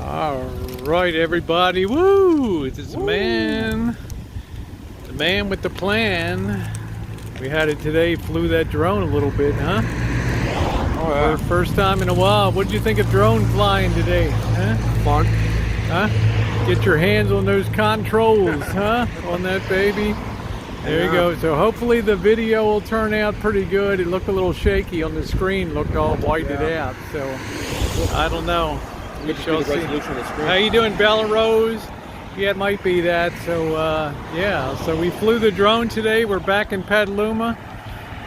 All right, everybody. Woo! This is the man with the plan. We had it today. Flew that drone a little bit, huh? Oh yeah. First time in a while. What did you think of drone flying today? Huh? Fun. Huh? Get your hands on those controls, huh? On that baby. There you go. So hopefully the video will turn out pretty good. It looked a little shaky on the screen. Looked all whited out. So I don't know. We shall see. How you doing, Bella Rose? Yeah, it might be that. So yeah. So we flew the drone today. We're back in Petaluma.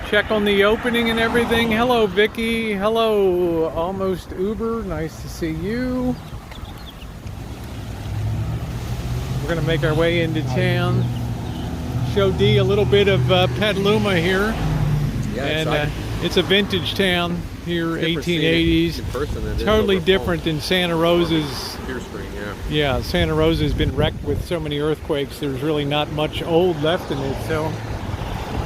Check on the opening and everything. Hello, Vicky. Hello, Almost Uber. Nice to see you. We're gonna make our way into town. Show Dee a little bit of Petaluma here. Yeah, and it's a vintage town here, 1880s. Totally different than Santa Rosa's. Yeah, Santa Rosa's been wrecked with so many earthquakes. There's really not much old left in it. So,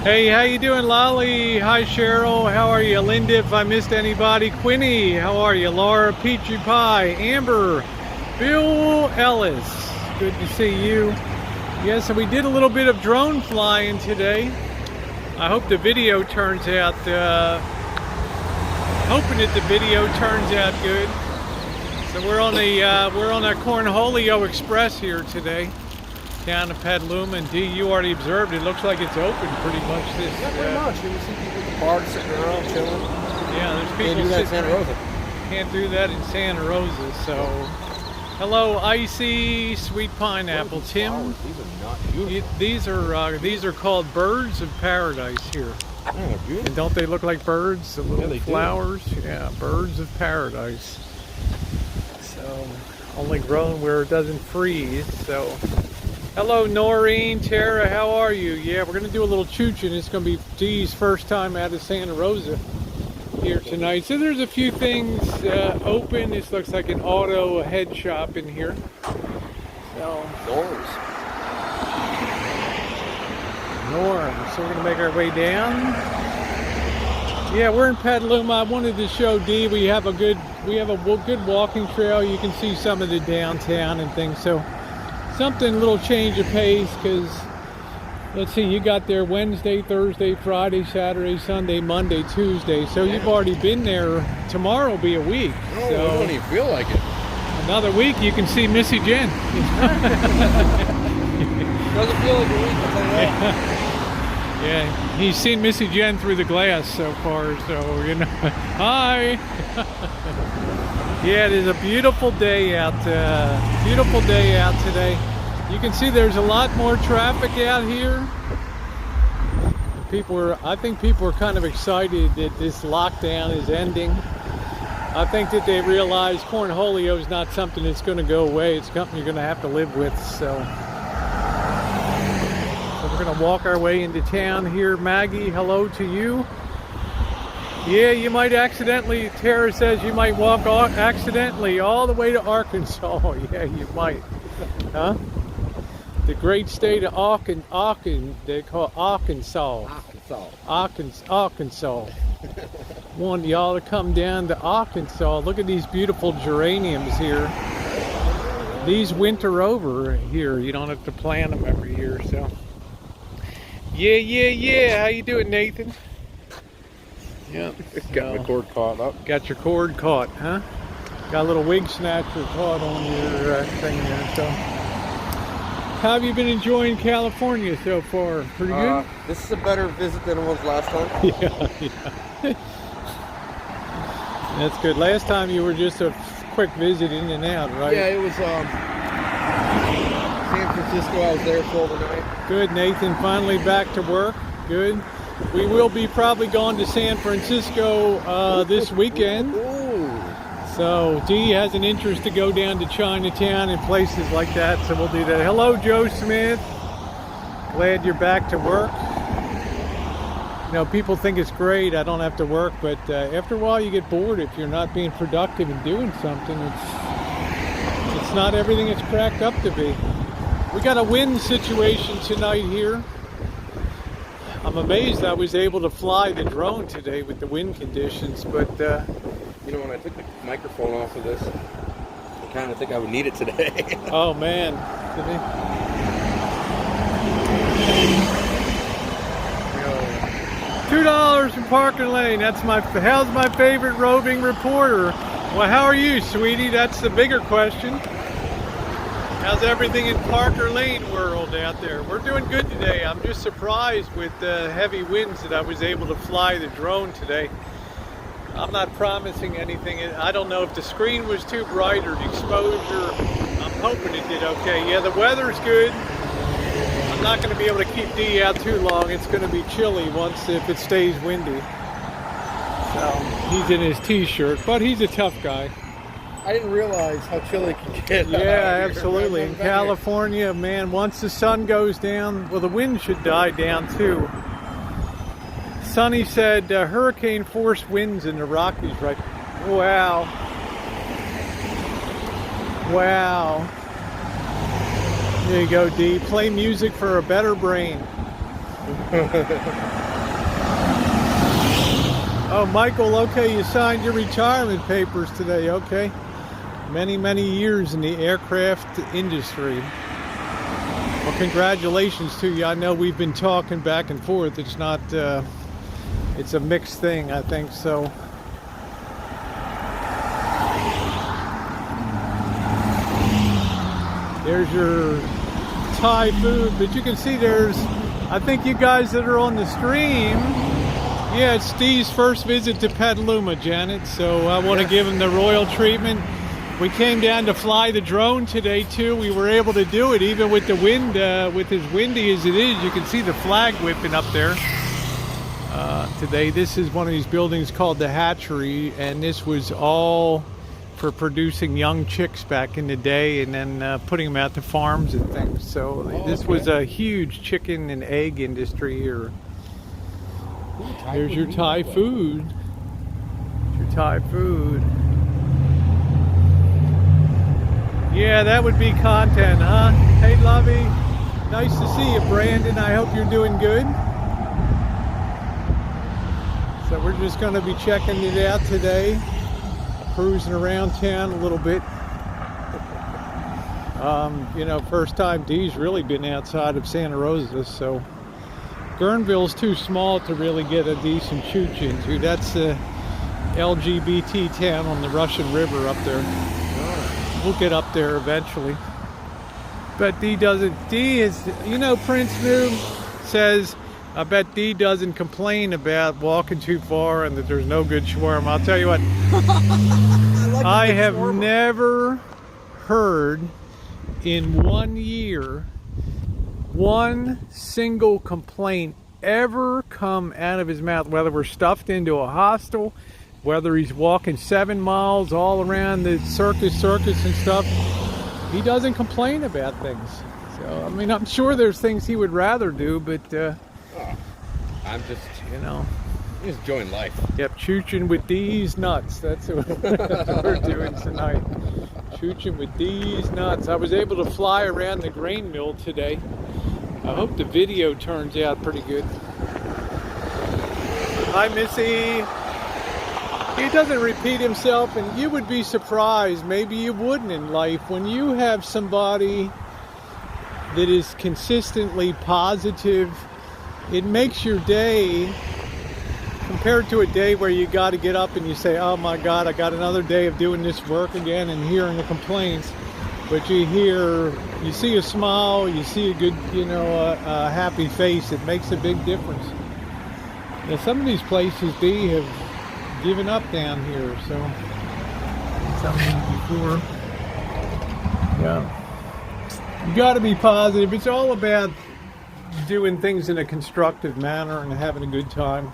hey, how you doing, Lolly? Hi, Cheryl. How are you, Linda? If I missed anybody, Quinny. How are you, Laura? Peachy Pie, Amber, Bill Ellis. Good to see you. Yes, so we did a little bit of drone flying today. I hope the video turns out, hoping that the video turns out good. So we're on a Cornholio Express here today, down in Petaluma, and Dee, you already observed, it looks like it's open pretty much this. Yeah, pretty much. You see people at the bar sitting around chilling. Yeah, there's people Can't do that in Santa Rosa. Can't do that in Santa Rosa, so. Hello, Icy, Sweet Pineapple, Tim. These are called birds of paradise here. Oh, they're beautiful. And don't they look like birds? The little flowers? Do. Yeah, birds of paradise. So, only grown where it doesn't freeze. So, hello, Noreen, Tara, how are you? Yeah, we're going to do a little Choochin. It's going to be Dee's first time out of Santa Rosa here tonight. So there's a few things open. This looks like an auto head shop in here. So Norms. So we're gonna make our way down. Yeah, we're in Petaluma. I wanted to show Dee we have a good walking trail. You can see some of the downtown and things. So something, a little change of pace, because let's see, you got there Wednesday, Thursday, Friday, Saturday, Sunday, Monday, Tuesday. So you've already been there. Tomorrow will be a week. No, so I don't even feel like it. Another week, you can see Missy Jen. Doesn't feel like a week, I'll tell you that. Yeah, he's seen Missy Jen through the glass so far, so, you know. Hi! Yeah, it is a beautiful day out. Beautiful day out today. You can see there's a lot more traffic out here. I think people are kind of excited that this lockdown is ending. I think that they realize Cornholio is not something that's going to go away. It's something you're going to have to live with. So we're going to walk our way into town here. Maggie, hello to you. Yeah, you might accidentally, Tara says you might walk accidentally all the way to Arkansas. Yeah, you might. Huh? The great state of Arkansas. They call Arkansas. Arkansas. Want y'all to come down to Arkansas. Look at these beautiful geraniums here. These winter over here. You don't have to plant them every year. So, yeah. How you doing, Nathan? Yeah. Got my cord caught up. Got your cord caught, huh? Got a little wig snatcher caught on your thing there. So. How have you been enjoying California so far? Pretty good? This is a better visit than it was last time. Yeah. That's good. Last time you were just a quick visit in and out, right? Yeah, it was San Francisco. I was there for overnight. Good, Nathan. Finally back to work. Good. We will be probably going to San Francisco this weekend. So Dee has an interest to go down to Chinatown and places like that, so we'll do that. Hello, Joe Smith. Glad you're back to work. You know, people think it's great, I don't have to work, but after a while you get bored if you're not being productive and doing something. It's not everything it's cracked up to be. We got a wind situation tonight here. I'm amazed I was able to fly the drone today with the wind conditions, but you know, when I took the microphone off of this, kind of think I would need it today. Oh man. $2 from Parker Lane. How's my favorite roving reporter? Well, how are you, sweetie? That's the bigger question. How's everything in Parker Lane world out there? We're doing good today. I'm just surprised with the heavy winds that I was able to fly the drone today. I'm not promising anything. I don't know if the screen was too bright or the exposure. I'm hoping it did okay. Yeah, the weather's good. I'm not going to be able to keep Dee out too long. It's going to be chilly if it stays windy. So he's in his t-shirt, but he's a tough guy. I didn't realize how chilly it could get. Yeah, absolutely. In California, man, once the sun goes down, well, the wind should die down too. Sonny said hurricane force winds in the Rockies, right? Wow. Wow. There you go, Dee. Play music for a better brain. Oh, Michael, okay, you signed your retirement papers today, okay. Many, many years in the aircraft industry. Well, congratulations to you. I know we've been talking back and forth. It's not, it's a mixed thing, I think, so. There's your Thai food, but you can see I think you guys that are on the stream, yeah, it's Steve's first visit to Petaluma, Janet, so I want to give him the royal treatment. We came down to fly the drone today too. We were able to do it even with the wind, with as windy as it is. You can see the flag whipping up there today. This is one of these buildings called the Hatchery, and this was all for producing young chicks back in the day and then putting them out to farms and things. So this was a huge chicken and egg industry here. There's your Thai food. Your Thai food. Yeah, that would be content, huh? Hey, Lovey. Nice to see you, Brandon. I hope you're doing good. So we're just going to be checking it out today. Cruising around town a little bit. You know, first time Dee's really been outside of Santa Rosa, so Guerneville's too small to really get a decent Choochin to. That's the LGBT town on the Russian River up there. We'll get up there eventually. But Dee is, you know, Prince Noob says, I bet Dee doesn't complain about walking too far and that there's no good shawarma. I'll tell you what, I have never heard in 1 year one single complaint ever come out of his mouth, whether we're stuffed into a hostel, whether he's walking 7 miles all around the circus and stuff. He doesn't complain about things. So, I mean, I'm sure there's things he would rather do, but I'm just, you know, just enjoying life. Yep, Choochin with Dee's nuts. That's what we're doing tonight. Choochin with Dee's nuts. I was able to fly around the grain mill today. I hope the video turns out pretty good. Hi, Missy. He doesn't repeat himself, and you would be surprised, maybe you wouldn't in life, when you have somebody that is consistently positive. It makes your day, compared to a day where you got to get up and you say, oh my God, I got another day of doing this work again and hearing the complaints. But you see a smile, you see a good, you know, a happy face. It makes a big difference. Now, some of these places, Dee, have given up down here, so something before. Yeah. You got to be positive. It's all about doing things in a constructive manner and having a good time.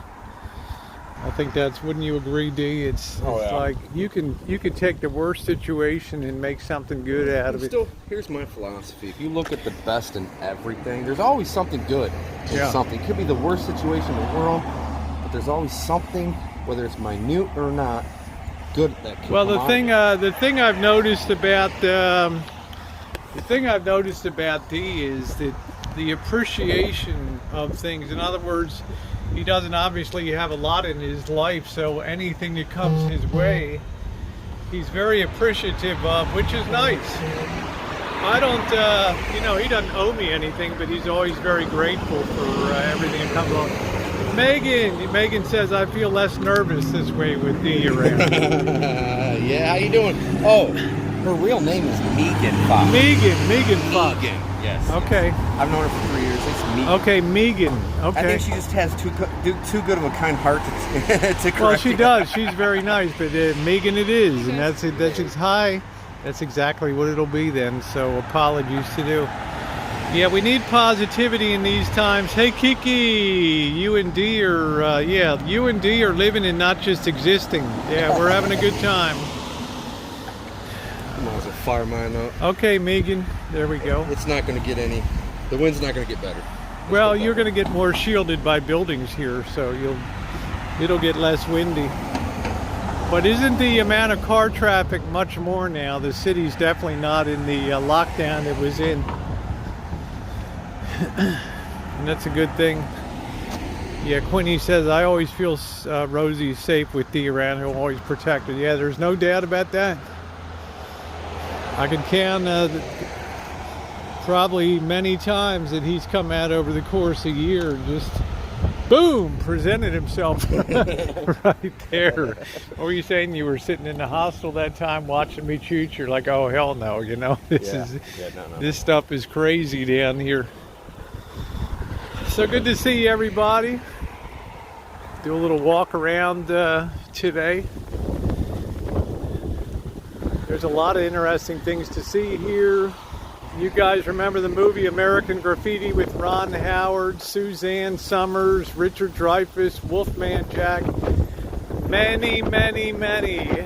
I think that's, wouldn't you agree, Dee? It's like you can take the worst situation and make something good out of it. Still, here's my philosophy. If you look at the best in everything, there's always something good in something. It could be the worst situation in the world, but there's always something, whether it's minute or not, good that can come the thing I've noticed about Dee is that the appreciation of things. In other words, he doesn't obviously have a lot in his life, so anything that comes his way, he's very appreciative of, which is nice. I don't, you know, he doesn't owe me anything, but he's always very grateful for everything that comes along. Megan says I feel less nervous this way with Dee around. Yeah, how you doing? Oh, her real name is Megan Fox. Megan Fox. Megan, yes. Okay. I've known her for 3 years. It's Megan. Okay, Megan. Okay. I think she just has too good of a kind heart to correct. Well, she does. She's very nice, but Megan it is, and that's hi. That's exactly what it'll be then. So apologies to do. Yeah, we need positivity in these times. Hey, Kiki, you and Dee are, you and Dee are living and not just existing. Yeah, we're having a good time. Come on, it's a fire mine up. Okay, Megan, there we go. It's not going to get any, the wind's not going to get better. Well, you're going to get more shielded by buildings here, so it'll get less windy. But isn't the amount of car traffic much more now? The city's definitely not in the lockdown it was in. And that's a good thing. Yeah, Quinny says, I always feel Rosie safe with Dee around. He'll always protect her. Yeah, there's no doubt about that. I can count probably many times that he's come out over the course of a year and just, boom, presented himself right there. What were you saying? You were sitting in the hostel that time watching me shoot. You're like, oh, hell no, you know, this stuff is crazy down here. So good to see everybody. Do a little walk around today. There's a lot of interesting things to see here. You guys remember the movie American Graffiti with Ron Howard, Suzanne Summers, Richard Dreyfuss, Wolfman Jack. Many, many, many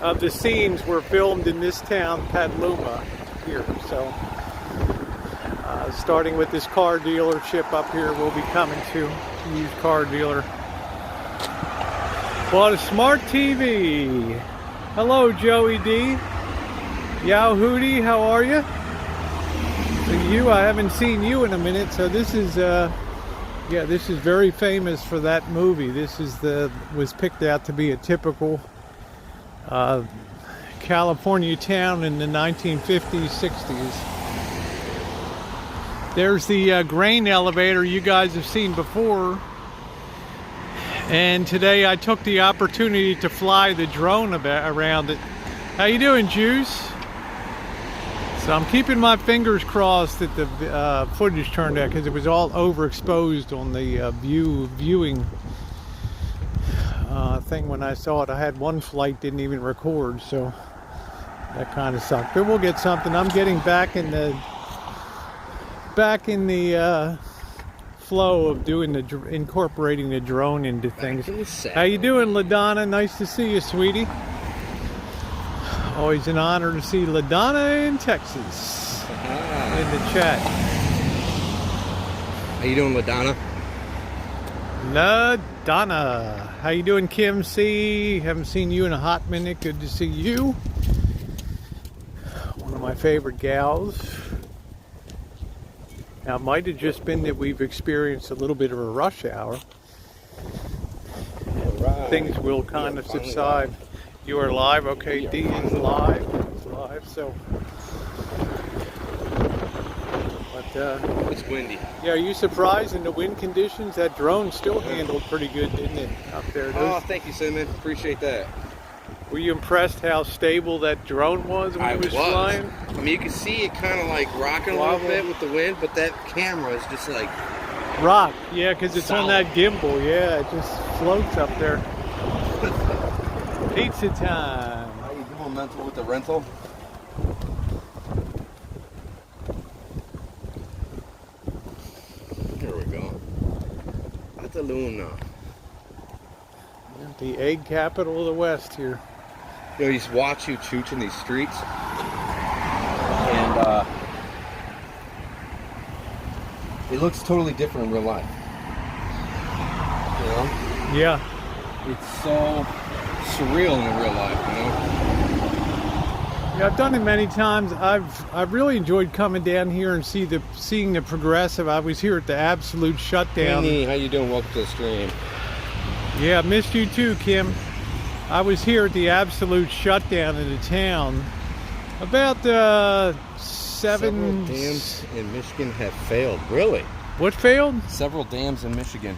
of the scenes were filmed in this town, Petaluma, here. So, starting with this car dealership up here, we'll be coming to a used car dealer. Bought a smart TV. Hello, Joey D. Yow Hootie, how are you? I haven't seen you in a minute, so this is this is very famous for that movie. This is was picked out to be a typical California town in the 1950s, 60s. There's the grain elevator you guys have seen before, and today I took the opportunity to fly the drone around it. How you doing, Juice? So I'm keeping my fingers crossed that the footage turned out, because it was all overexposed on the viewing thing when I saw it. I had one flight didn't even record, so that kind of sucked. But we'll get something. I'm getting back in the flow of doing incorporating the drone into things. How you doing, LaDonna? Nice to see you, sweetie. Always an honor to see LaDonna in Texas in the chat. How you doing, LaDonna? LaDonna. How you doing, Kim C? Haven't seen you in a hot minute. Good to see you. One of my favorite gals. Now, it might have just been that we've experienced a little bit of a rush hour. Right. Things will kind of subside. You are live, okay? Dee is live. It's live, so. But it's windy. Yeah, are you surprised in the wind conditions? That drone still handled pretty good, didn't it? Up there. Oh, thank you, Simon. Appreciate that. Were you impressed how stable that drone was when it was flying? I mean, you can see it kind of like rocking a little bit with the wind, but that camera is just like rock. Yeah, because it's solid. On that gimbal. Yeah, it just floats up there. Pizza time. How you doing, Mental, with the rental? Here we go. Petaluma. The egg capital of the West here. You know, you just watch you Choochin these streets, and it looks totally different in real life. You know? Yeah. It's so surreal in real life, you know? Yeah, I've done it many times. I've really enjoyed coming down here and seeing the progressive. I was here at the absolute shutdown. Hey, how you doing? Welcome to the stream. Yeah, missed you too, Kim. I was here at the absolute shutdown of the town. About Several dams in Michigan have failed. Really? What failed? Several dams in Michigan.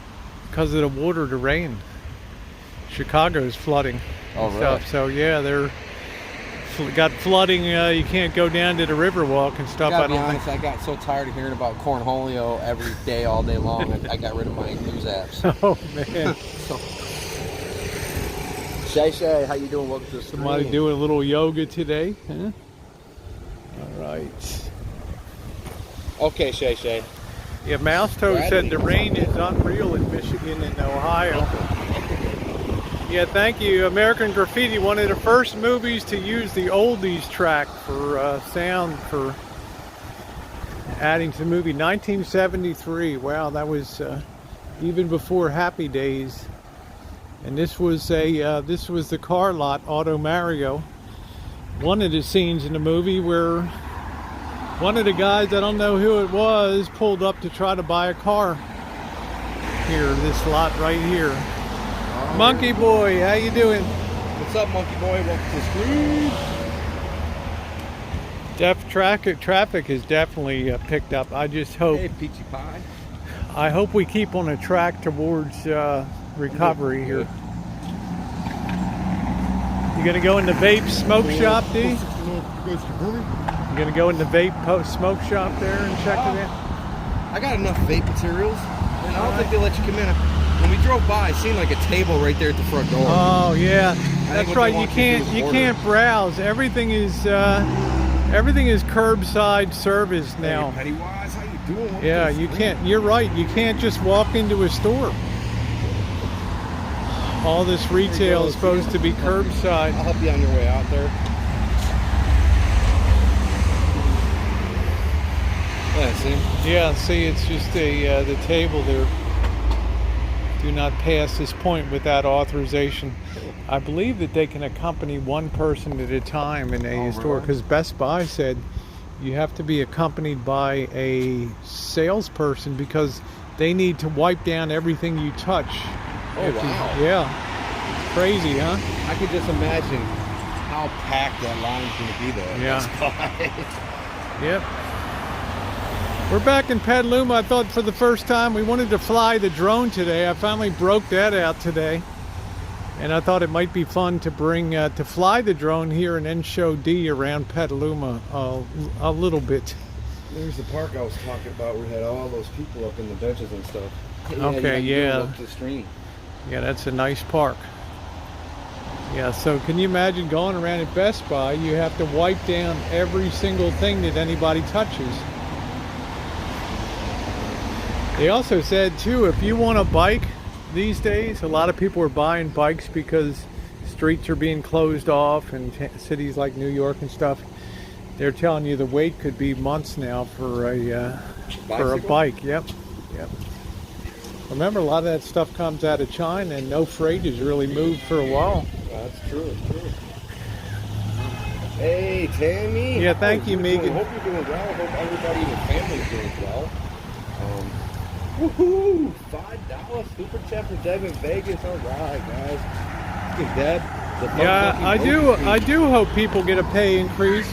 Because of the water, the rain. Chicago's flooding. Oh, really? Stuff. So yeah, they're got flooding. You can't go down to the Riverwalk and stuff. I got so tired of hearing about Cornholio every day, all day long. I got rid of my news apps. Oh man. Shay, how you doing? Welcome to the stream. Somebody doing a little yoga today, huh? All right. Okay, Shay. Yeah, Mouse Toe said the rain is unreal in Michigan and Ohio. Yeah, thank you. American Graffiti, one of the first movies to use the oldies track for sound for adding to the movie. 1973. Wow, that was even before Happy Days. And this was the car lot, Auto Mario. One of the scenes in the movie where one of the guys, I don't know who it was, pulled up to try to buy a car here, this lot right here. Monkey Boy, how you doing? What's up, Monkey Boy? Welcome to the stream. Traffic is definitely picked up. I just hope. Hey, Peachy Pie. I hope we keep on a track towards recovery here. You gonna go in the vape smoke shop, D? You gonna go in the vape smoke shop there and check it out? I got enough vape materials, and I don't think they let you come in. When we drove by, I seen like a table right there at the front door. Oh yeah, that's right. You can't browse. Everything is curbside service now. Hey, Pennywise, how you doing? Yeah, you can't. You're right. You can't just walk into a store. All this retail is supposed to be curbside. I'll help you on your way out there. Yeah, see? Yeah, see, it's just the table there. Do not pass this point without authorization. I believe that they can accompany one person at a time in a store, because Best Buy said you have to be accompanied by a salesperson because they need to wipe down everything you touch. Oh, wow. Yeah. Crazy, huh? I could just imagine how packed that line's going to be there. Yeah. Yep. We're back in Petaluma. I thought for the first time we wanted to fly the drone today. I finally broke that out today. And I thought it might be fun to bring, to fly the drone here and then show D around Petaluma a little bit. There's the park I was talking about. We had all those people up in the benches and stuff. Okay, yeah. Up the stream. Yeah, that's a nice park. Yeah, so can you imagine going around at Best Buy? You have to wipe down every single thing that anybody touches. They also said too, if you want a bike these days, a lot of people are buying bikes because streets are being closed off in cities like New York and stuff. They're telling you the wait could be months now for a bike. Yep. Remember, a lot of that stuff comes out of China, and no freight has really moved for a while. That's true. Hey, Tammy. Yeah, thank you, Megan. I hope you're doing well. I hope everybody in your family's doing well. Woohoo! $5 super chat for Deb in Vegas. All right, guys. Look at Deb. Yeah, I do hope people get a pay increase,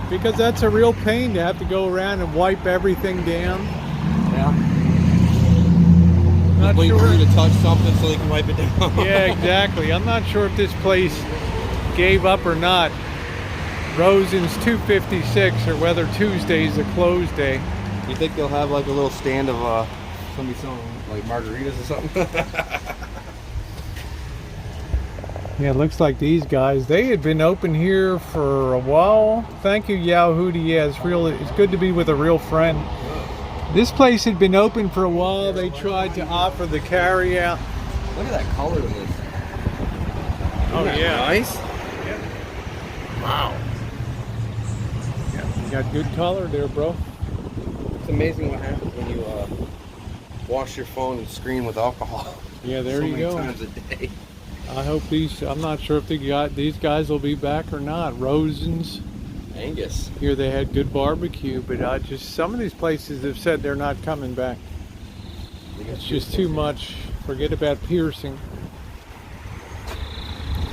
because that's a real pain to have to go around and wipe everything down. Yeah. Not wait sure. for you to touch something so they can wipe it down. Yeah, exactly. I'm not sure if this place gave up or not. Rosen's 256, or whether Tuesday's a closed day. You think they'll have like a little stand of somebody selling like margaritas or something? Yeah, it looks like these guys, they had been open here for a while. Thank you, Yahoo. Yeah, it's good to be with a real friend. This place had been open for a while. They tried to offer the carry out. Look at that color of this. Oh, yeah. Nice. Yeah. Wow. Yeah, you got good color there, bro. It's amazing what happens when you wash your phone and screen with alcohol. Yeah, there you go. So many times a day. I hope I'm not sure if these guys will be back or not. Rosen's. Angus. Here they had good barbecue, but some of these places have said they're not coming back. It's just too much. Forget about piercing.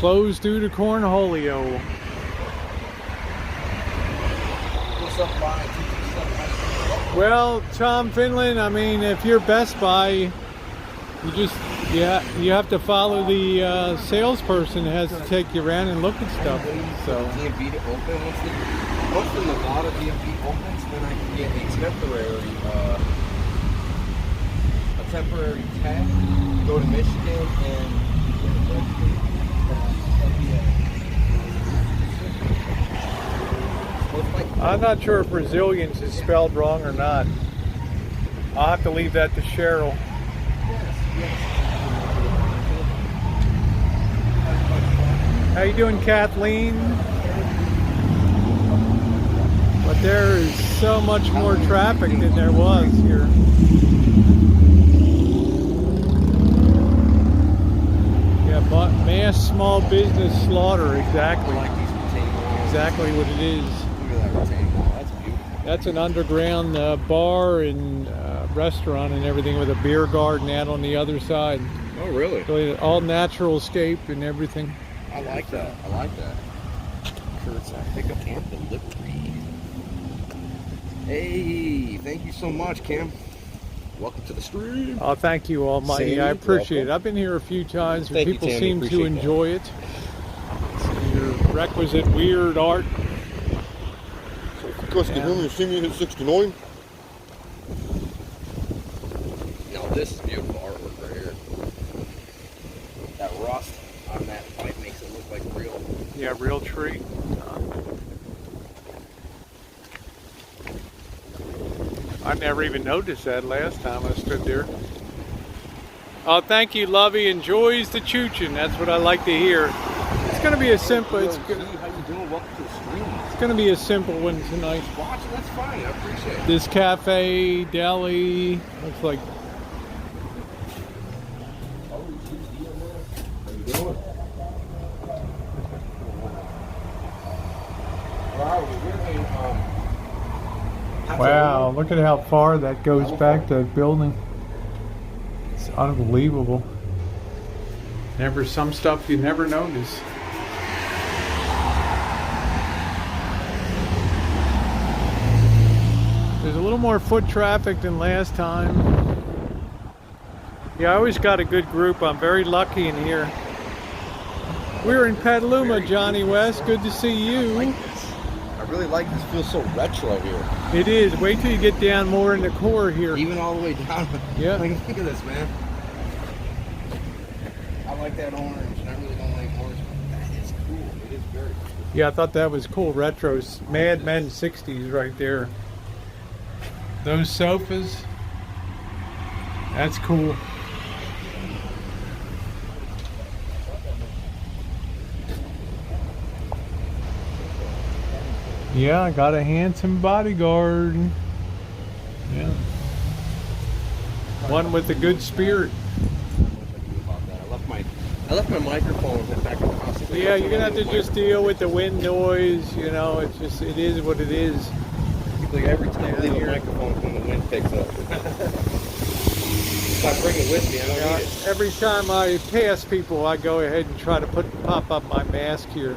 closed due to Cornholio. What's up, Whine? Well, Tom Finland, I mean, if you're Best Buy, you have to follow the salesperson has to take you around and look at stuff. So DMV to open. Once the Nevada DMV opens, then I can get a temporary tag, go to Michigan and I'm not sure if Brazilians is spelled wrong or not. I'll have to leave that to Cheryl. How you doing, Kathleen? But there is so much more traffic than there was here. Yeah, but mass small business slaughter, exactly. Exactly what it is. That's beautiful. That's an underground bar and restaurant and everything with a beer garden out on the other side. Oh, really? So all natural scape and everything. I like that. I like that. Curbside pickup and delivery. Hey, thank you so much, Cam. Welcome to the stream. Oh, thank you, Almighty. I appreciate it. I've been here a few times. And people seem to enjoy it. Your requisite weird art. So if you guys can hear me, you see me hit 69. Now this is beautiful artwork right here. That rust on that pipe makes it look like real. Yeah, real tree. I never even noticed that last time I stood there. Oh, thank you, Lovey. Enjoys the Choochin. That's what I like to hear. It's going to be a simple. It's How you doing? Welcome to the stream. It's going to be a simple one tonight. Watching, that's fine. I appreciate it. This cafe, deli, looks like. How you doing? Wow, we're in, Wow, look at how far that goes back to the building. It's unbelievable. Never some stuff you never notice. There's a little more foot traffic than last time. Yeah, I always got a good group. I'm very lucky in here. We're in Petaluma, Johnny West. Good to see you. I really like this. It feels so retro here. It is. Wait till you get down more in the core here. Even all the way down. Yeah. Like, look at this, man. I like that orange, and I really don't like orange, but that is cool. It is very cool. Yeah, I thought that was cool. Retros. Mad Men 60s right there. Those sofas. That's cool. Yeah, I got a handsome bodyguard. Yeah. One with a good spirit. I left my microphone back in the house. Yeah, you're gonna have to just deal with the wind noise, you know, it is what it is. Like every time I leave the microphone when the wind picks up. If I bring it with me, I don't need it. Every time I pass people, I go ahead and try to pop up my mask here.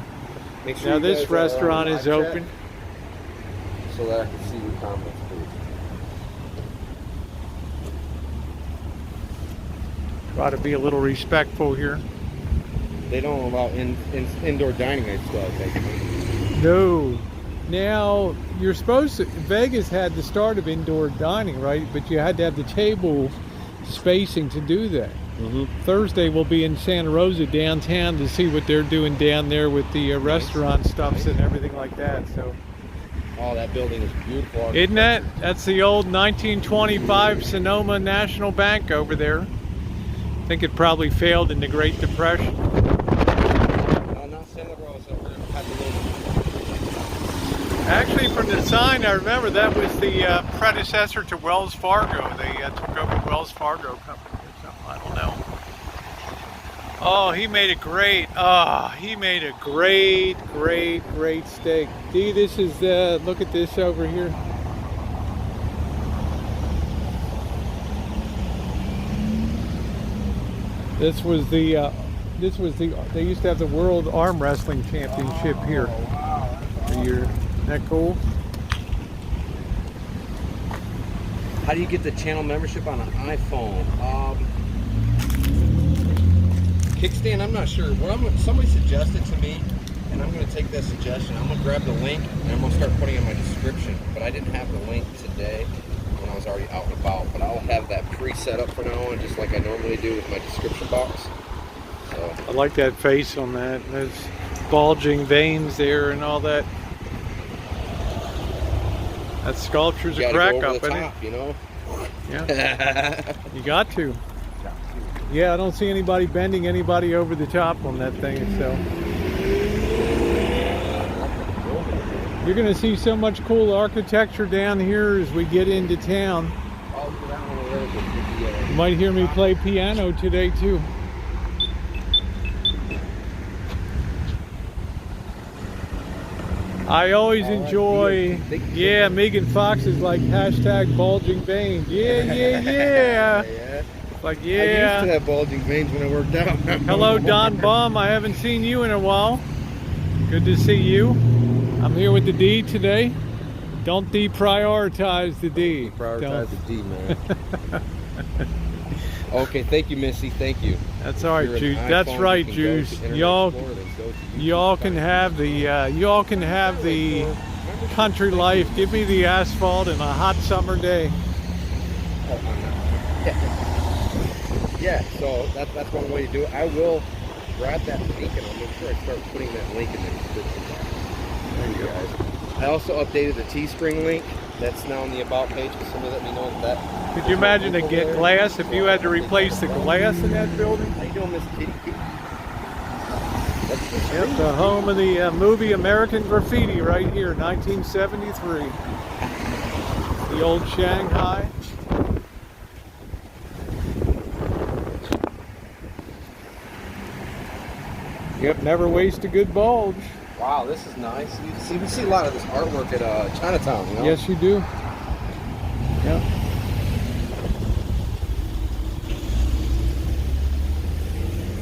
Make sure Now this restaurant is open. So that I can see your comments, please. Try to be a little respectful here. They don't allow indoor dining, I still think. No. Now, you're supposed to, Vegas had the start of indoor dining, right? But you had to have the table spacing to do that. Mm-hmm. Thursday we'll be in Santa Rosa downtown to see what they're doing down there with the restaurant stuffs and everything like that. So. Oh, that building is beautiful. Isn't that? That's the old 1925 Sonoma National Bank over there. I think it probably failed in the Great Depression. Not Santa Rosa. Actually, from the sign, I remember that was the predecessor to Wells Fargo. They took over Wells Fargo company or something. I don't know. Oh, he made a great. He made a great steak. Dee, this is look at this over here. This was the This was they used to have the World Arm Wrestling Championship here. Isn't that cool? How do you get the channel membership on an iPhone? Kickstand, I'm not sure. Somebody suggested to me, and I'm going to take that suggestion. I'm going to grab the link, and I'm going to start putting it in my description. But I didn't have the link today when I was already out and about. But I'll have that pre-set up for now on, just like I normally do with my description box. So I like that face on that. There's bulging veins there and all that. That sculpture's a crack up, isn't it? You know? Yeah. You got to. Yeah, I don't see anybody bending anybody over the top on that thing, so. You're going to see so much cool architecture down here as we get into town. You might hear me play piano today, too. I always enjoy, yeah, Megan Fox is like hashtag bulging veins. Yeah, yeah, yeah. Like, yeah. I used to have bulging veins when I worked out. Hello, Don Baum. I haven't seen you in a while. Good to see you. I'm here with the D today. Don't deprioritize the D. Prioritize the D, man. Okay, thank you, Missy. Thank you. That's all right, Juice. That's right, Juice. Y'all can have the country life. Give me the asphalt and a hot summer day. Yeah, so that's one way to do it. I will grab that link and I'll make sure I start putting that link in the description box. There you go. I also updated the Teespring link. That's now on the About page. Can somebody let me know that? Could you imagine to get glass if you had to replace the glass in that building? How you doing, Miss Kitty? Yep, the home of the movie American Graffiti right here, 1973. The old Shanghai. Yep, never waste a good bulge. Wow, this is nice. You see a lot of this artwork at Chinatown, you know? Yes, you do. Yep.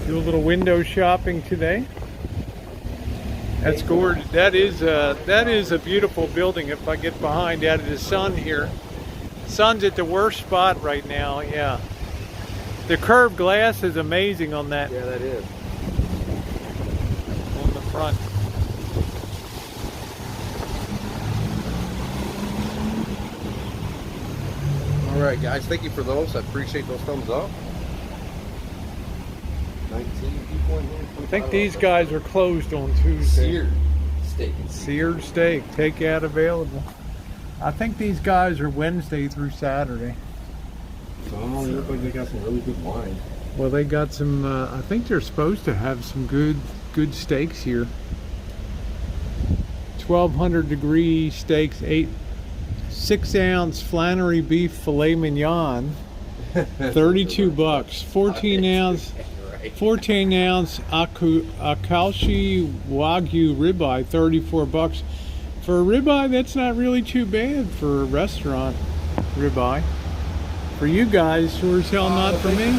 Do a little window shopping today. That's gorgeous. That is a beautiful building. If I get behind out of the sun here, sun's at the worst spot right now. Yeah, the curved glass is amazing on that. Yeah, that is. On the front. All right, guys. Thank you for those. I appreciate those thumbs up. 19 people in here. I think these guys are closed on Tuesday. Seared steak. Seared steak, takeout available. I think these guys are Wednesday through Saturday. Oh, they look like they got some really good wine. Well, they got some. I think they're supposed to have some good steaks here. 1,200 degree steaks, 6-ounce Flannery beef filet mignon, $32. 14-ounce Akaushi Wagyu ribeye, $34. For a ribeye, that's not really too bad for a restaurant ribeye. For you guys, sure as hell not for me.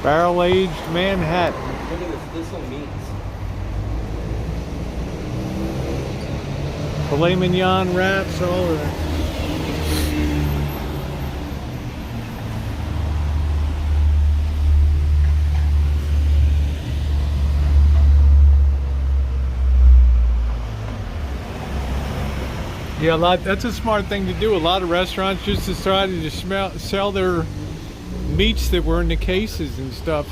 Barrel-aged Manhattan. Look at this one meats. Filet mignon wraps, all of that. Yeah, that's a smart thing to do. A lot of restaurants just decided to sell their meats that were in the cases and stuff.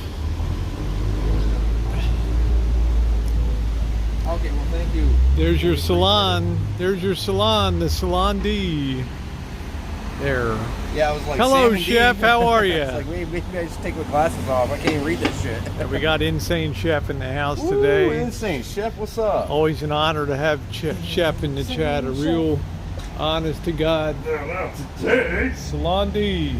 Okay, well, thank you. There's your salon. There's your salon, the Salon D. There. Yeah, I was like, hello, Sam Chef. How are you? It's like, wait, maybe I just take my glasses off. I can't even read this shit. Yeah, we got Insane Chef in the house Ooh, today. Insane Chef, what's up? Always an honor to have Chef in the chat. A real honest to God. Salon D.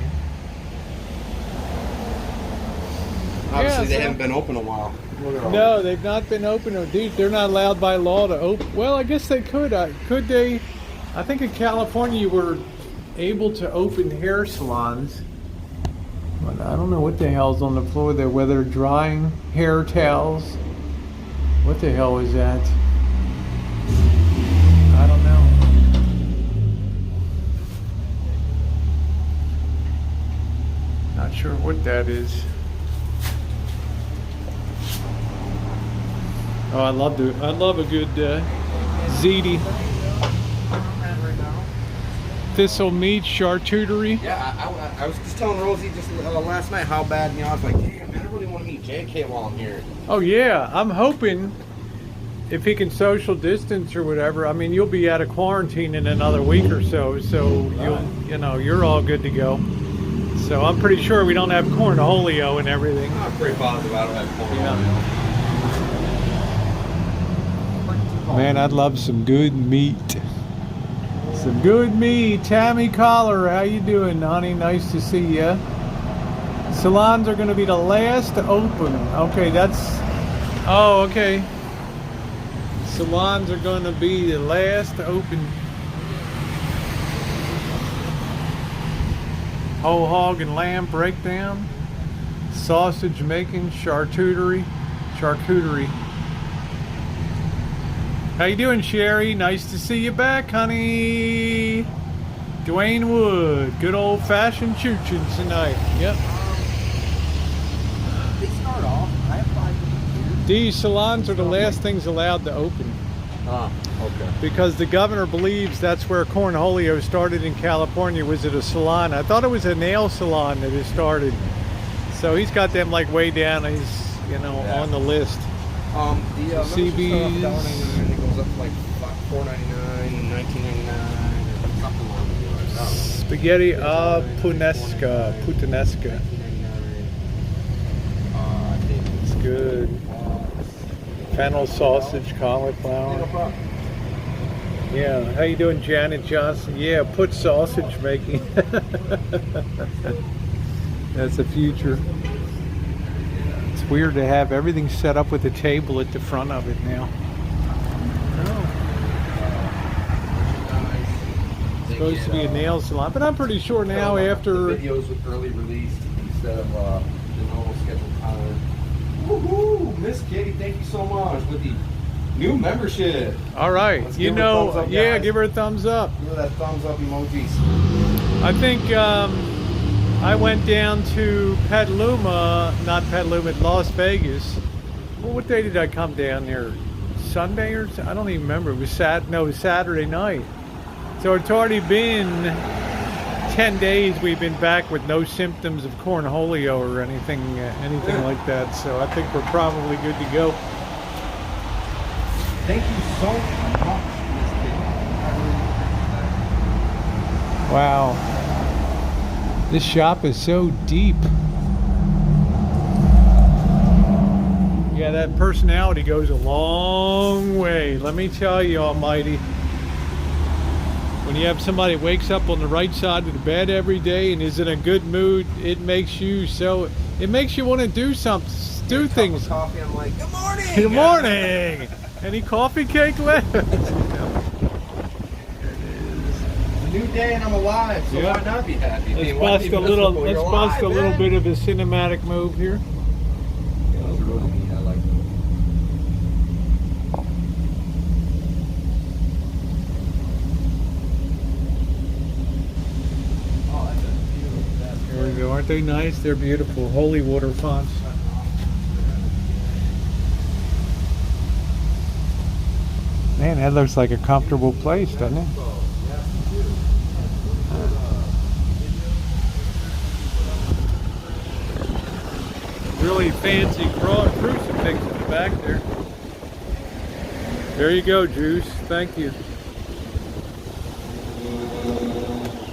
Obviously, Yeah, they haven't been open a while. No, they've not been open. Or they're not allowed by law to open. Well, I guess they could. Could they? I think in California you were able to open hair salons. But I don't know what the hell's on the floor there, whether drying hair towels. What the hell is that? I don't know. Not sure what that is. Oh, I love a good ziti. Thistle meat charcuterie. Yeah, I was just telling Rosie just last night how bad, you know, I was like, damn, man, I really want to meet JK while I'm here. Oh yeah, I'm hoping if he can social distance or whatever. I mean, you'll be out of quarantine in another week or so, so you're all good to go. So I'm pretty sure we don't have Cornholio and everything. I'm pretty positive I don't have Cornholio. Man, I'd love some good meat. Some good meat. Tammy Collar, how you doing, honey? Nice to see ya. Salons are going to be the last to open. Okay, okay. Salons are going to be the last to open. Whole hog and lamb breakdown. Sausage making, charcuterie. How you doing, Sherry? Nice to see you back, honey. Dwayne Wood, good old-fashioned Choochin tonight. Yep. They start off. I have 5 years. These salons are the last things allowed to open. Ah, okay. Because the governor believes that's where Cornholio started in California, was at a salon. I thought it was a nail salon that it started. So he's got them like way down. He's, on the list. The CB's. $1.99, it goes up to like $4.99, $19.99, or something along those lines. Spaghetti puttanesca. I think It's good. Fennel sausage, cauliflower. Yeah, how you doing, Janet Johnson? Yeah, put sausage making. That's the future. It's weird to have everything set up with a table at the front of it now. It's supposed to be a nail salon, but I'm pretty sure now after... The videos with early released instead of the normal scheduled time. Woohoo! Miss Kitty, thank you so much with the new membership. All right, Let's give her a thumbs up, yeah, guys. give her a thumbs up. Give her that thumbs up emojis. I think I went down to Las Vegas. Well, what day did I come down there? Sunday or I don't even remember. It was Saturday night. So it's already been 10 days we've been back with no symptoms of Cornholio or anything like that. So I think we're probably good to go. Thank you so much, Miss Kitty. Wow. This shop is so deep. Yeah, that personality goes a long way. Let me tell you, almighty. When you have somebody that wakes up on the right side of the bed every day and is in a good mood, it makes you want to do something, do things. Coffee, I'm like, good morning. Good morning. Any coffee cake left? New day and I'm alive, so why not be happy? Let's bust a little bit of a cinematic move here. Yeah, those are really neat. I like them. Oh, that's a beautiful desk. There we go. Aren't they nice? They're beautiful. Holy water fonts. Man, that looks like a comfortable place, doesn't it? Really fancy crucifix in the back there. There you go, Juice. Thank you.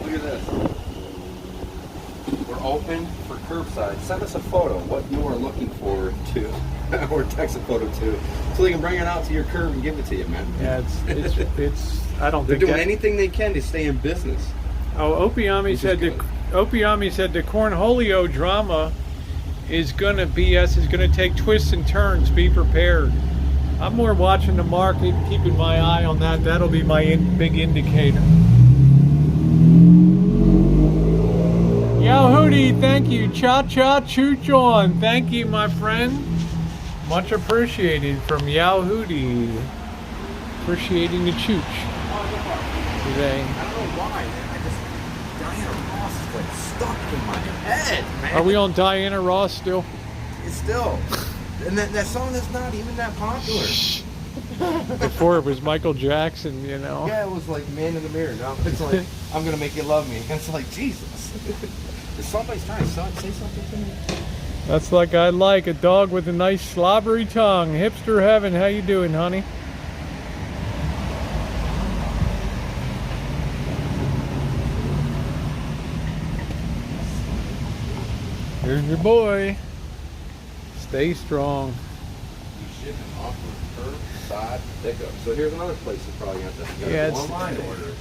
Look at this. We're open for curbside. Send us a photo, what you are looking forward to, or text a photo to, so they can bring it out to your curb and give it to you, man. Yeah, it's I don't They're think doing anything they can to stay in business. Oh, Opiami said the Cornholio drama is gonna take twists and turns. Be prepared. I'm more watching the market, keeping my eye on that. That'll be my big indicator. Judy, thank you. Choochin, thank you, my friend. Much appreciated from Yahoo. Appreciating the chooch today. I don't know why. Diana Ross is like stuck in my head, man. Are we on Diana Ross still? It's still. And that song is not even that popular. Before it was Michael Jackson, you know. Yeah, it was like Man in the Mirror. Now it's like, I'm gonna make you love me. It's like, Jesus. Is somebody's trying to say something to me? That's like I like a dog with a nice slobbery tongue. Hipster heaven, how you doing, honey? Here's your boy. Stay strong. You ship and offer curbside pickup. So here's another place you probably have to go online order.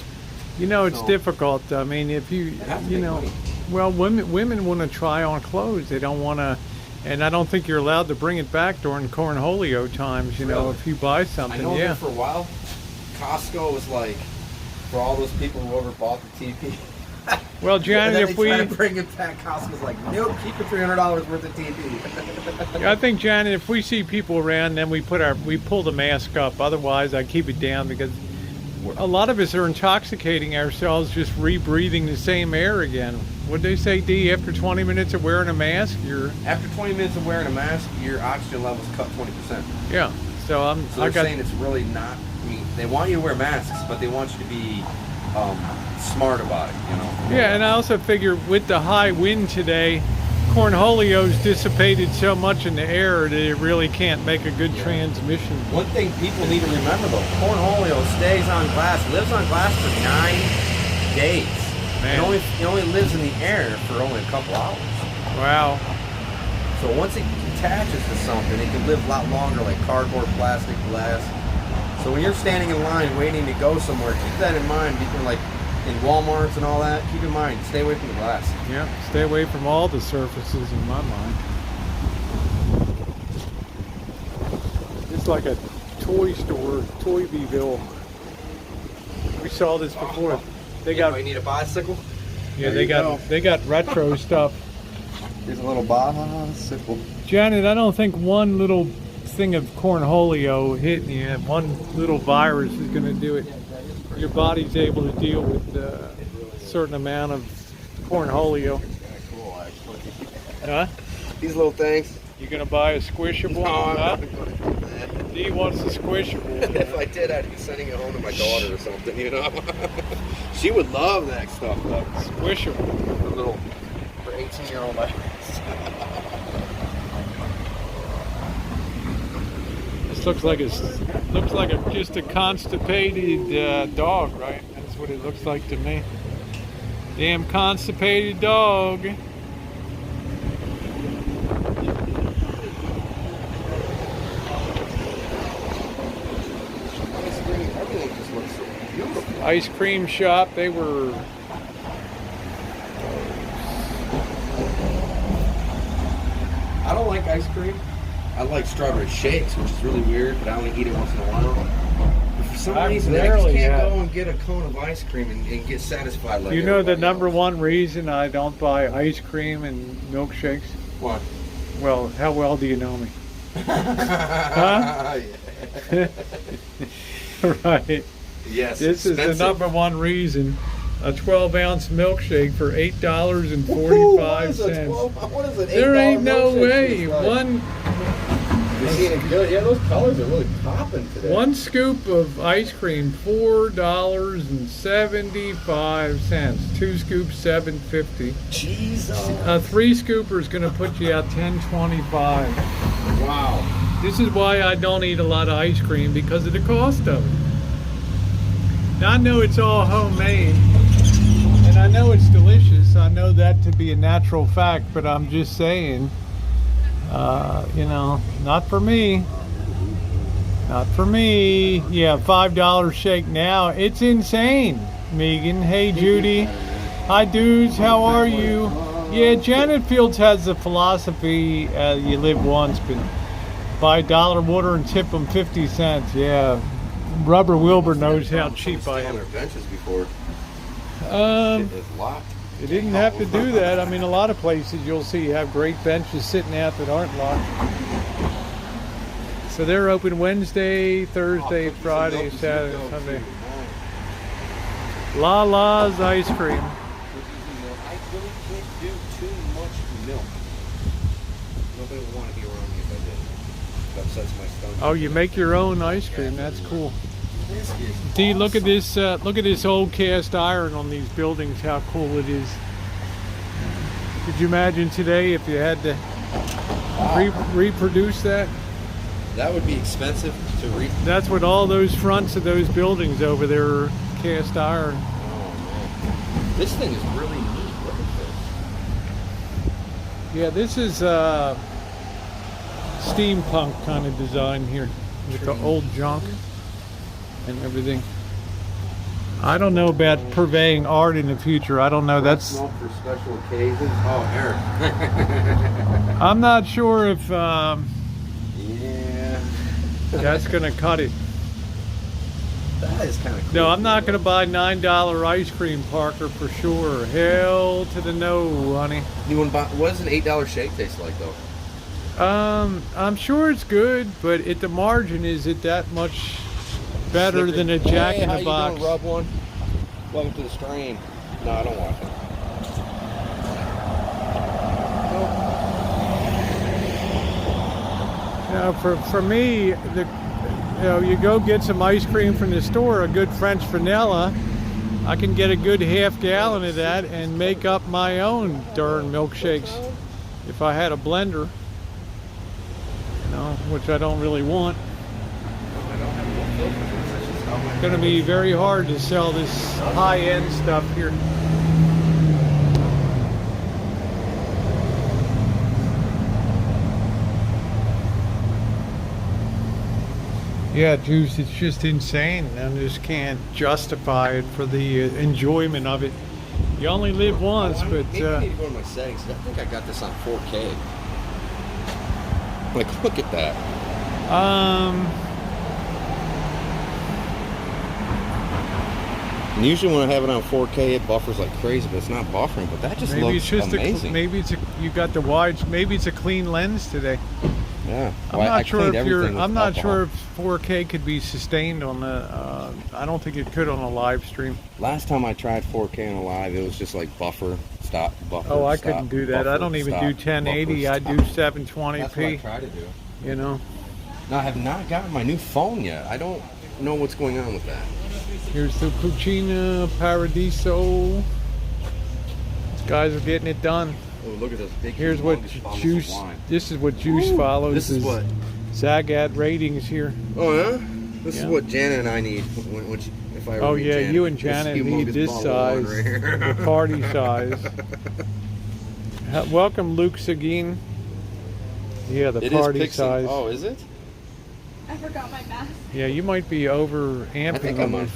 You know, it's difficult. I mean, if you know, money. well, women want to try on clothes. They don't want to, and I don't think you're allowed to bring it back during Cornholio times. You know, if you buy something, I know that for a while, Costco was like, for all those people who overbought the TV. Well, Janet, if we try to bring it back, Costco's like, nope, keep your $300 worth of TV. I think, Janet, if we see people around, then we pull the mask up. Otherwise, I keep it down because a lot of us are intoxicating ourselves just rebreathing the same air again. What'd they say, D? After 20 minutes of wearing a mask, after 20 minutes of wearing a mask, your oxygen levels cut 20%. Yeah. So they're saying it's really not. I mean, they want you to wear masks, but they want you to be smart about it, you know. Yeah, and I also figure with the high wind today, Cornholio's dissipated so much in the air that it really can't make a good transmission. One thing people need to remember though, Cornholio stays on glass, lives on glass for 9 days. Man. It only lives in the air for only a couple hours. Wow. So once it attaches to something, it can live a lot longer, like cardboard, plastic, glass. So when you're standing in line waiting to go somewhere, keep that in mind. Because like in Walmarts and all that, keep in mind, stay away from the glass. Yeah, stay away from all the surfaces in my mind. It's like a toy store, Toyville. We saw this before. They got. You need a bicycle? Yeah, they got retro stuff. Here's a little bicycle. Janet, I don't think one little thing of Cornholio hitting you, one little virus is going to do it. Your body's able to deal with a certain amount of Cornholio. Cool, actually. Huh? These little things. You going to buy a squishable? No, I'm huh? not going to do that. D wants a squishable. If I did, I'd be sending it home to my daughter or something, you know? She would love that stuff, though. Squishable. For little, for 18-year-old ladies. This looks like just a constipated dog, right? That's what it looks like to me. Damn constipated dog. Everything just looks so beautiful. Ice cream shop, they were. I don't like ice cream. I like strawberry shakes, which is really weird, but I only eat it once in a while. But for some reason, I just can't go and get a cone of ice cream and get satisfied like You know the number else. one reason I don't buy ice cream and milkshakes? What? Well, how well do you know me? Huh? Right. Yes. This is the number one reason. A 12-ounce milkshake for $8.45. What is it? There ain't no way. You're seeing it good. Yeah, those colors are really popping today. One scoop of ice cream, $4.75. 2 scoops, $7.50. Jesus. A 3 scooper is going to put you out $10.25. Wow. This is why I don't eat a lot of ice cream, because of the cost of it. Now, I know it's all homemade, and I know it's delicious. I know that to be a natural fact, but I'm just saying, you know, not for me. Not for me. Yeah, $5 shake now. It's insane, Megan. Hey, Judy. Hi, dudes. How are you? Yeah, Janet Fields has the philosophy, you live once, but buy $1 water and tip them 50 cents. Yeah. Rubber Wilbur knows how cheap I am. On their benches before. Um, Shit is locked. You didn't have to do that. I mean, a lot of places you'll see you have great benches sitting out that aren't locked. So they're open Wednesday, Thursday, Friday, Saturday, Sunday. Lala's ice cream. I really can't do too much milk. Nobody would want to be around me if I did. It upsets my stomach. Oh, you make your own ice cream. That's cool. Dee, look at this. Look at this old cast iron on these buildings. How cool it is. Could you imagine today if you had to reproduce that? That would be expensive to That's what all those fronts of those buildings over there are, cast iron. Oh man, this thing is really neat. Look at this. Yeah, this is steampunk kind of design here with the old junk and everything. I don't know about purveying art in the future. I don't know. That's smoke for special occasions. Oh, Eric. I'm not sure if Yeah. that's gonna cut it. That is kind of cool. No, I'm not gonna buy $9 ice cream, Parker, for sure. Hell to the no, honey. You wouldn't buy, what does an $8 shake taste like though? I'm sure it's good, but at the margin, is it that much better than a Jack in the Box? You doing, rub one? Welcome to the stream. No, I don't want it. For me, you go get some ice cream from the store, a good French vanilla. I can get a good half gallon of that and make up my own darn milkshakes if I had a blender. Which I don't really want. It's going to be very hard to sell this high-end stuff here. Yeah, Juice, it's just insane. I just can't justify it for the enjoyment of it. You only live once, but... Maybe I need to go to my settings. I think I got this on 4K. Like, look at that. And usually when I have it on 4K, it buffers like crazy, but it's not buffering. But that just maybe looks it's just amazing. you got the wide. Maybe it's a clean lens today. Yeah, I'm not sure if I'm not sure if 4K could be sustained on the. I don't think it could on a live stream. Last time I tried 4K on a live, it was just like buffer, stop, buffer. Oh, I stop, couldn't do that. buffer, I don't even stop, do 1080. buffer, I do 720p. That's what I try to do. You know. No, I have not gotten my new phone yet. I don't know what's going on with that. Here's the Choochin Paradiso. These guys are getting it done. Oh, look at this big. Here's what Juice. This is what Juice follows. This is what Zagat ratings here. Oh yeah. This is what Janet and I need. If I oh yeah, Janet, you and Janet need this size, right the party size. Welcome, Luke Seguin. Yeah, the party size. Oh, is it? I forgot my mask. Yeah, you might be over amping. I think I'm on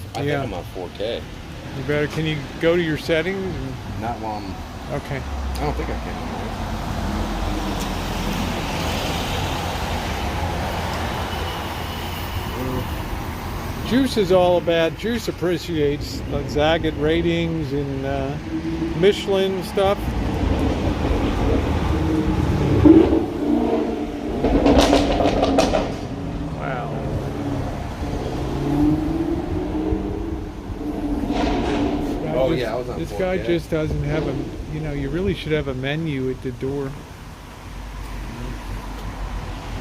4K. You better. Can you go to your settings? Not while I'm. Okay. I don't think I can. Juice is all about. Juice appreciates like Zagat ratings and Michelin stuff. Wow. Oh yeah, I was on. This 4K. guy just doesn't have a. You know, you really should have a menu at the door.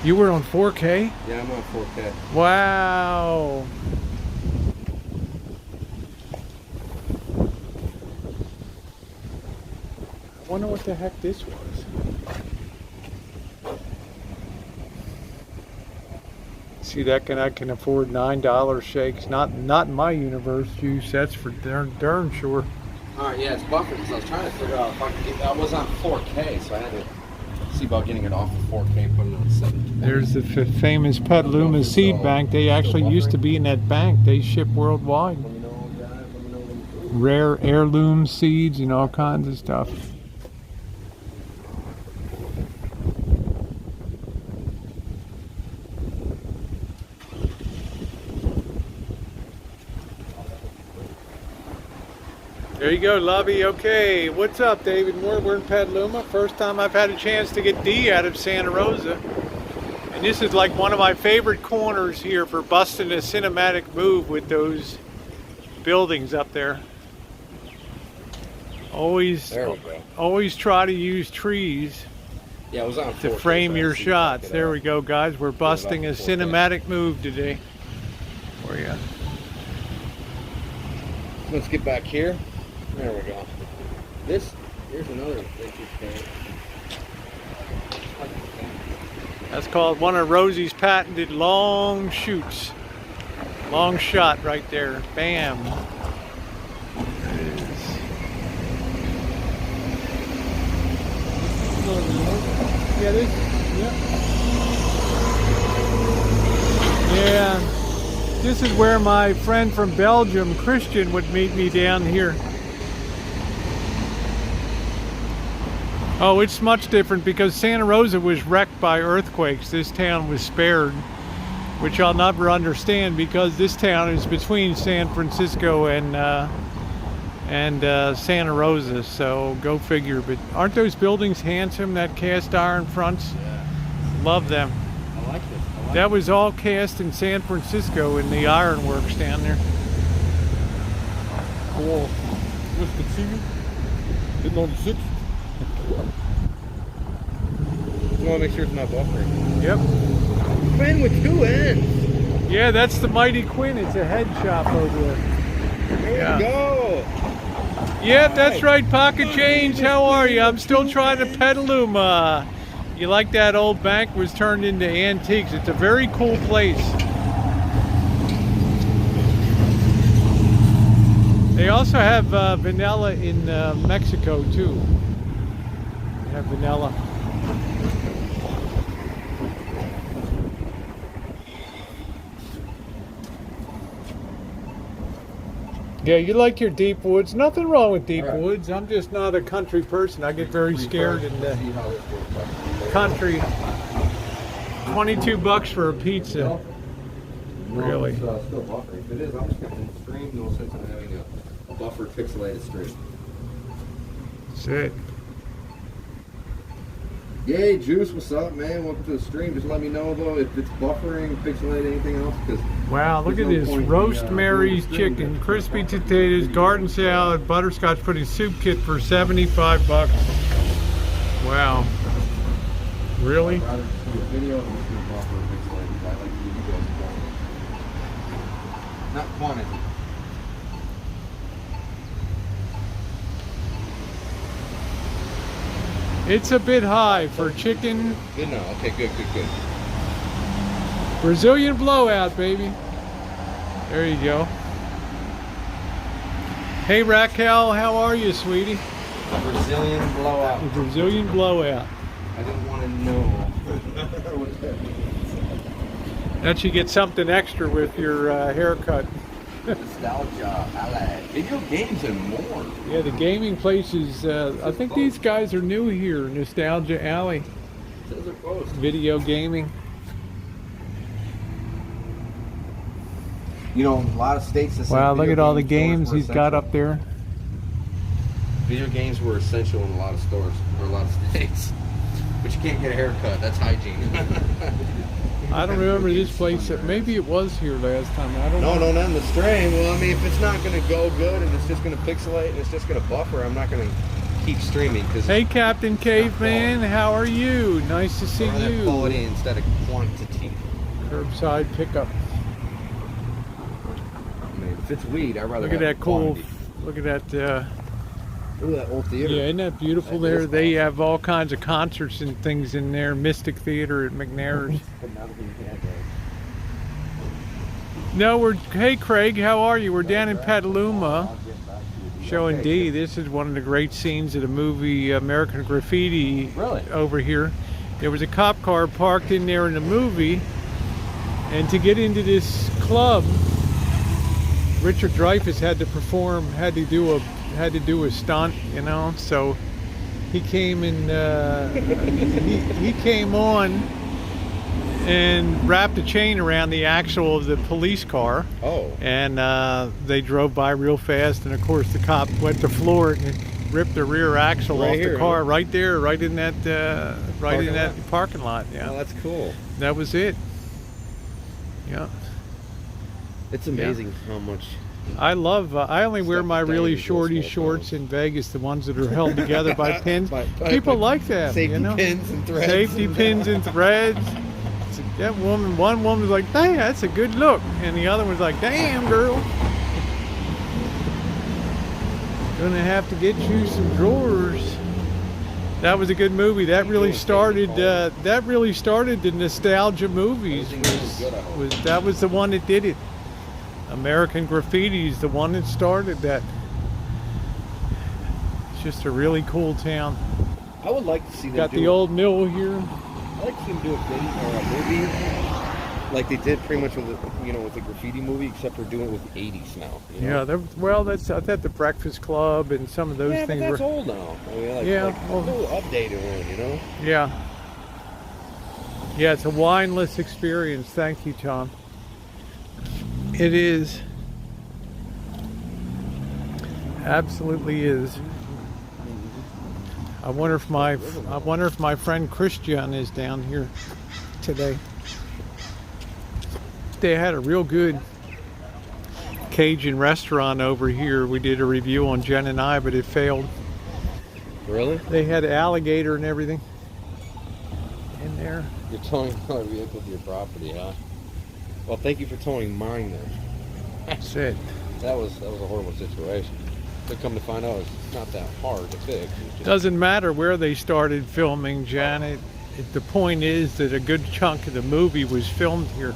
You were on 4K? Yeah, I'm on 4K. Wow. I wonder what the heck this was. See, that I can afford $9 shakes. Not in my universe, Juice. That's for darn sure. All right, yeah, it's buffered because I was trying to figure out if I could get. I was on 4K, so I had to see about getting it off of 4K, putting it on 720. There's the famous Petaluma seed bank. They actually used to be in that bank. They ship worldwide. Let me know, guys. Let me know. Rare heirloom seeds and all kinds of stuff. There you go, Lovey. Okay, what's up, David Moore? We're in Petaluma. First time I've had a chance to get Dee out of Santa Rosa. And this is like one of my favorite corners here for busting a cinematic move with those buildings up there. Always try to use trees to frame your shots. There we go, guys. We're busting a cinematic move today for you. Let's get back here. There we go. Here's another vintage tank. That's called one of Rosie's patented long shoots. Long shot right there. Bam. There it is. Yeah, Yeah. This is where my friend from Belgium, Christian, would meet me down here. Oh, it's much different because Santa Rosa was wrecked by earthquakes. This town was spared, which I'll never understand because this town is between San Francisco and Santa Rosa. So go figure. But aren't those buildings handsome? That cast iron fronts. Yeah. Love them. I like this. That was all cast in San Francisco in the ironworks down there. Cool. Just to see you. Hitting on the 6th. You want to make sure it's not buffering. Yep. Quinn with 2 ends. Yeah, that's the Mighty Quinn. It's a head shop over there. There we go. Yep, that's right, Pocket Change. How are you? I'm still trying to Petaluma. You like that old bank was turned into antiques. It's a very cool place. They also have vanilla in Mexico too. They have vanilla. Yeah, you like your deep woods. Nothing wrong with deep woods. I'm just not a country person. I get very scared in the country. $22 for a pizza. Really? It's still buffering. If it is, I'm just going to stream. No sense in having a buffered pixelated stream. That's it. Yay, Juice, what's up, man? Welcome to the stream. Just let me know, though, if it's buffering, pixelated, anything else. Because wow, look at this. Roast Mary's chicken, crispy potatoes, garden salad, butterscotch pudding soup kit for $75. Wow. Really? I'd rather see a video than see a buffer pixelated. I like to see you guys quantity. Not quantity. It's a bit high for chicken. Good now. Okay, good. Brazilian blowout, baby. There you go. Hey Raquel, how are you, sweetie? Brazilian blowout. The Brazilian blowout. I didn't want to know what that means. That you get something extra with your haircut. Nostalgia, I like video games and more. Yeah, the gaming place is, I think these guys are new here, Nostalgia Alley. Says they're closed. Video gaming. You know, a lot of states that say Wow, look video at all the game games stores he's were got essential. up there. Video games were essential in a lot of stores, or a lot of states. But you can't get a haircut, that's hygiene. I don't remember this place. Maybe it was here last time. I don't know. No, not in the stream. Well, I mean, if it's not going to go good and it's just going to pixelate and it's just going to buffer, I'm not going to keep streaming. Cause hey, Captain Caveman, how are you? Nice to see you. Quality instead of quantity. Curbside pickup. I mean, if it's weed, I'd rather Look at have that cool. quantity. Look at that. Look at that old theater. Yeah, isn't that beautiful That there? is They awesome. have all kinds of concerts and things in there. Mystic Theater at McNair's. No, hey Craig, how are you? We're down in Petaluma showing Dee. This is one of the great scenes of the movie American Graffiti. Really? Over here. There was a cop car parked in there in the movie, and to get into this club, Richard Dreyfuss had to do a stunt, you know. So he came and he came on and wrapped a chain around the axle of the police car. Oh. And they drove by real fast, and of course the cop went to floor it and ripped the rear axle Right off here, the car, huh? right there, right in that parking lot. Yeah. Oh, that's cool. That was it. Yeah. It's amazing how much. I love. I only wear Stuff my is really done in these shorty little small shorts in Vegas, the ones that are held together by pins. By People like that, safety you know. pins and threads. Safety pins and threads. That woman, one woman was like, "Hey, that's a good look," and the other was like, "Damn, girl, gonna have to get you some drawers." That was a good movie. That really started. That really started the nostalgia movies. That was the one that did it. American Graffiti is the one that started that. It's just a really cool town. I would like to see them Got do the old mill here. I'd like to see them do a video or a movie like they did pretty much with the graffiti movie, except for doing it with the 80s now. You know? Yeah, well, that's I thought the Breakfast Club and some of those Yeah, things but that's were. old now. I mean, Yeah, like a little updated one, you know? Yeah. Yeah, it's a wineless experience. Thank you, Tom. It is. Absolutely is. I wonder if my friend Christian is down here today. They had a real good Cajun restaurant over here. We did a review on Jen and I, but it failed. Really? They had alligator and everything in there. You're towing another vehicle to your property, huh? Well, thank you for towing mine then. That's it. That was a horrible situation. But come to find out, it's not that hard to fix. It's just, Doesn't matter where they started filming, Janet. The point is that a good chunk of the movie was filmed here.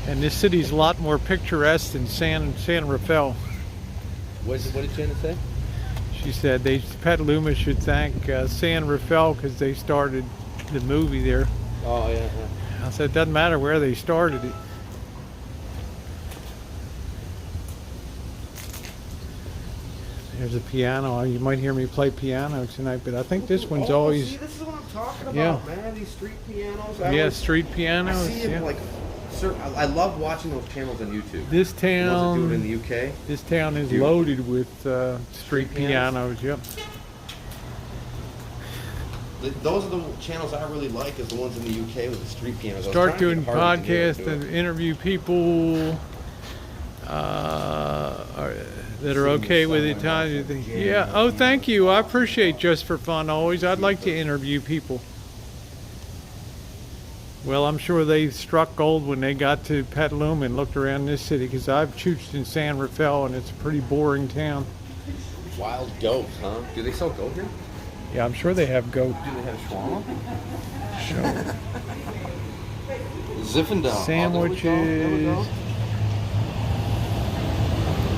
And this city's a lot more picturesque than San Rafael. what did Jenna say? She said Petaluma should thank San Rafael because they started the movie there. Oh, yeah. I said, it doesn't matter where they started it. There's a piano. You might hear me play piano tonight, but I think this one's always... See, this is what I'm talking about, Yeah. man. These street pianos. Yeah, street pianos. I see yeah. it I love watching those channels on YouTube. This The ones that do it in town, the UK. this town is Dude. loaded with street pianos. Yep. Those are the channels I really like, is the ones in the UK with the street pianos. Start doing podcasts and interview people that are okay with it. Yeah. Oh, thank you. I appreciate Just for Fun always. I'd like to interview people. Well, I'm sure they struck gold when they got to Petaluma and looked around this city, because I've chooched in San Rafael and it's a pretty boring town. Wild goats, huh? Do they sell goat here? Yeah, I'm sure they have goat. Do they have shawarma? Sure. Zinfandel. Sandwiches. There we go.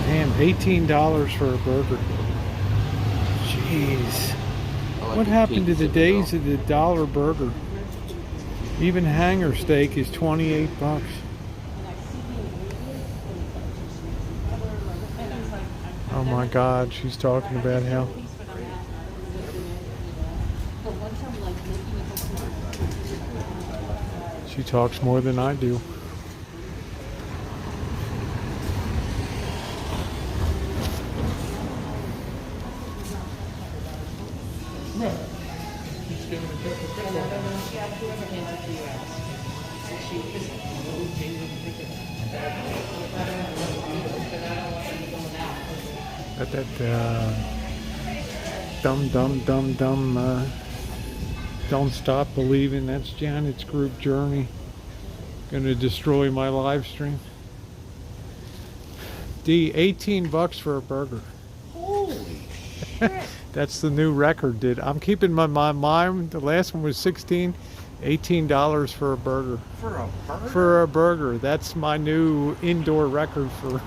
Damn, $18 for a burger. Jeez. I like What the happened to pink the Zinfandel. days of the dollar burger? Even hanger steak is 28 bucks. Oh my God, she's talking about how. She talks more than I do. Got that dumb, don't stop believing. That's Janet's group Journey. Gonna destroy my live stream. D, 18 bucks for a burger. Holy shit. That's the new record, I'm keeping my mind. The last one was 16. $18 for a burger. For a burger? For a burger. That's my new indoor record for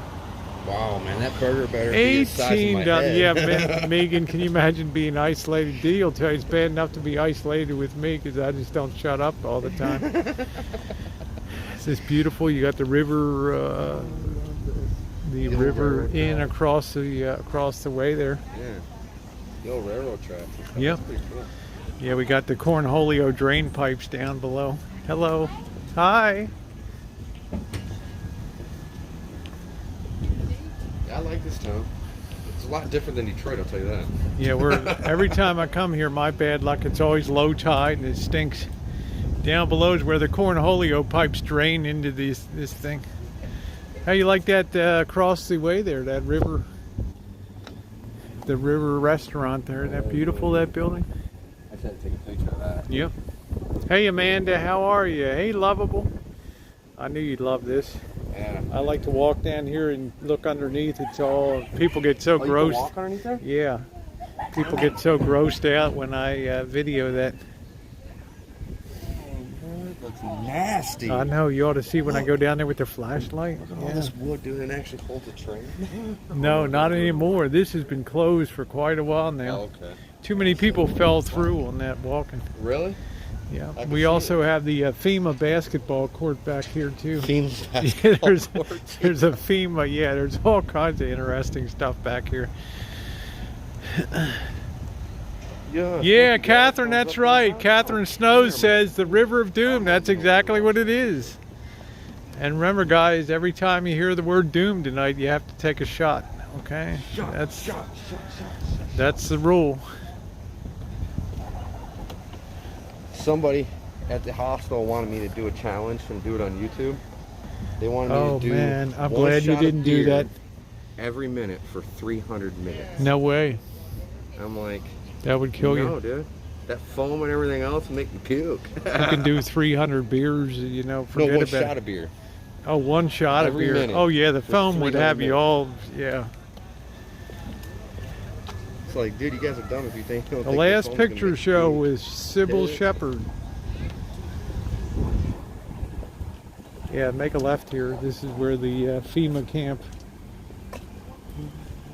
Wow, man, that burger better be the size of my head. Yeah, Megan, can you imagine being isolated? D will tell you it's bad enough to be isolated with me because I just don't shut up all the time. It's just beautiful. You got the river, the river in across the way there. Yeah. The old railroad tracks. Yep. That's pretty cool. Yeah, we got the Cornholio drain pipes down below. Hello. Hi. Yeah, I like this town. It's a lot different than Detroit, I'll tell you that. Yeah, every time I come here, my bad luck, it's always low tide and it stinks. Down below is where the Cornholio pipes drain into this thing. How you like that across the way there, that river? The river restaurant there. Isn't that beautiful, that building? I just had to take a picture of that. Yep. Hey Amanda, how are you? Hey Lovable. I knew you'd love this. Yeah. I like to walk down here and look underneath. It's all, people get so Oh, you grossed. can walk underneath there? Yeah. People get so grossed out when I video that. That looks nasty. I know, you ought to see when I go down there with the flashlight. Look at all this wood, dude, and actually holds a train. No, not anymore. This has been closed for quite a while now. Oh, okay. Too many people fell through on that walking. Really? Yeah. I can We see also have the FEMA basketball court back here too. Themes. Yeah, there's a FEMA. Yeah, there's all kinds of interesting stuff back here. Yeah, Catherine, that's right. Catherine Snow says the River of Doom. That's exactly what it is. And remember, guys, every time you hear the word doom tonight, you have to take a shot. Okay? That's the rule. Somebody at the hospital wanted me to do a challenge and do it on YouTube. They wanted me to do man, I'm one glad you shot of didn't do beer that. every minute for 300 minutes. No way. I'm like, That would kill no, you. dude. That foam and everything else will make me puke. You can do 300 beers, you know, forget No, one about shot it. of beer. Oh, one shot Every of beer. minute Oh, yeah, the for foam would 300 have you minutes. all, yeah. It's like, dude, you guys are dumb if you think. The last picture show was Sybil Shepherd. Yeah, make a left here. This is where the FEMA camp.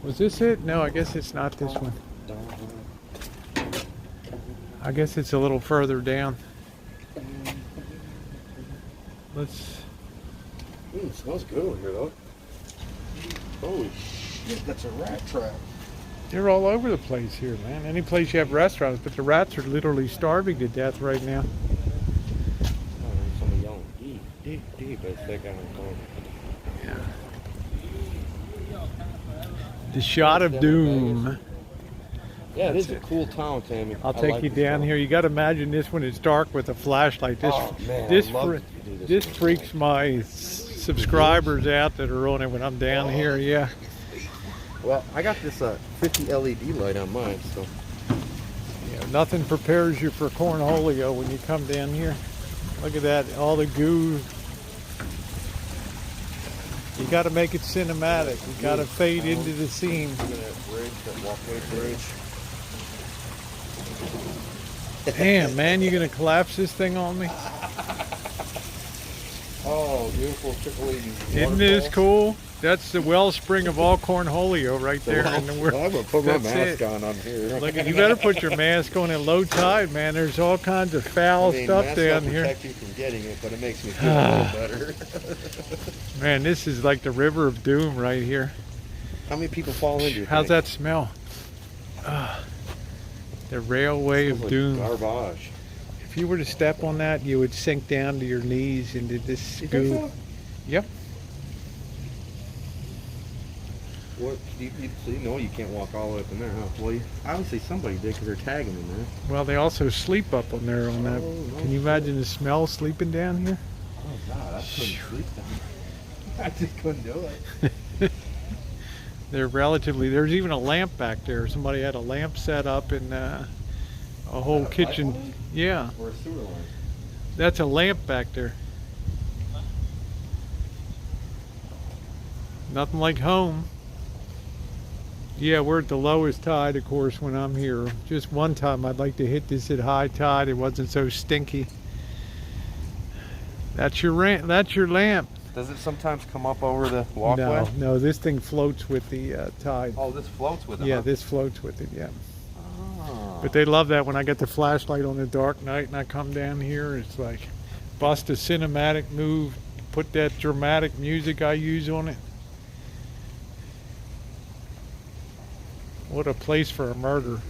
Was this it? No, I guess it's not this one. I guess it's a little further down. Let's. It smells good over here, though. Holy shit, that's a rat trap. They're all over the place here, man. Any place you have restaurants, but the rats are literally starving to death right now. Oh, there's somebody yelling deep as they got on the phone. Yeah. The shot of doom. Yeah, it is a cool town, Tammy. I'll I take like you this down town. here. You got to imagine this when it's dark with a flashlight. This, Oh, man, this, I'd love fr- to do this this one. freaks my subscribers out that are on it when I'm down here. Yeah. Well, I got this 50 LED light on mine, so. Yeah. Nothing prepares you for Cornholio when you come down here. Look at that, all the goo. You got to make it cinematic. You got to fade into the scene. Look at that bridge, that walkway bridge. Damn, man, you gonna collapse this thing on me? Oh, beautiful triple LED. Isn't this cool? That's the wellspring of all Cornholio right there. in the Well, world. I'm gonna put my That's mask it. on here. Look, you better put your mask on at low tide, man. There's all kinds of foul stuff masks down don't here. protect you from getting it, but it makes me feel a little better. Man, this is like the river of doom right here. How many people fall into it? How's that smell? The railway of doom. Garbage. If you were to step on that, you would sink down to your knees into this You goo. think so? Yep. What? So you know you can't walk all the way up in there, huh? Well, obviously somebody did because they're tagging in there. Well, they also sleep up on there on that. Oh, no Can you imagine the smell sleeping down here? Oh God, I couldn't sleep down. I just couldn't do it. They're relatively, there's even a lamp back there. Somebody had a lamp set up in a whole that a kitchen. pipeline? Yeah, Or a sewer line. that's a lamp back there. Nothing like home. Yeah, we're at the lowest tide, of course, when I'm here. Just one time I'd like to hit this at high tide. It wasn't so stinky. That's your lamp. Does it sometimes come up over the walkway? No, this thing floats with the tide. Oh, this floats with it. Yeah, huh? this floats with it, yeah. Oh. But they love that when I get the flashlight on a dark night and I come down here. It's like bust a cinematic move, put that dramatic music I use on it. What a place for a murder.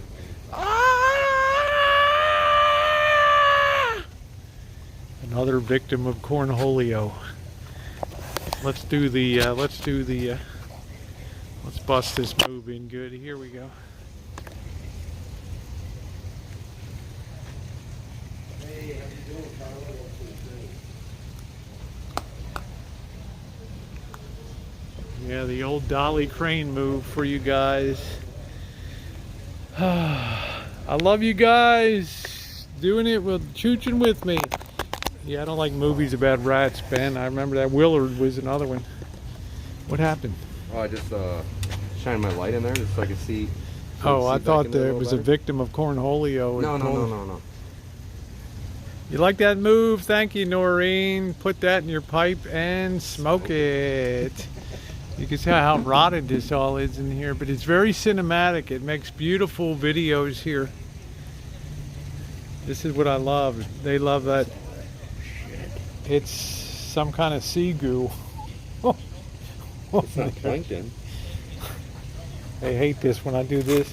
Another victim of Cornholio. Let's bust this move in good. Here we go. Yeah, the old dolly crane move for you guys. I love you guys. Doing it with Choochin with me. Yeah, I don't like movies about rats, Ben. I remember that. Willard was another one. What happened? Oh, I just shined my light in there just so I could see. Oh, I thought that it was a victim of Cornholio. No. You like that move? Thank you, Noreen. Put that in your pipe and smoke it. You can see how rotted this all is in here, but it's very cinematic. It makes beautiful videos here. This is what I love. They love that. It's some kind of sea goo. It's not plankton. I hate this when I do this.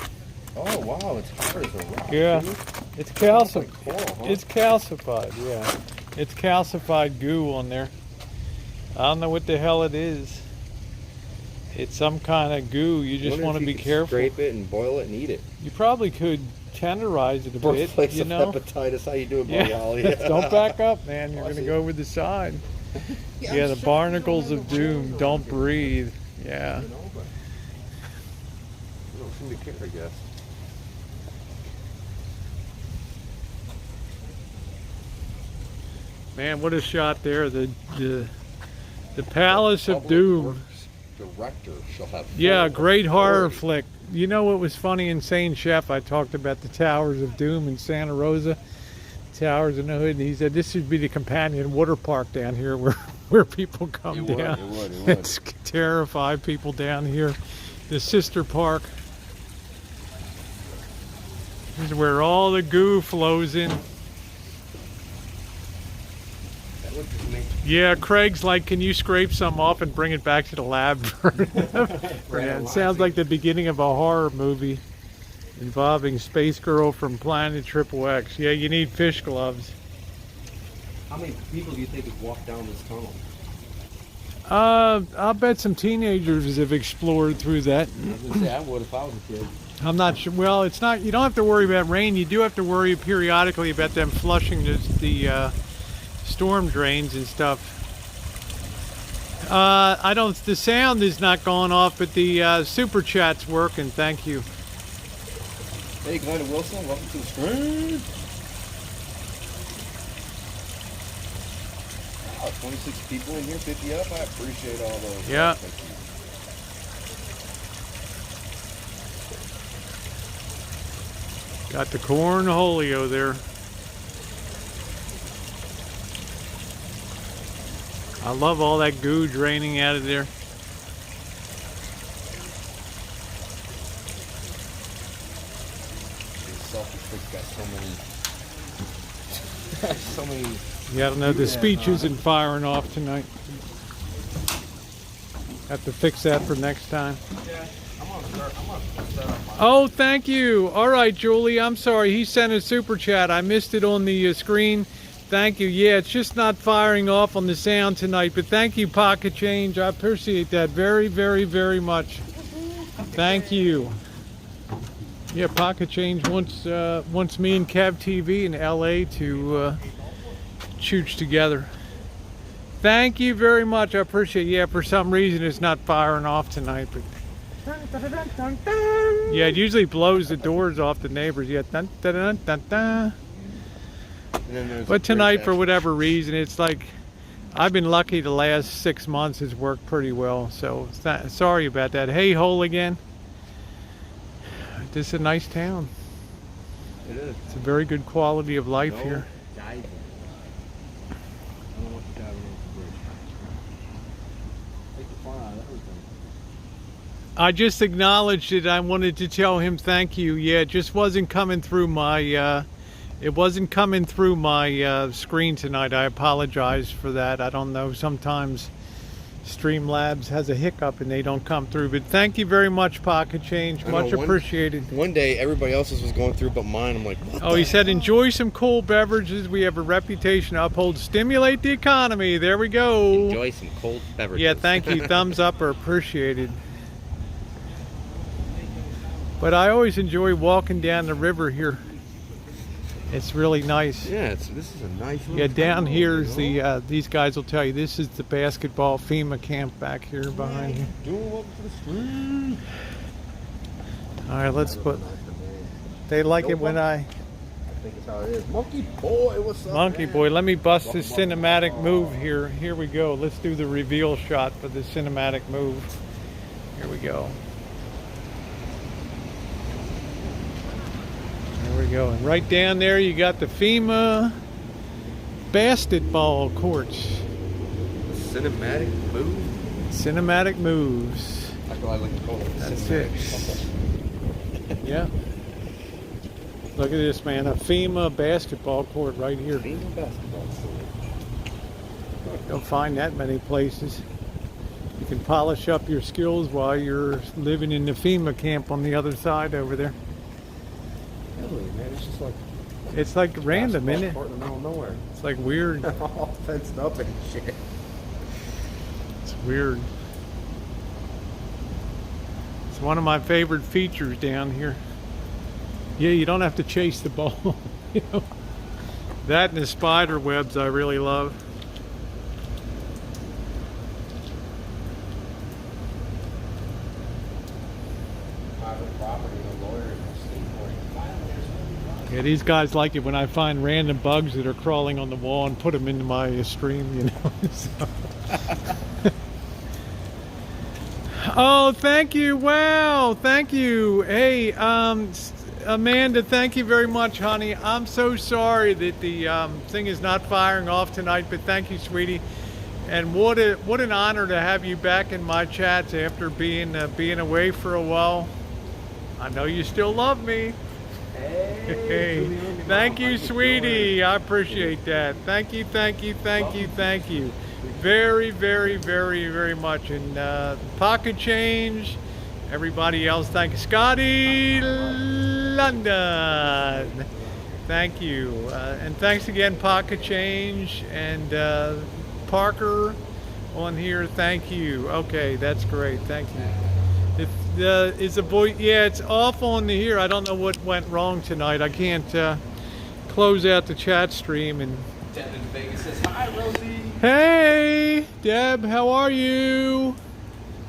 Oh wow, it's hard as a rock. Yeah, too. it's calcified. Like coral, huh? It's calcified. Yeah, it's calcified goo on there. I don't know what the hell it is. It's some kind of goo. You just want to be careful. Scrape it and boil it and eat it. You probably could tenderize it a bit. Birthplace You of know. hepatitis. How you doing, Yeah. Borealia? Don't back up, man. You're gonna go over the side. Yeah, the barnacles of doom. Don't breathe. Yeah. You know, but you don't seem to care, I guess. Man, what a shot there. The Palace of Doom. Works director shall have. Yeah, full great horror authority. flick. You know what was funny? Insane Chef, I talked about the Towers of Doom in Santa Rosa. Towers in the Hood, and he said this should be the companion water park down here where people come down. It would. It's terrify people down here. The sister park. This is where all the goo flows in. That would just make Yeah, Craig's like, can you scrape some off and bring it back to the lab? Yeah, it sounds like the beginning of a horror movie involving Space Girl from Planet Triple X. Yeah, you need fish gloves. How many people do you think have walked down this tunnel? I'll bet some teenagers have explored through that. I was gonna say I would if I was a kid. I'm not sure. Well, it's not. You don't have to worry about rain. You do have to worry periodically about them flushing the storm drains and stuff. I don't. The sound is not going off, but the super chat's working. Thank you. Hey, Glenn Wilson, welcome to the screen. Wow, 26 people in here, 50 up. I appreciate all those. Yeah. Thank you. Got the Cornholio there. I love all that goo draining out of there. Selfish got so many. Yeah, I don't know. The speech isn't firing off tonight. Have to fix that for next time. Yeah, I'm gonna set up my. Oh, thank you. All right, Julie. I'm sorry. He sent a super chat. I missed it on the screen. Thank you. Yeah, it's just not firing off on the sound tonight. But thank you, Pocket Change. I appreciate that very, very, very much. Thank you. Yeah, Pocket Change wants me and Cav TV in LA to chooch together. Thank you very much. I appreciate it. Yeah, for some reason it's not firing off tonight. But yeah, it usually blows the doors off the neighbors. Yeah, dun, dun, dun, dun, dun. But tonight, for whatever reason, it's like I've been lucky the last 6 months has worked pretty well. So sorry about that. Hey, Hole again. This is a nice town. It is. It's a very good quality of life here. Diving. I don't want to dive over the bridge. Take the fun out of everything. I just acknowledged it. I wanted to tell him thank you. Yeah, it just wasn't coming through my screen tonight. I apologize for that. I don't know. Sometimes Streamlabs has a hiccup and they don't come through. But thank you very much, Pocket Change. Much appreciated. One day, everybody else's was going through but mine. I'm like, what oh, he said, enjoy some cold beverages. We have a reputation to uphold. Stimulate the economy. There we go. Enjoy some cold beverages. Yeah, thank you. Thumbs up are appreciated. But I always enjoy walking down the river here. It's really nice. Yeah, this is a nice little Yeah, down town, here's you know? the, these guys will tell you, this is the basketball FEMA camp back here behind you. All right, let's put, they like it when I think it's how it is. Monkey boy, what's up? Monkey boy, let me bust this cinematic move here. Here we go. Let's do the reveal shot for the cinematic move. Here we go. There we go. And right down there you got the FEMA basketball courts. Cinematic move? Cinematic moves. That's what I like to call it. That's it. Yeah. Look at this, man. A FEMA basketball court right here. FEMA basketball court. Don't find that many places. You can polish up your skills while you're living in the FEMA camp on the other side over there. Really, man, it's like random, isn't it? In the middle of nowhere. It's like weird. All fenced up and shit. It's weird. It's one of my favorite features down here. Yeah, you don't have to chase the ball. You know? That and the spider webs I really love. Yeah, these guys like it when I find random bugs that are crawling on the wall and put them into my stream, you know. So. Oh, thank you. Wow, thank you. Hey, Amanda, thank you very much, honey. I'm so sorry that the thing is not firing off tonight, but thank you, sweetie. And what an honor to have you back in my chats after being away for a while. I know you still love me. Hey, thank you, sweetie. I appreciate that. Thank you, thank you, thank you, thank you. Very, very, very, very much. And Pocket Change, everybody else, thank you. Scotty London, thank you. And thanks again, Pocket Change. And Parker on here, thank you. Okay, that's great. Thank you. Is the voice? Yeah, it's off on the here. I don't know what went wrong tonight. I can't close out the chat stream. And Deb in Vegas says, hi, Rosie. Hey, Deb, how are you?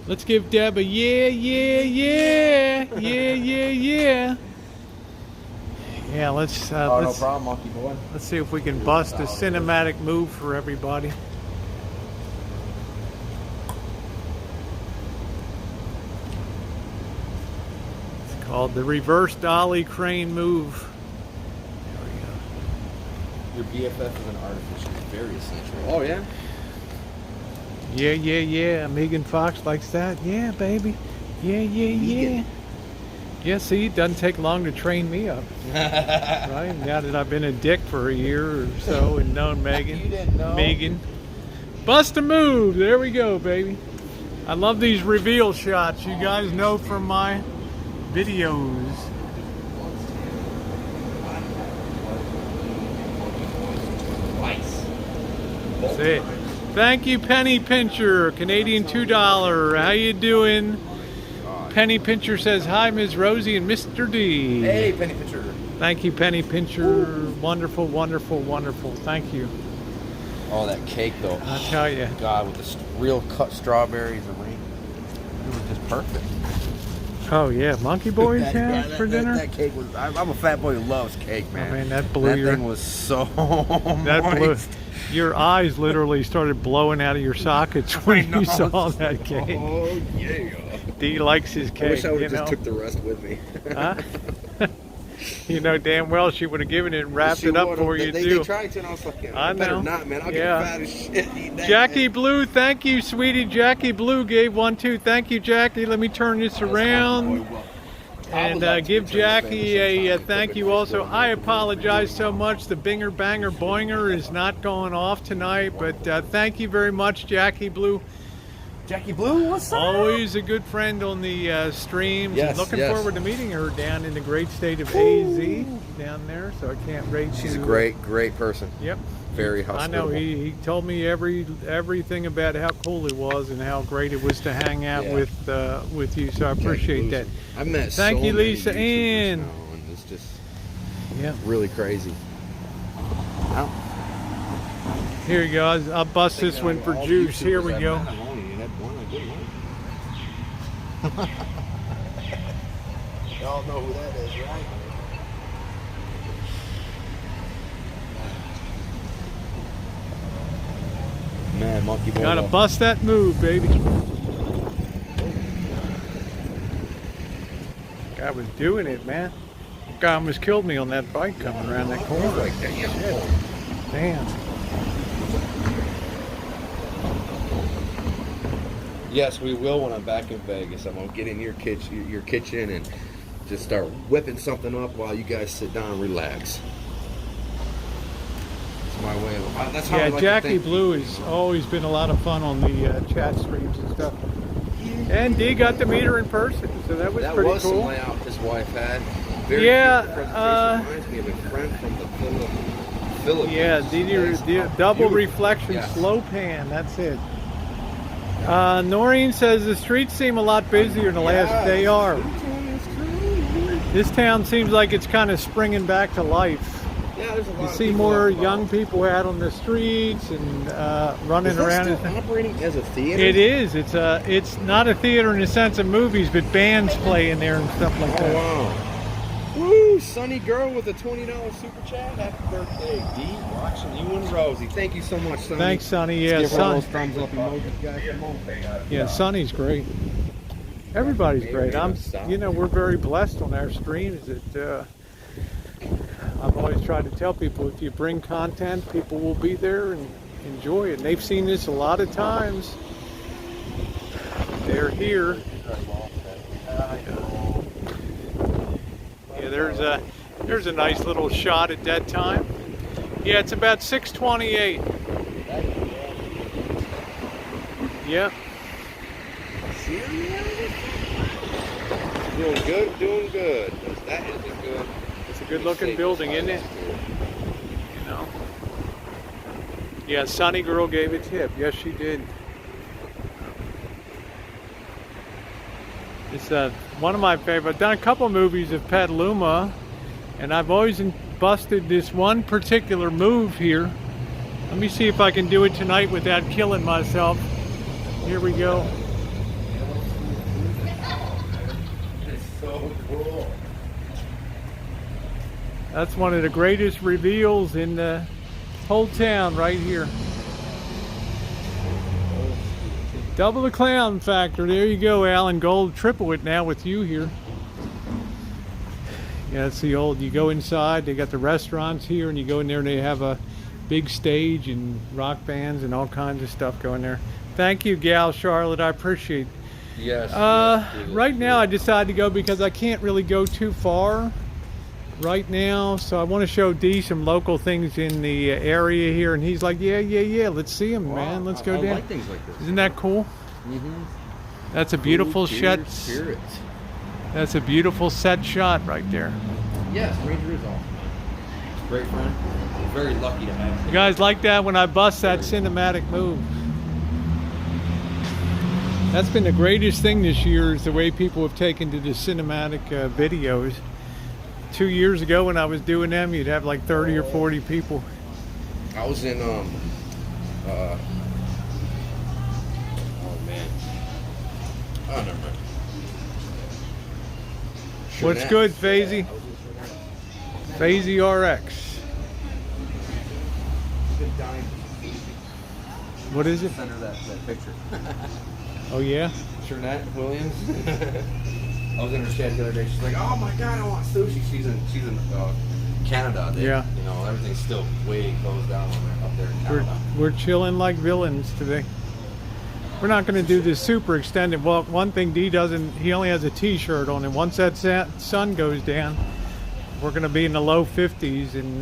Let's give Deb a yeah, yeah, yeah, yeah, yeah, yeah. Yeah, let's. No problem, monkey boy. Let's see if we can bust a cinematic move for everybody. Called the reverse dolly crane move. There we go. Your BFF is an artist, which is very essential. Oh, yeah? Yeah, yeah, yeah. Megan Fox likes that. Yeah, baby. Yeah, yeah, yeah. Yeah, see, it doesn't take long to train me up. Right? Now that I've been a dick for a year or so and known Megan. You didn't know. Megan. Bust a move. There we go, baby. I love these reveal shots. You guys know from my videos. That's it. Thank you, Penny Pincher, Canadian $2. How you doing? Penny Pincher says, hi, Ms. Rosie and Mr. D. Hey, Penny Pincher. Thank you, Penny Pincher. Wonderful, wonderful, wonderful. Thank you. Oh, that cake, though. I'll tell you. God, with the real cut strawberries and rain. It was just perfect. Oh, yeah. Monkey Boy's house for dinner? That cake was... I'm a fat boy who loves cake, man. Oh, man, that blew that thing was so that blew, moist. your eyes literally started blowing out of your sockets when you saw that cake. Oh, yeah. D likes his cake. I wish I would have you just know? took the rest with me. Huh? You know damn well she would have given it and wrapped it up for you, too. They tried to, and I was like, I better know. not, man. I'll get fat as shit. Eat that Jackie thing. Blue, thank you, sweetie. Jackie Blue gave one, too. Thank you, Jackie. Let me turn this around. And give Jackie a thank you also. I apologize so much. The binger banger boinger is not going off tonight, but thank you very much, Jackie Blue. Jackie Blue, what's up? Always a good friend on the streams. Yes, And looking yes. forward to meeting her down in the great state of AZ down there. So I can't wait. She's a great person. Yep. Very I hospitable. know he told me everything about how cool it was and how great it was to hang out Yeah. with you. So I appreciate that. I've met Thank so you, many Lisa YouTubers Ann. now, and it's just Yeah. really crazy. Wow. Here you go. I'll bust this one for juice. Here we go. Y'all know who that is, right? Man, monkey boy. Gotta bust that move, baby. Guy was doing it, man. Guy almost killed me on that bike coming around that corner. Like that. Yeah. Damn. Yes, we will when I'm back in Vegas. I'm gonna get in your kitchen and just start whipping something up while you guys sit down and relax. That's my way of. That's how I Yeah, like Jackie to think. Blue has always been a lot of fun on the chat streams and stuff. And Dee got to meet her in person, so that was That pretty was some cool. layout his wife had. Very Yeah, different presentation. Reminds me of a friend from the Philippines. Yeah, double Beautiful. reflection Yes. slow pan. That's it. Noreen says the streets seem a lot busier in the last. They are. This town seems like it's kind of springing back to life. Yeah, there's a lot You of see people more out and young about. people out on the streets and running Is that around. still operating as a theater? It is. It's not a theater in the sense of movies, but bands play in there and stuff like Oh that. wow. Woo! Sunny girl with a $20 super chat. Happy birthday, D. Watching you and Rosie. Thank you so much, Sunny. Thanks, Sonny. Yeah, Let's give her Son. those thumbs up emojis, guys. Come on. Yeah, Sonny's great. Everybody's great. We're very blessed on our streams. I've always tried to tell people if you bring content, people will be there and enjoy it. And they've seen this a lot of times. They're here. Yeah, there's a nice little shot at that time. Yeah, it's about 6:28. Yep. Doing good, doing good. That is a good. It's a good looking building, isn't it? You know. Yeah, Sunny Girl gave a tip. Yes, she did. It's one of my favorite. I've done a couple movies of Petaluma, and I've always busted this one particular move here. Let me see if I can do it tonight without killing myself. Here we go. It's so cool. That's one of the greatest reveals in the whole town right here. Double the clown factor. There you go, Alan Gold. Triple it now with you here. Yeah, it's the old, you go inside, they got the restaurants here, and you go in there and they have a big stage and rock bands and all kinds of stuff going there. Thank you, Gal Charlotte. I appreciate it. Yes. Right now I decided to go because I can't really go too far right now, so I want to show Dee some local things in the area here, and he's like, yeah, let's see them, man. Let's go I down. like things like this. Isn't that cool? Mm-hmm. That's a beautiful shot. Spirits. That's a beautiful set shot right there. Yes, Ranger is awesome. Great friend. We're very lucky to have him. You guys like that when I bust that cinematic move? That's been the greatest thing this year, is the way people have taken to the cinematic videos. 2 years ago when I was doing them, you'd have like 30 or 40 people. I was in oh man. Oh, never mind. What's Shernette. good, Fazy? Yeah, I was in Shernette. Fazy RX. Been dying to What is it? send her that picture. Oh yeah? Shernette Williams. I was in her shed the other day. She's like, "Oh my God, I want sushi." She's in Canada. Yeah. You know, everything's still way closed down up there in Canada. We're chilling like villains today. We're not going to do this super extended. Well, one thing Dee doesn't, he only has a t-shirt on, and once that sun goes down, we're going to be in the low 50s, and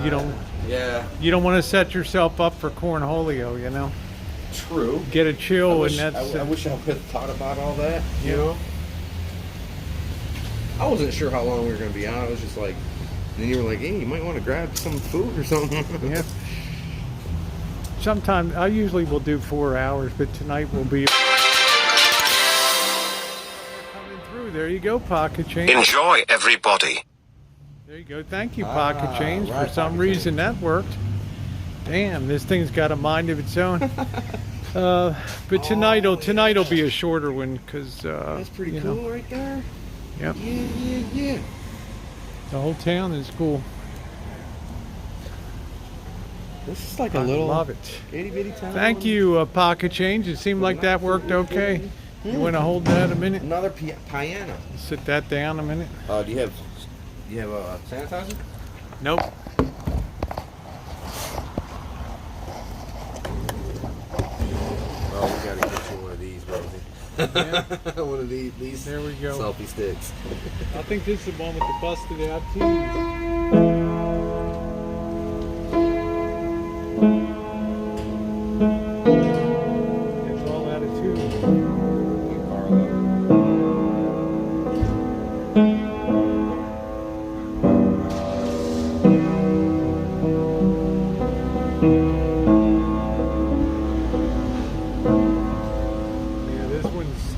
you don't Yeah. want to set yourself up for Cornholio, you know. True. get a chill, I and wish I would have thought about all that. Yeah. You know. I wasn't sure how long we were going to be out. I was just like, and then you were like, hey, you might want to grab some food or something. yeah. Sometimes I usually will do 4 hours, but tonight will be coming through. There you go, Pocket Change. Enjoy, everybody. There you go. Thank you, Pocket Change. right, For some Pocket reason that worked. Damn, this thing's got a mind of its own. But tonight'll be a shorter one because That's pretty you cool know, right there. Yep. Yeah. The whole town is cool. This is like a I little love it. itty bitty town. Thank you, Pocket Change. It seemed like that worked okay. You want to hold that a minute? Another piano. Sit that down a minute. Do you have sanitizer? Nope. Oh, we gotta get you one of these, Rosie. One of these. There we go. Selfie sticks. I think this is the one with the busted out teeth. It's all out of tube. Yeah, this one's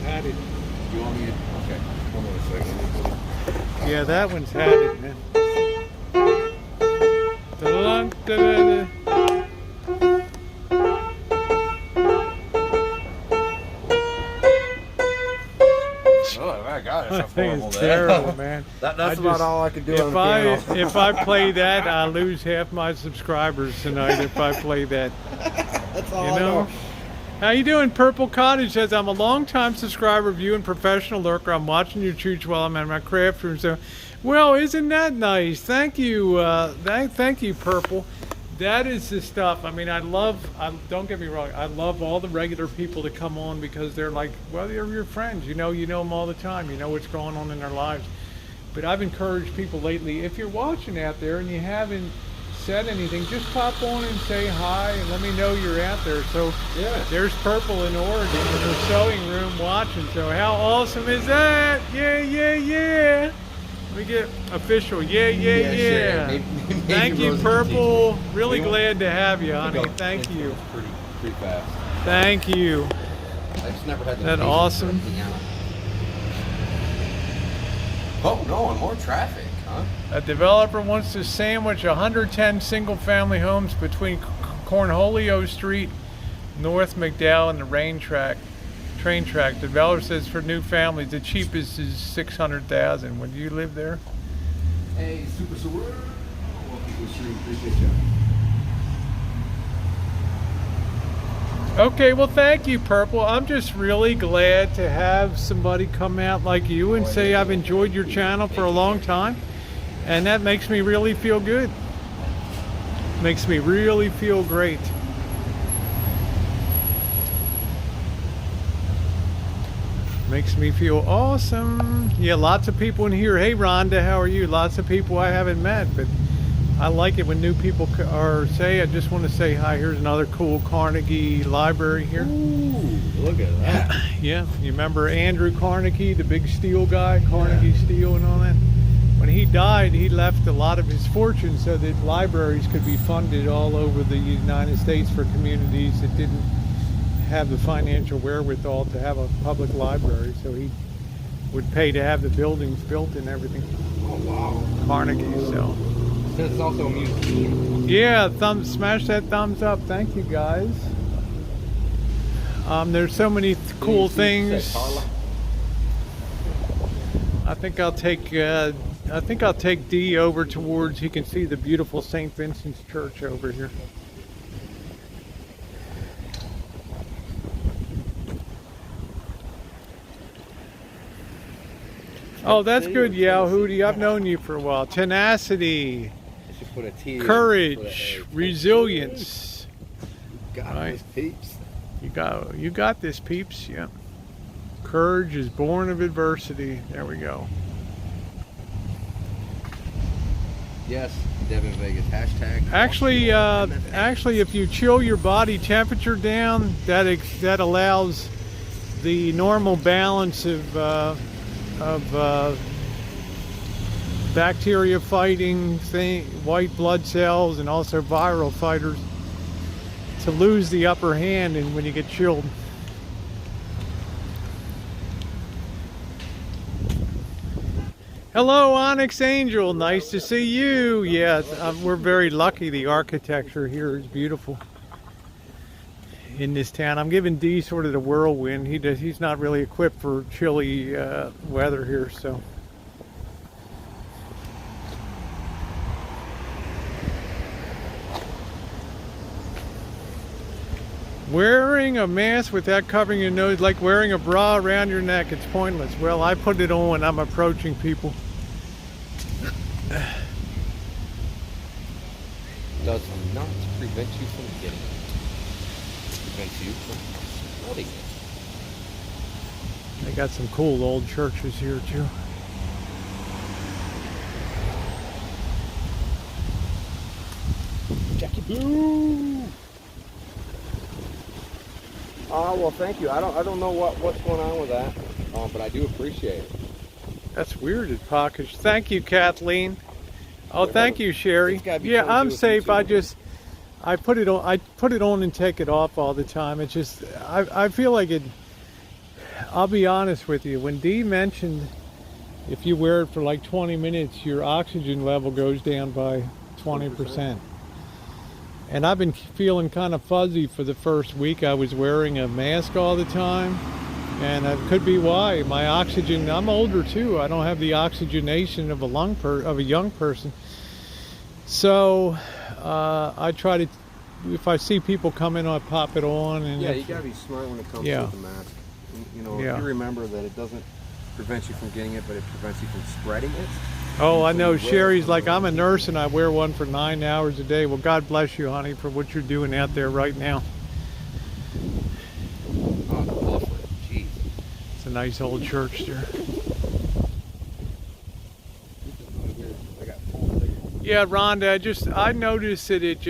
had it. You want me to? Okay. Hold on a second. Yeah, that one's had it, man. Da-da-dun, da-da-da. Oh my God, I that's think horrible. it's terrible, man. That's about all I could do on If the piano. if I play that, I lose half my subscribers tonight. If I play that, That's all you I know. know. How you doing? Purple Cottage says, I'm a long-time subscriber of you and professional lurker. I'm watching your chooch while I'm in my craft room. So, well, isn't that nice? Thank you. Thank you, Purple. That is the stuff. I mean, don't get me wrong. I love all the regular people that come on because they're like, well, they're your friends. You know them all the time. You know what's going on in their lives. But I've encouraged people lately, if you're watching out there and you haven't said anything, just pop on and say hi and let me know you're out there. So Yeah. there's Purple in Oregon in her sewing room watching. So how awesome is that? Yeah. Let me get official. Yeah. Sure. Maybe Thank you, Rosie can Purple. teach me. Really You want- glad to have you, honey. Thank It's you. Pretty fast. Thank you. I just never had That awesome? Piano. Oh no, and more traffic, huh? A developer wants to sandwich 110 single-family homes between Cornholio Street, North McDowell, and the train track. Developer says for new families, the cheapest is $600,000. Would you live there? Hey, super. Welcome to the stream. Appreciate you. Okay, well, thank you, Purple. I'm just really glad to have somebody come out like you and say I've enjoyed your channel for a long time, and that makes me really feel good. Makes me really feel great. Makes me feel awesome. Yeah, lots of people in here. Hey, Rhonda, how are you? Lots of people I haven't met, but I like it when new people I just want to say hi. Here's another cool Carnegie library here. Ooh, look at that. Yeah, you remember Andrew Carnegie, the big steel guy, Carnegie Steel and all that? When he died, he left a lot of his fortune so that libraries could be funded all over the United States for communities that didn't have the financial wherewithal to have a public library. So he would pay to have the buildings built and everything. Oh wow. Carnegie, so. Says it's also a museum. Yeah, smash that thumbs up. Thank you, guys. There's so many cool things. I think I'll take D over towards. You can see the beautiful St. Vincent's Church over here. Oh, that's good, Yao Hootie. I've known you for a while. Tenacity, Put a T in, courage, put a A. resilience. Got Right. this, peeps. You got this, peeps. Yeah. Courage is born of adversity. There we go. Yes, Devin Vegas hashtag. Actually, if you chill your body temperature down, that allows the normal balance of bacteria fighting white blood cells and also viral fighters to lose the upper hand and when you get chilled. Hello, Onyx Angel. Nice to see you. Yeah, we're very lucky. The architecture here is beautiful in this town. I'm giving Dee sort of the whirlwind. He's not really equipped for chilly weather here, so. Wearing a mask without covering your nose, like wearing a bra around your neck, it's pointless. Well, I put it on when I'm approaching people. Does not prevent you from getting it. Prevents you from spreading it. They got some cool old churches here too. Jackie Boo! Well, thank you. I don't know what's going on with that, but I do appreciate it. That's weird. It's packaged. Thank you, Kathleen. Oh, thank you, Sherry. Yeah, I'm safe. I put it on. I put it on and take it off all the time. It's just I feel like it. I'll be honest with you. When Dee mentioned if you wear it for like 20 minutes, your oxygen level goes down by 20%. And I've been feeling kind of fuzzy for the first week. I was wearing a mask all the time, and it could be why. My oxygen, I'm older too. I don't have the oxygenation of a young person. So I try to, if I see people come in, I pop it on. And yeah, you gotta be smart when it comes to the mask. You know, if you remember that it doesn't prevent you from getting it, but it prevents you from spreading it. Oh, I know. Sherry's like, I'm a nurse and I wear one for 9 hours a day. Well, God bless you, honey, for what you're doing out there right now. Oh, jeez. It's a nice old church there. Yeah, Rhonda, I noticed that it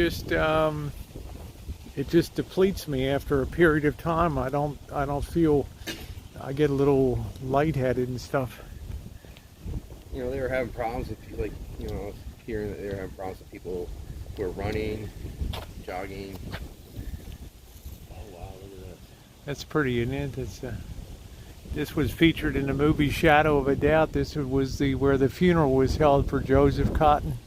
just depletes me after a period of time. I don't feel, I get a little lightheaded and stuff. You know, they were having problems with, like, you know, hearing that they were having problems with people who are running, jogging. Oh, wow, look at that. That's pretty, isn't it? This was featured in the movie Shadow of a Doubt. This was where the funeral was held for Joseph Cotton.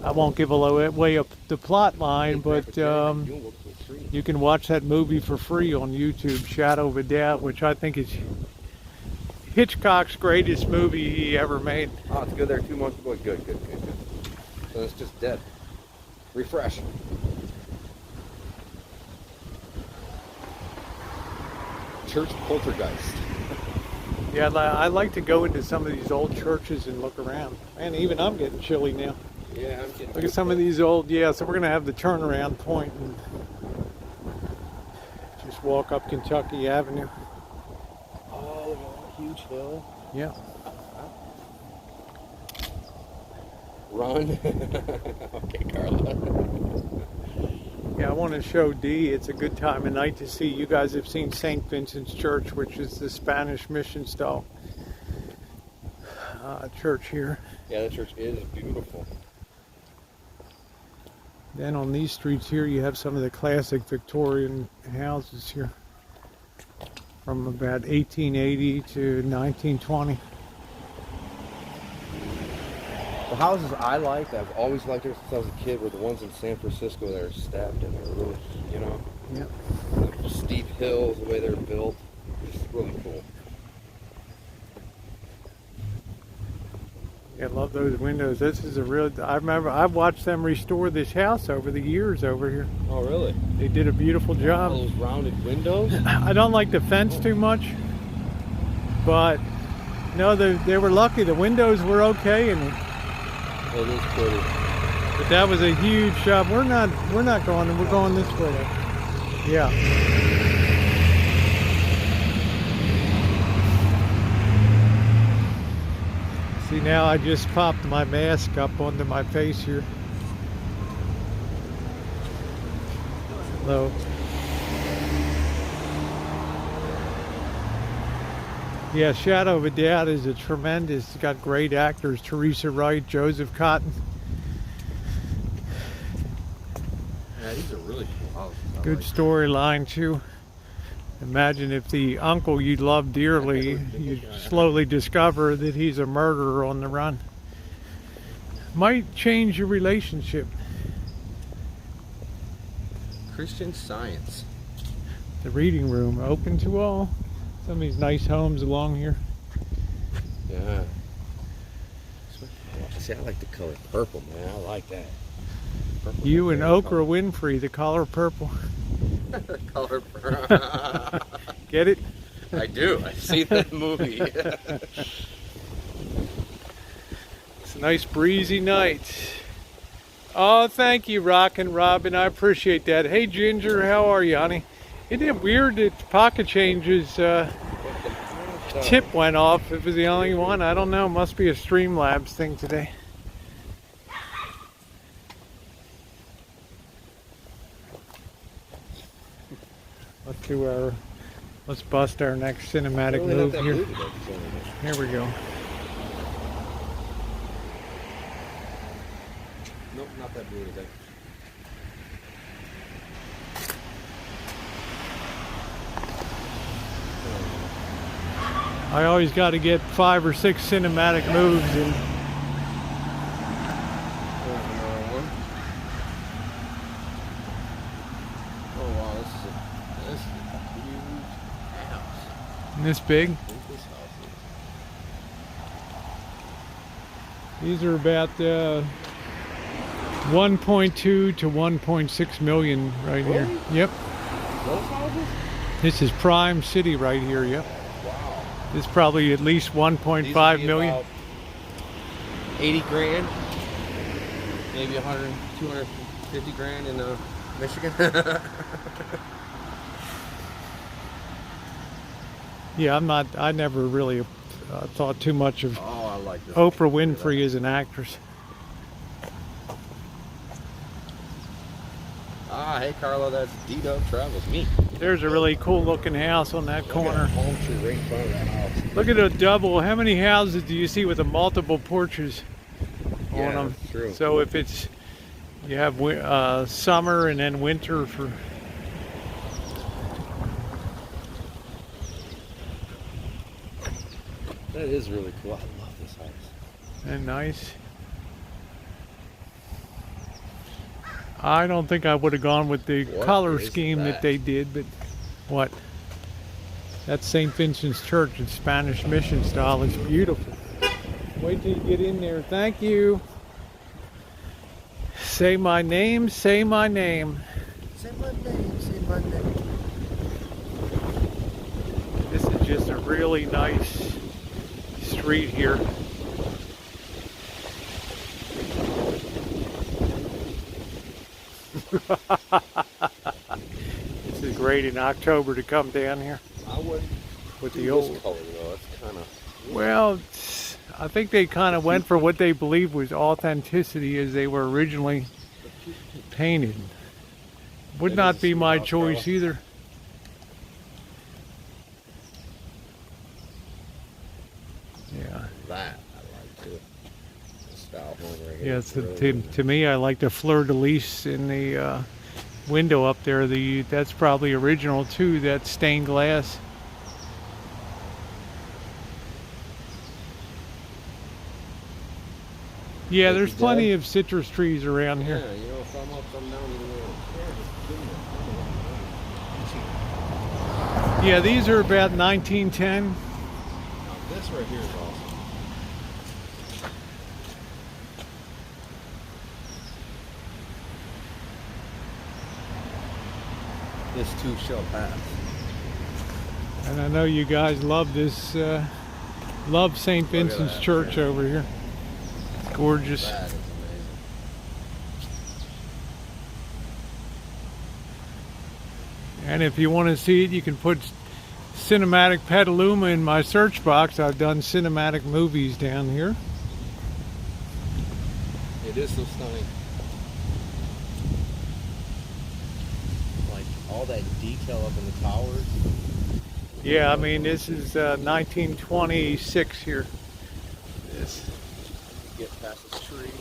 I won't give away up the plot line, but you can watch that movie for free on YouTube, Shadow of a Doubt, which I think is Hitchcock's greatest movie he ever made. Oh, it's good there 2 months ago. Good. So it's just dead. Refresh. Church poltergeist. Yeah, I like to go into some of these old churches and look around. Man, even I'm getting chilly now. Yeah, I'm getting. Look at some of these old. Yeah, so we're gonna have the turnaround point and just walk up Kentucky Avenue. Huge hill. Yeah. Run. Okay, Carla. Yeah, I want to show Dee. It's a good time of night to see. You guys have seen St. Vincent's Church, which is the Spanish mission style church here. Yeah, the church is beautiful. Then on these streets here, you have some of the classic Victorian houses here from about 1880 to 1920. The houses I liked, I've always liked since I was a kid, were the ones in San Francisco that are stacked and they're really, you know, the steep hills, the way they're built, just really cool. Yeah, I love those windows. This is a real, I remember I've watched them restore this house over the years over here. Oh, really? They did a beautiful job. All those rounded windows? I don't like the fence too much, but no, they were lucky. The windows were okay, and it is pretty. But that was a huge job. We're not going. We're going this way. Yeah. See, now I just popped my mask up onto my face here. Low. Yeah, Shadow of a Doubt is a tremendous, it's got great actors, Teresa Wright, Joseph Cotton. Yeah, these are really cool houses. I Good like storyline too. Imagine if the uncle you love dearly, you slowly discover that he's a murderer on the run. Might change your relationship. Christian Science. The reading room, open to all. Some of these nice homes along here. Yeah. See, I like the color purple, man. I like that. Purple's You my and favorite Oprah Winfrey, the color purple. color. Color. Get it? I do. I see that movie. It's a nice breezy night. Oh, thank you, Rockin' Robin. I appreciate that. Hey, Ginger, how are you, honey? Isn't it weird that Pocket Change's tip went off? It was the only one. I don't know. Must be a Streamlabs thing today. Let's bust our next cinematic move here. Here we go. Nope, not that blue today. I always got to get 5 or 6 cinematic moves in. Oh wow, this is a huge house. This big. I think this house is. These are about 1.2 to 1.6 million right here. Really? Yep. Those houses? This is prime city right here. Yep. Wow. This is probably at least 1.5 million. About 80 grand, maybe 100, 250 grand in Michigan. Yeah, I never really thought too much of Oh, I like this. Oprah Winfrey as an actress. Ah, hey Carla, that's DeeDubs Travels. Me. There's a really cool looking house on that corner. Palm tree right in front of that house. Look at a double. How many houses do you see with the multiple porches on them? True. So if it's, you have summer and then winter for. That is really cool. I love this house. And nice. I don't think I would have gone with the What color is scheme that that? they did, but what? That's St. Vincent's Church in Spanish Mission style. It's beautiful. Wait till you get in there. Thank you. Say my name, say my name. Say my name, say my name. This is just a really nice street here. This is great in October to come down here I would with do the this old. color though. It's kind of. Well, I think they kind of went for what they believed was authenticity as they were originally painted. Would That not is be a my sweet house, choice Carla. either. Yeah. That I like too. The style home right here. Yeah, It's really to me, I like the fleur-de-lis in the window up there. That's probably original too. That stained glass. Yeah, Like there's you plenty did? of citrus trees around Yeah, here. you know, if I'm up, I'm down, either way. Yeah, these are about 1910. Now, this right here is awesome. This too shall pass. And I know you guys love this, love St. at Vincent's that, Church yeah. over here. Gorgeous. That is amazing. And if you want to see it, you can put Cinematic Petaluma in my search box. I've done cinematic movies down here. It is so stunning. Like all that detail up in the towers. Yeah, I mean, this is 1926 here. This. Get past this tree.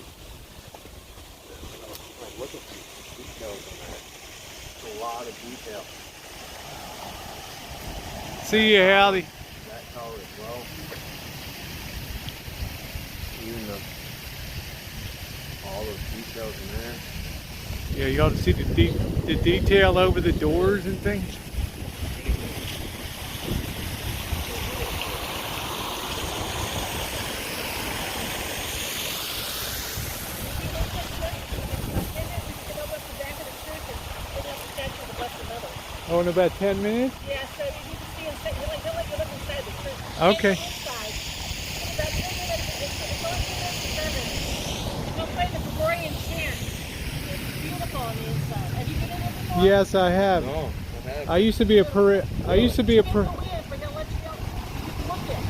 Oh, look at the details on that. It's a lot of detail. See you, Howdy. That tower as well. Even all those details in there. Yeah, you ought to see the detail over the doors and things. Oh, in about 10 minutes? Yeah, so you need to see inside. He'll let you look inside the church. Okay. Inside. About 10 minutes. It's only 2 minutes to 7. He'll play the Gregorian chant. It's beautiful on the inside. Have you been in there before? Yes, I have. No, I have. I used to be a I used to be a You can go in, but he'll let you go. You can look it.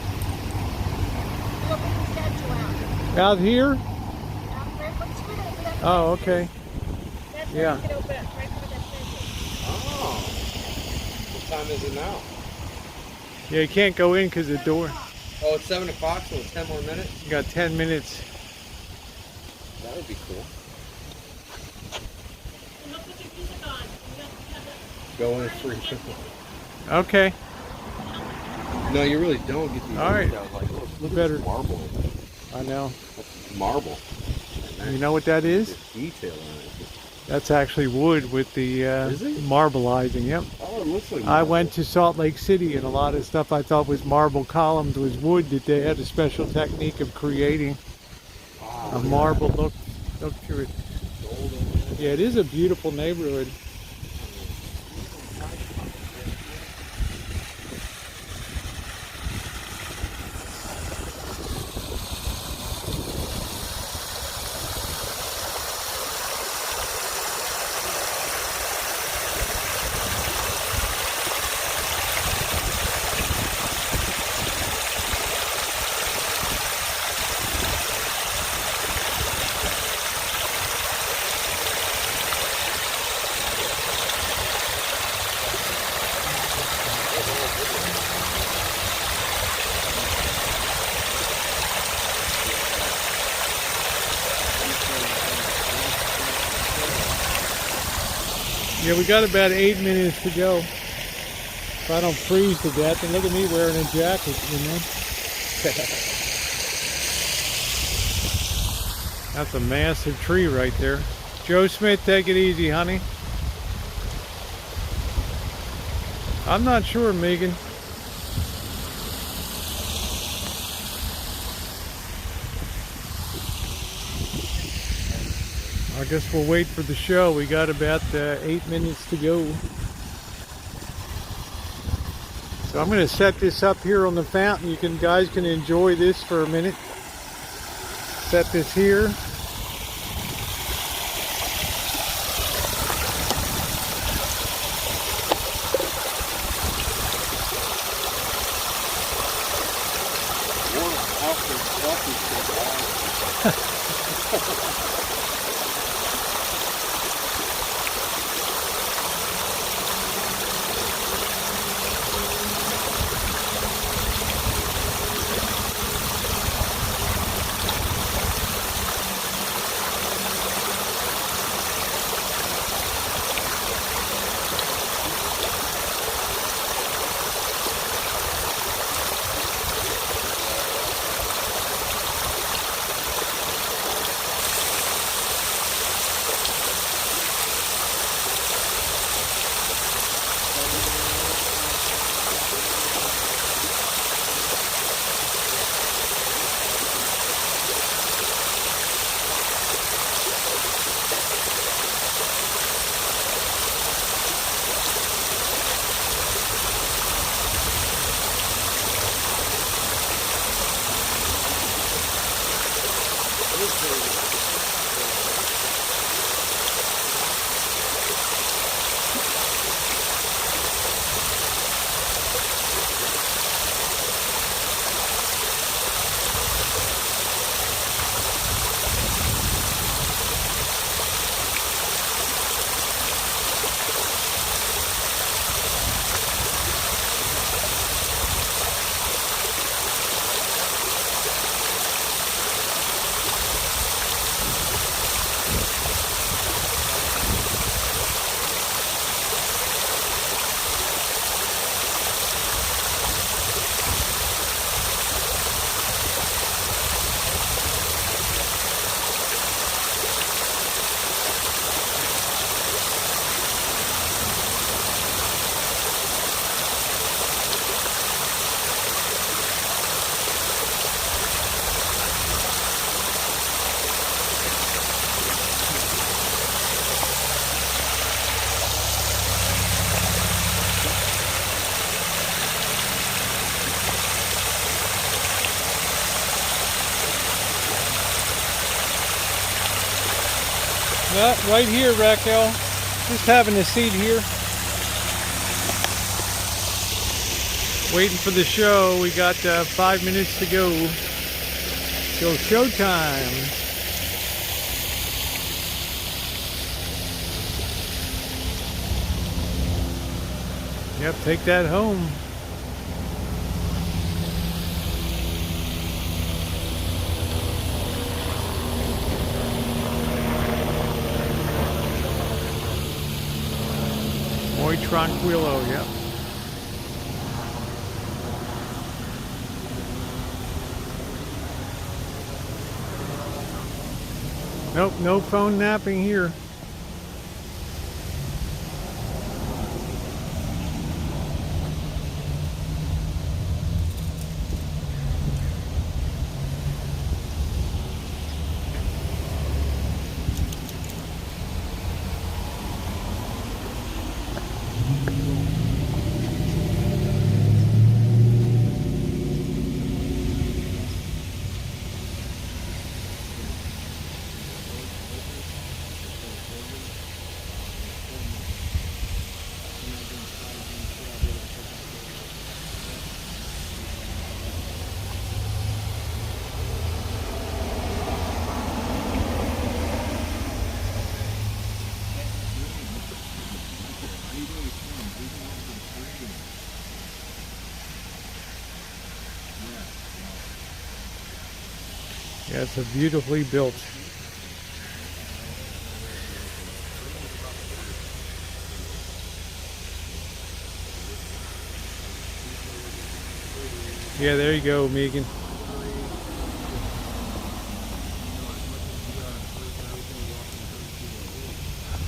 He'll bring the statue out. Out here? Out there. Put the screen in for that. Oh, okay. That's where Yeah. you can open up. Right for that statue. Oh. What time is it now? Yeah, you can't go in because the door. Oh, it's 7 o'clock, so it's 10 more minutes? You got 10 minutes. That would be cool. And don't put your music on. You have to- Go in free. Okay. No, you really don't get these All right. details. Like, look Better. at this marble. I know. That's marble. You know what that is? There's detail on it. That's actually wood with the Is it? marbleizing. Yep. Oh, it looks like I marble. went to Salt Lake City, and a lot of stuff I thought was marble columns was wood that they had a special technique of creating Wow, a look at marble look to it. that. Golden. Yeah, it is a beautiful neighborhood. Yeah, we got about 8 minutes to go. If I don't freeze to death, and look at me wearing a jacket, you know. That's a massive tree right there. Joe Smith, take it easy, honey. I'm not sure, Megan. I guess we'll wait for the show. We got about 8 minutes to go. So I'm going to set this up here on the fountain. You guys can enjoy this for a minute. Set this here. Right here, Raquel. Just having a seat here. Waiting for the show. We got 5 minutes to go till showtime. Yep, take that home. Muy tranquilo, yep. Nope, no phone napping here. Yeah, it's a beautifully built. Yeah, there you go, Megan.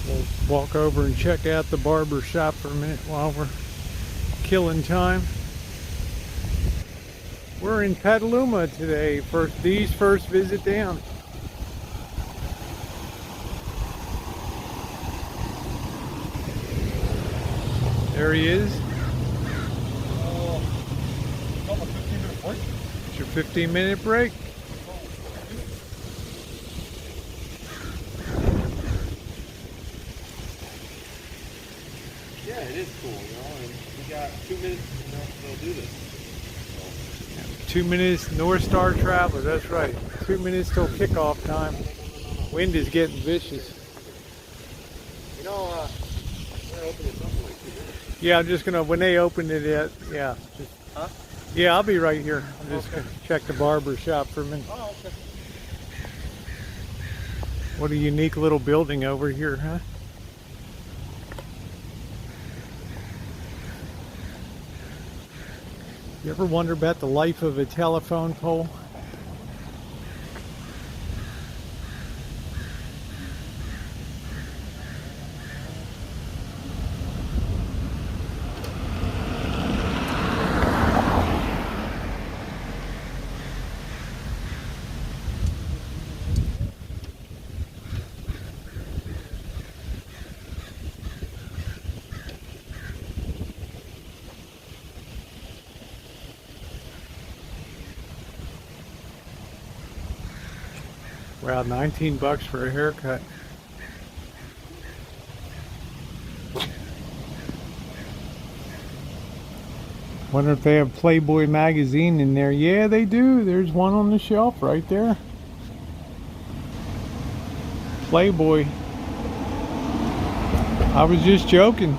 We'll walk over and check out the barber shop for a minute while we're killing time. We're in Petaluma today for Dee's first visit down. There he is. It's your 15-minute break. Yeah, it is cool, and we got 2 minutes to do this. 2 minutes, North Star Traveler, that's right. 2 minutes till kickoff time. Wind is getting vicious. You know, we're gonna open it something like 2 minutes. Yeah, I'm just gonna, when they open it, yeah. Huh? Yeah, I'll be right here. I'm just gonna check the barber shop for a minute. Oh, okay. What a unique little building over here, huh? You ever wonder about the life of a telephone pole? Wow, 19 bucks for a haircut. Wonder if they have Playboy magazine in there. Yeah, they do. There's one on the shelf right there. Playboy. I was just joking.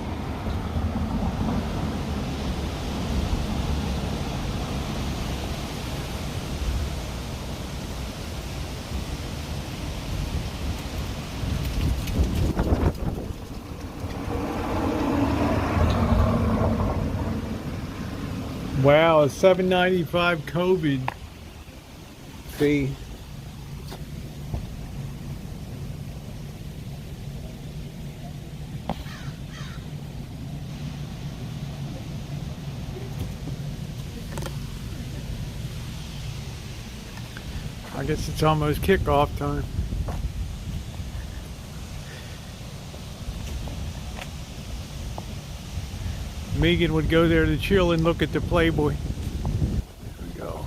Wow, a $7.95 COVID fee. I guess it's almost kickoff time. Megan would go there to chill and look at the Playboy. There we go.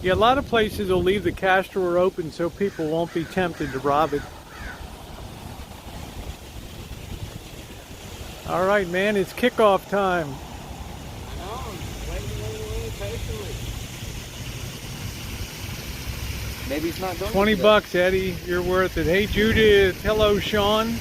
Yeah, a lot of places will leave the cash drawer open so people won't be tempted to rob it. All right, man, it's kickoff time. I know, I'm waiting patiently. Maybe he's not doing 20 bucks, Eddie. You're worth it. Hey, Judith. Hello, Sean.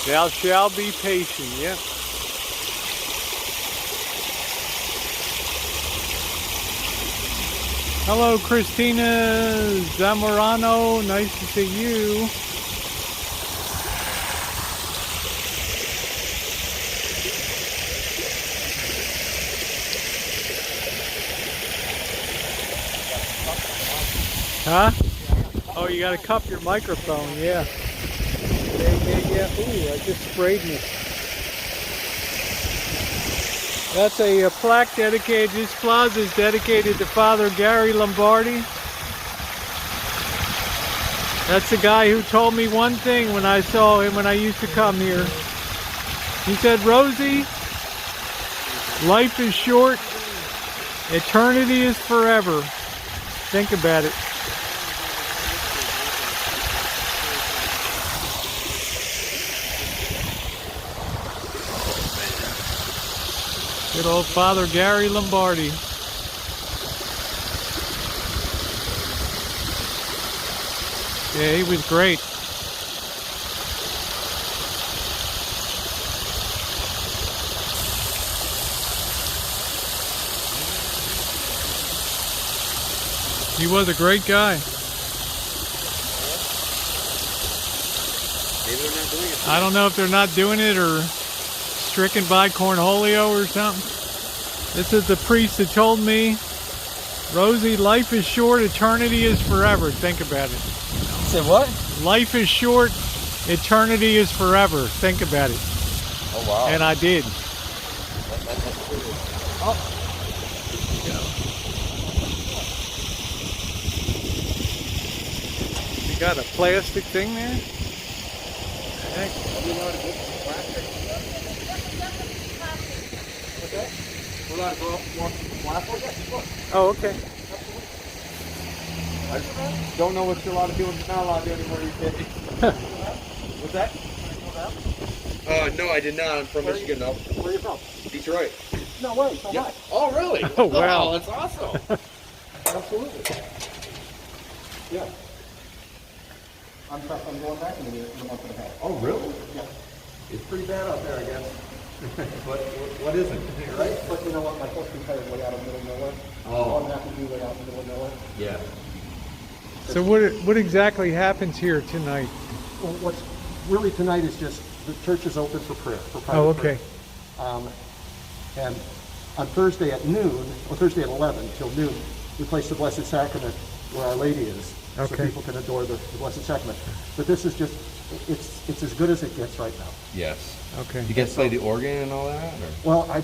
Thou shalt be patient, yeah. Hello, Christina Zamorano. Nice to see you. Huh? Oh, you got to cup your microphone, yeah. Yeah. Ooh, I just sprayed me. That's a plaque dedicated, this plaza is dedicated to Father Gary Lombardi. That's the guy who told me one thing when I saw him when I used to come here. He said, Rosie, life is short, eternity is forever. Think about it. Good old Father Gary Lombardi. Yeah, he was great. He was a great guy. Maybe they're not doing it. I don't know if they're not doing it or stricken by Cornholio or something. This is the priest that told me, Rosie, life is short, eternity is forever. Think about it. Say what? Life is short, eternity is forever. Think about it. Oh wow. And I did. Oh. You got a plastic thing there? Heck. You know how to get plastic? Okay. We're allowed to go up more plastic? Yeah, look. Oh, okay. I don't know what you're allowed to do and you're not allowed to do anymore, you kid. What's that? No, I did not. I'm from Michigan, though. Where are you from? Detroit. No way. So Yeah. what? Oh, really? Oh, wow. Oh, that's awesome. Absolutely. Yeah. I'm going back in a month and a half. Oh, really? Yeah. It's pretty bad out there, I guess. what isn't? Right? But you know what? My folks retired way out of the middle of nowhere. Oh. I'm happy to be way out in the middle of nowhere. Yeah. So what exactly happens here tonight? Well, what's really tonight is just the church is open for prayer, for private Oh, okay. prayer. And on Thursday at noon, or Thursday at 11 till noon, we place the Blessed Sacrament where Our Lady is, so Okay. people can adore the Blessed Sacrament. But this is just, it's as good as it gets right now. Yes. Okay. You guys play the organ and all that? Or? Well,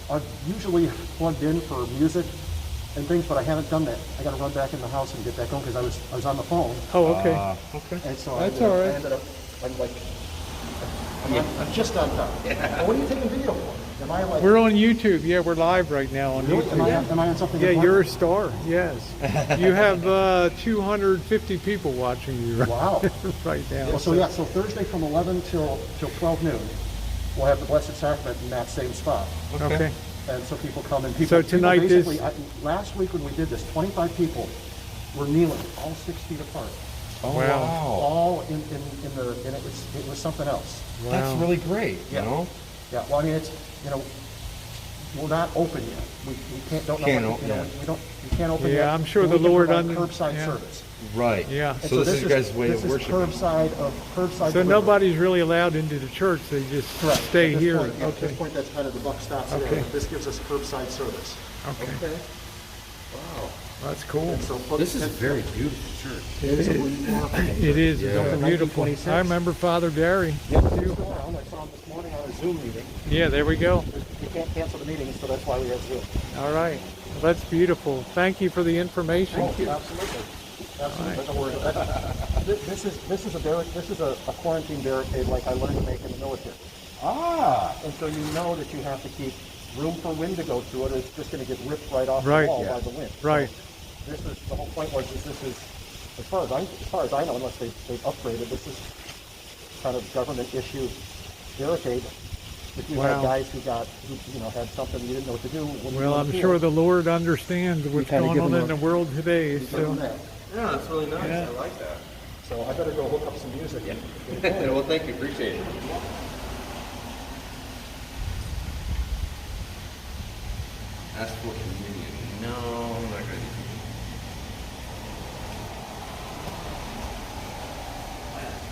I've usually plugged in for music and things, but I haven't done that. I got to run back in the house and get back on because I was on the phone, Oh, okay. Okay. and so That's I all right. ended up, I'm just on time. Well, what are you taking video for? Am I like? We're on YouTube. Yeah, we're live right now on Really? YouTube. Am I on something? Yeah, important? you're a star. Yes. You have 250 people watching you Wow. right now. Well, so Thursday from 11 till 12 noon, we'll have the Blessed Sacrament in that same spot. Okay. And so people come and people. So tonight people this- basically, last week when we did this, 25 people were kneeling, all 6 feet apart, Oh, Wow. all in the, and it was something else. Wow. That's really great, you know? Yeah. Well, I mean, it's, we're not open yet. We don't know. Can't what, open, we can't open yet. Yeah, I'm sure And the we can Lord provide under- curbside yeah. service. Right. Yeah. And So this is your guys' way this of is worshiping. curbside So delivery. nobody's really allowed into the church. They just Correct. stay At this here. point, yeah, At Okay. this point, that's kind of the buck stops there. Okay. This gives us curbside service. Okay. Wow. That's cool. So This is a very beautiful church. It is. Yeah. It's beautiful. I remember Father Derry. Yeah, I saw him this morning on a Zoom meeting. Yeah, there we go. You can't cancel the meetings, so that's why we have Zoom. All right. Well, that's beautiful. Thank you for the information. Absolutely. Absolutely. Don't worry about it. This is a quarantine barricade like I learned to make in the military. Ah. And so you know that you have to keep room for wind to go through it, or it's just going to get ripped right off the wall by the wind. Right. So this is the whole point. Was this is as far as I know, unless they've upgraded, this is kind of government issue barricade. If you had guys who had something you didn't know what to do. Well, I'm sure the Lord understands what's going on in the world today. So. Yeah, that's really nice. Yeah. I like that. So I better go hook up some music. Yeah. Well, thank you. Appreciate it. Ask for communion. No, I'm not going to.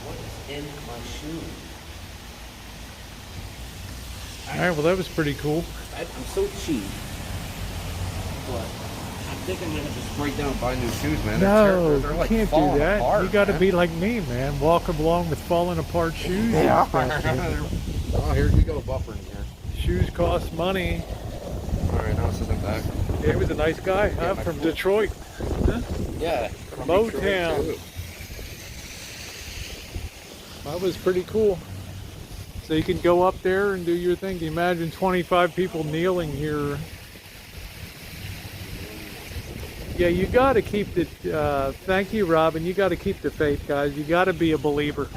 What is in my shoe? All right. Well, that was pretty cool. I'm so cheap. But I think I'm going to just break down and buy new shoes, man. No, They're you like can't do falling that. apart, You got to man. be like me, man. Walk along with falling apart shoes. Yeah. Oh, here we go, buffering here. Shoes cost money. All right, now this isn't back. Yeah, he was a nice guy, huh? From Detroit. Yeah. From Motown. That was pretty cool. So you can go up there and do your thing. Can you imagine 25 people kneeling here? Yeah, you got to keep the, thank you, Robin. You got to keep the faith, guys. You got to be a believer.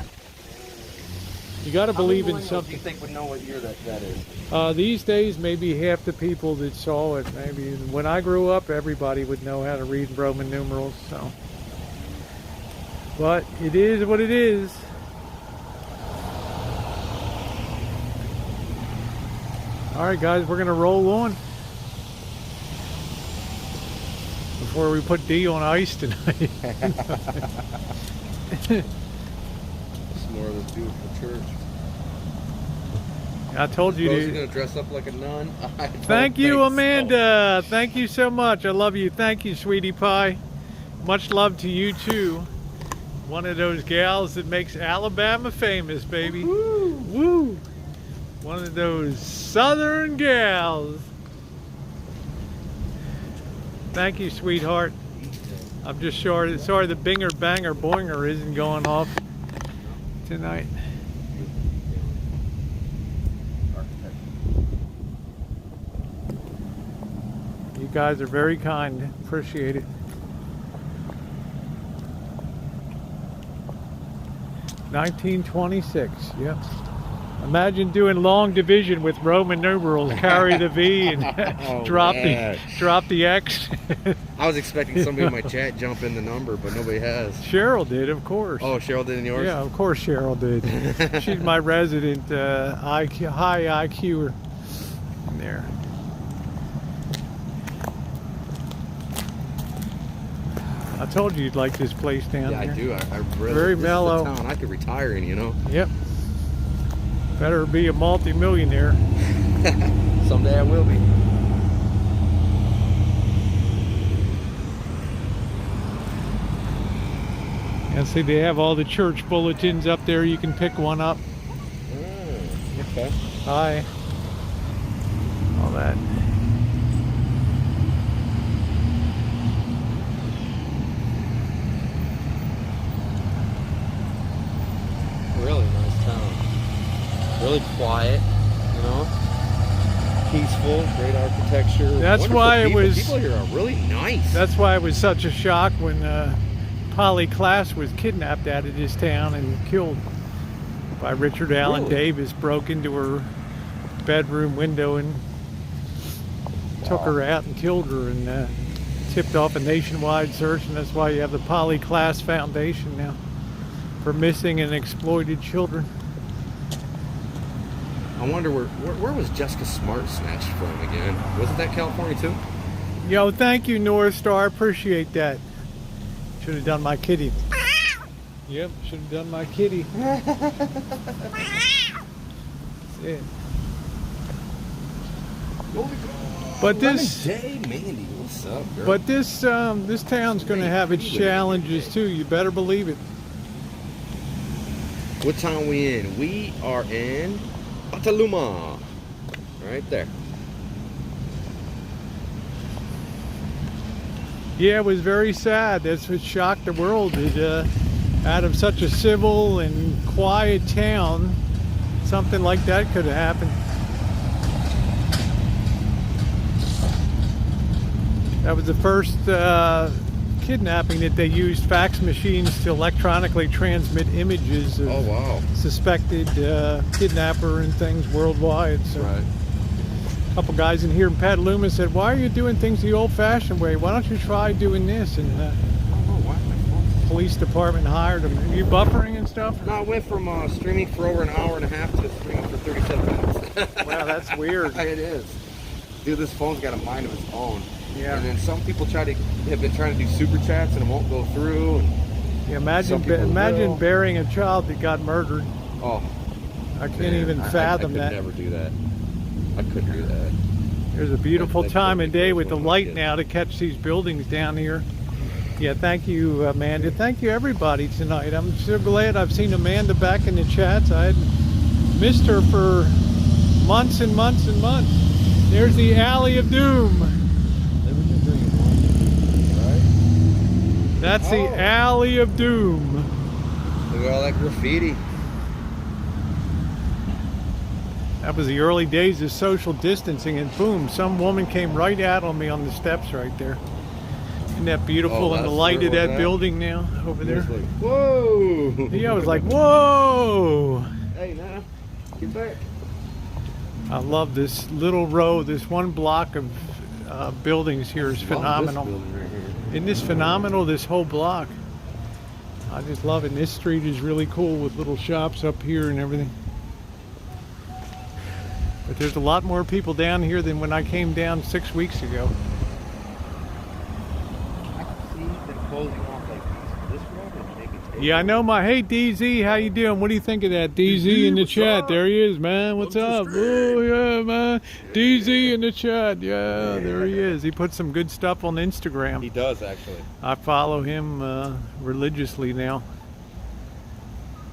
You got to believe in something. Do you think would know what year that is? These days, maybe half the people that saw it, maybe. When I grew up, everybody would know how to read Roman numerals, so. But it is what it is. All right, guys, we're going to roll on. Before we put D on ice tonight. It's more of this beautiful church. I told you, Rosie's dude. gonna dress up like a nun. Thank you, Amanda. Thank you so much. I love you. Thank you, sweetie pie. Much love to you too. One of those gals that makes Alabama famous, baby. Woo! Woo! One of those Southern gals. Thank you, sweetheart. I'm just sorry the binger banger boinger isn't going off tonight. You guys are very kind. Appreciate it. (1926). Yep. Imagine doing long division with Roman numerals. Carry the V and drop the X. I was expecting somebody in my chat jump in the number, but nobody has. Cheryl did, of course. Oh, Cheryl did in yours? Yeah, of course Cheryl did. She's my resident high IQer in there. I told you you'd like this place down Yeah, here. I do. I really. Very this mellow. Is the town I could retire in, you know. Yep. Better be a multi-millionaire. Someday I will be. And see, they have all the church bulletins up there. You can pick one up. Okay. Hi. All that. Really nice town. Really quiet, you know. Peaceful, great architecture. That's Wonderful why it people. was. People here are really nice. That's why it was such a shock when Polly Klaas was kidnapped out of this town and killed by Richard Allen Really? Davis. Broke into her bedroom window and took her out and killed her, and tipped off a nationwide search. And that's why you have the Polly Klaas Foundation now for missing and exploited children. I wonder where was Jessica Smart snatched from again? Wasn't that California too? Yo, thank you, North Star. Appreciate that. Should have done my kitty. Yep, should have done my kitty. That's it. But this, Hey, Mandy, what's up, girl? but this town's going to have its challenges too. You better believe it. What town we in? We are in Petaluma. Right there. Yeah, it was very sad. That's what shocked the world. Out of such a civil and quiet town, something like that could have happened. That was the first kidnapping that they used fax machines to electronically transmit images of Oh, wow. suspected kidnapper and things worldwide. So Right. a couple guys in here in Petaluma said, "Why are you doing things the old-fashioned way? Why don't you try doing this?" And police department hired them. Are you buffering and stuff? No, I went from streaming for over an hour and a half to streaming for 37 minutes. Wow, that's weird. It is. Dude, this phone's got a mind of its own. Yeah. And then some people have been trying to do super chats and it won't go through. And Yeah, Some people imagine will. burying a child that got murdered. oh, I can't man, even I fathom could that. never do that. I couldn't do that. There's a beautiful That's time what of day it with the was when I light was a now to catch these buildings down here. Yeah, thank you, Amanda. Thank you, everybody, tonight. I'm so glad I've seen Amanda back in the chats. I had missed her for months and months and months. There's the Alley of Doom. That's the Alley of Doom. Look at all that graffiti. That was the early days of social distancing, and boom, some woman came right out on me on the steps right there. Isn't that beautiful? Oh, and the that's light of where it that was at? building now over there. It's like, whoa! Yeah, I was like, whoa! Hey, now, get back. I love this little row, this one block of buildings here is phenomenal. Love this building right here. Isn't this phenomenal, this whole block? I just love it. And this street is really cool with little shops up here and everything. But there's a lot more people down here than when I came down 6 weeks ago. I can see them closing off like this road and maybe take Yeah, I know my, hey DZ, how you doing? What do you think of that? DZ in the chat, there he is, man. What's up? Oh yeah, man. DZ in the chat, yeah, there he is. He put some good stuff on Instagram. He does, actually. I follow him religiously now.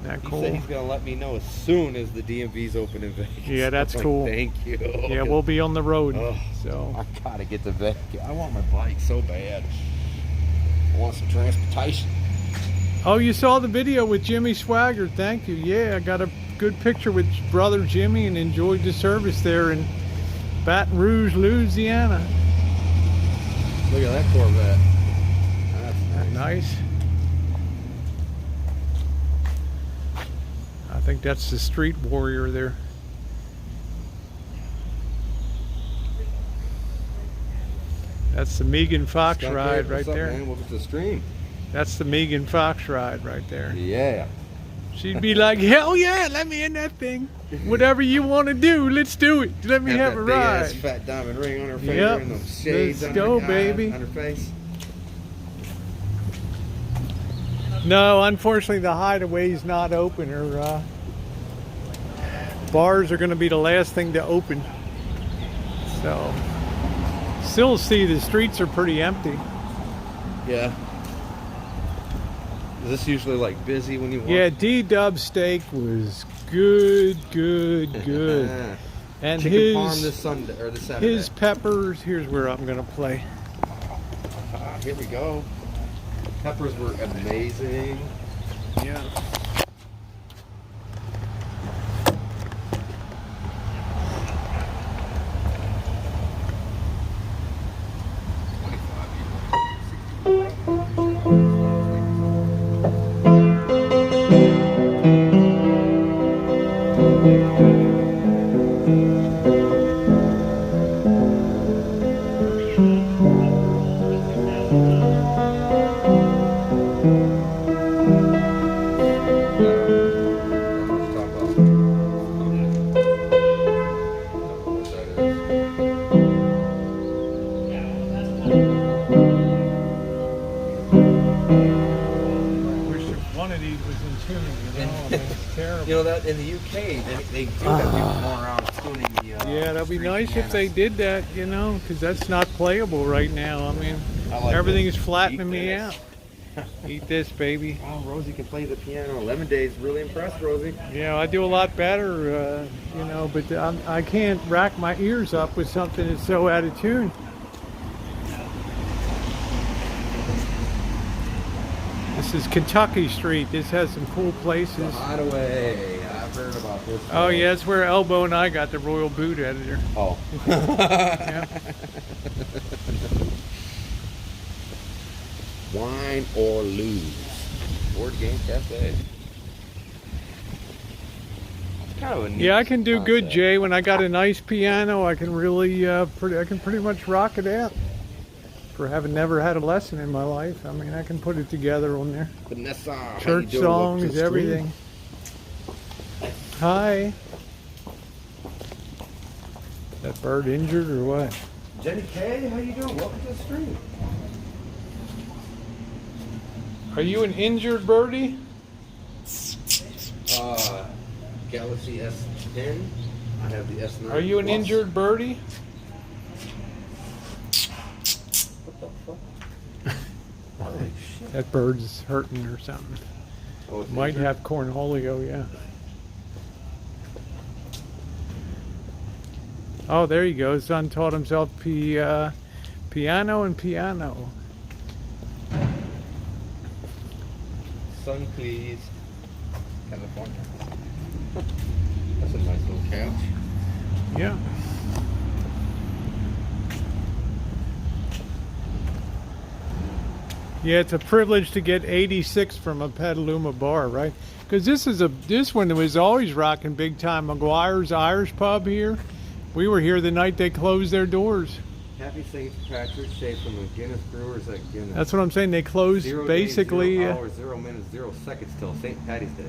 That He cool? said he's going to let me know as soon as the DMV's open in Vegas. Yeah, that's I'm like, cool. Thank you. Yeah, we'll be on the road. Oh, So I got to get to Vegas. I want my bike so bad. I want some transportation. oh, you saw the video with Jimmy Swagger. Thank you. Yeah, I got a good picture with brother Jimmy and enjoyed the service there in Baton Rouge, Louisiana. Look at that Corvette. That's nice. Nice. I think that's the Street Warrior there. That's the Megan Fox Skunk ride Head, right what's up, there. Man? Welcome to the stream. That's the Megan Fox ride right there. Yeah. She'd be like, hell yeah, let me in that thing. Whatever you want to do, let's do it. Let me have that a big ass ride. fat diamond ring on her finger Yep. and those shades Let's on go, her, baby. on her face. No, unfortunately, the Hideaway's not open. Or bars are going to be the last thing to open. So, still see the streets are pretty empty. Yeah. Is this usually like busy when you walk? Yeah, DeeDubs steak was good. And Chicken parm this Sunday or this Saturday. his peppers. Here's where I'm going to play. Here we go. Peppers were amazing. Yeah. You know that in the UK they do have people going around tuning the Yeah, that'd be Street nice piano. if they did that, you know, because that's not playable right now. I mean, I like everything this. is flattening Eat me this. out. Eat this, baby. Wow, Rosie can play the piano. 11 days. Really impressed, Rosie. Yeah, I do a lot better, you know, but I can't rack my ears up with something that's so out of tune. This is Kentucky Street. This has some cool places. Hideaway. I've heard about this. Oh yeah, that's where Elbow and I got the Royal Boot Editor. Oh. Yeah. Wine or lose. Board game cafe. It's kind of a neat Yeah, I can do good, concept. Jay. When I got a nice piano, I can really, I can pretty much rock it out. For having never had a lesson in my life, I mean, I can put it together on there. Vanessa, how you Church doing? Welcome to songs, the stream. everything. Hi. That bird injured or what? Jenny K, how you doing? Welcome to the stream. Are you an injured birdie? Galaxy S10. I have the S9. Are you an Plus. injured birdie? What the fuck? Holy shit. That bird's hurting or something. Oh, it's Might injured? have Cornholio, yeah. Oh, there you go. His son taught himself piano and piano. Sun, please. California. That's a nice little couch. Yeah. Yeah, it's a privilege to get 86 from a Petaluma bar, right? Because this one was always rocking big time. McGuire's Irish Pub here. We were here the night they closed their doors. Happy St. Patrick's Day from the Guinness Brewers at Guinness. That's what I'm saying. They closed 0 basically. days, 0 hours, 0 minutes, 0 seconds till St. Patty's Day.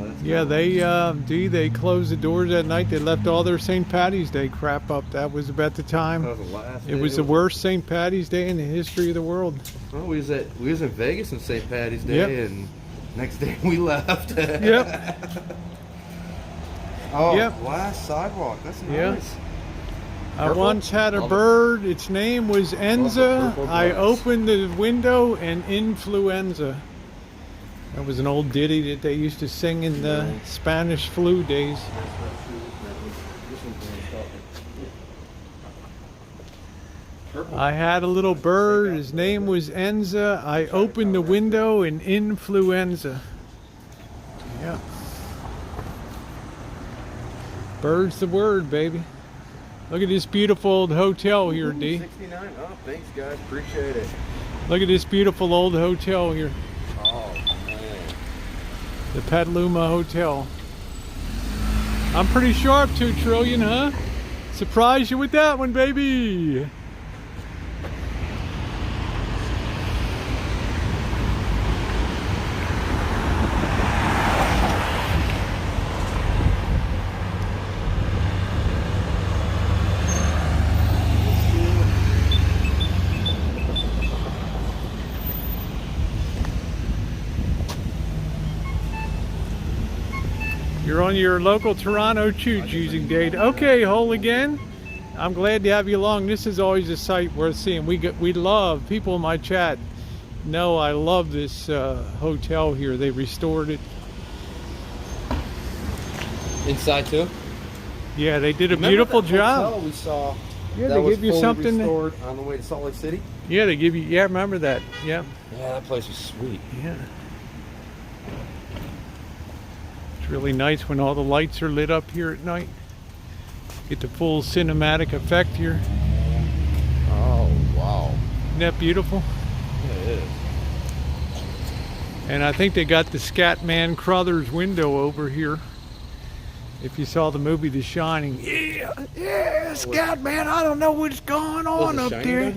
That's Yeah, cool. they closed the doors that night. They left all their St. Patty's Day crap up. That was about the time. That was the last It day. was the worst St. Patty's Day in the history of the world. Well, we was in Vegas on St. Patty's Day, Yep. and next day we left. Yep. Oh, Yep. glass sidewalk. That's Yeah. nice. I Purple? once had a Love it. bird. Its name was Enza. purple I glass. opened the window and influenza. That was an old ditty that they used to sing in the Spanish flu days. I had a little bird. His name was Enza. I opened the window and influenza. Yeah. Bird's the word, baby. Look at this beautiful old hotel here, D. 69. Oh, thanks, guys. Appreciate it. Look at this beautiful old hotel here. Oh, man. The Petaluma Hotel. I'm pretty sharp, 2 trillion, huh? Surprise you with that one, baby. You're on your local Toronto Chooch using data. Okay, Hole again. I'm glad to have you along. This is always a sight worth seeing. We love, people in my chat know I love this hotel here. They restored it. Inside, too? Yeah, they did a Remember beautiful that job. hotel we saw Yeah, that they was give you fully something. restored on the way to Salt Lake City? Yeah, they give you. Yeah, remember that. Yeah, Yeah, that place was sweet. yeah. It's really nice when all the lights are lit up here at night. Get the full cinematic effect here. Oh, wow. Isn't that beautiful? Yeah, it is. And I think they got the Scatman Crothers window over here. If you saw the movie The Shining. Yeah, Scatman, I don't know what's going on up there.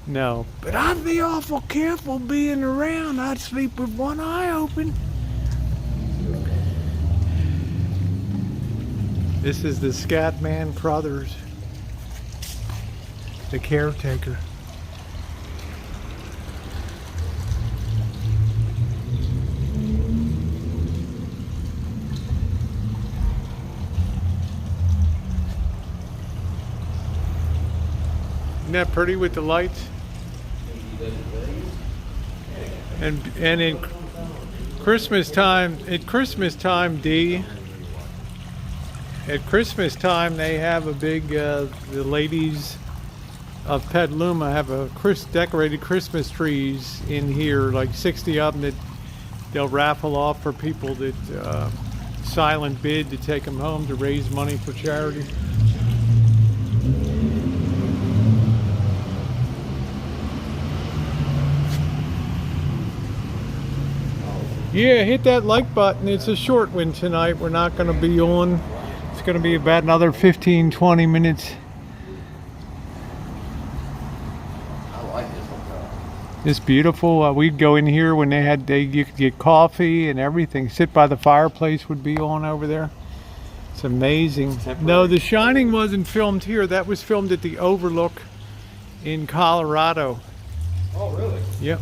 No, but I'd be awful careful being around. I'd sleep with one eye open. This is the Scatman Crothers, the caretaker. Isn't that pretty with the lights? And in Christmas time, at Christmas time, at Christmas time they have a big, the ladies of Petaluma have a decorated Christmas trees in here, like 60 of them that they'll raffle off for people that silent bid to take them home to raise money for charity. Yeah, hit that like button. It's a short one tonight. We're not going to be on. It's going to be about another 15-20 minutes. I like this hotel. It's beautiful. We'd go in here when you could get coffee and everything. Sit by the fireplace would be on over there. It's amazing. No, The Shining wasn't filmed here. That was filmed at the Overlook in Colorado. Oh, really? Yep.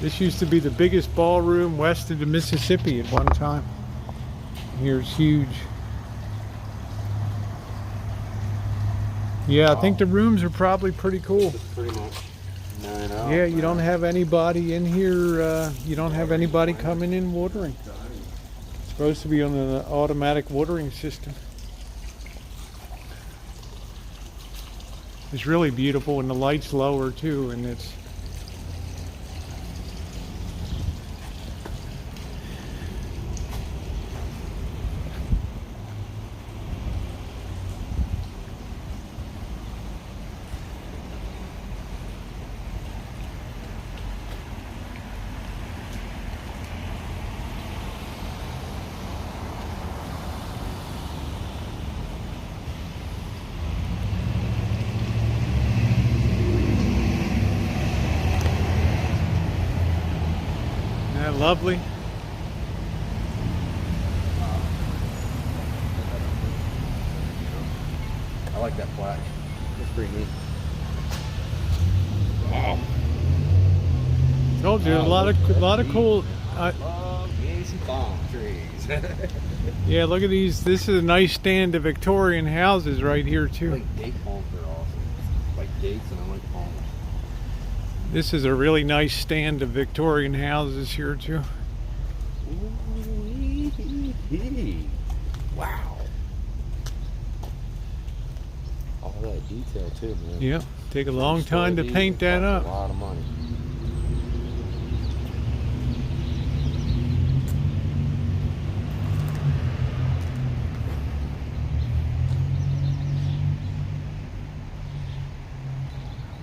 This used to be the biggest ballroom west of the Mississippi at one time. Here's huge. Yeah, I think the rooms are probably pretty cool. Pretty much. Yeah, you don't have anybody in here. You don't have anybody coming in watering. It's supposed to be on an automatic watering system. It's really beautiful, and the light's lower too, and it's. Isn't that lovely? I like that plaque. It's pretty neat. Told you, a lot of cool. Love me some palm trees. Yeah, look at these. This is a nice stand of Victorian houses right here I too. like date palms are awesome. Like dates, and I like palms. This is a really nice stand of Victorian houses here too. Wow. All that detail too, man. Yep. Take a long time to paint that up. A lot of money.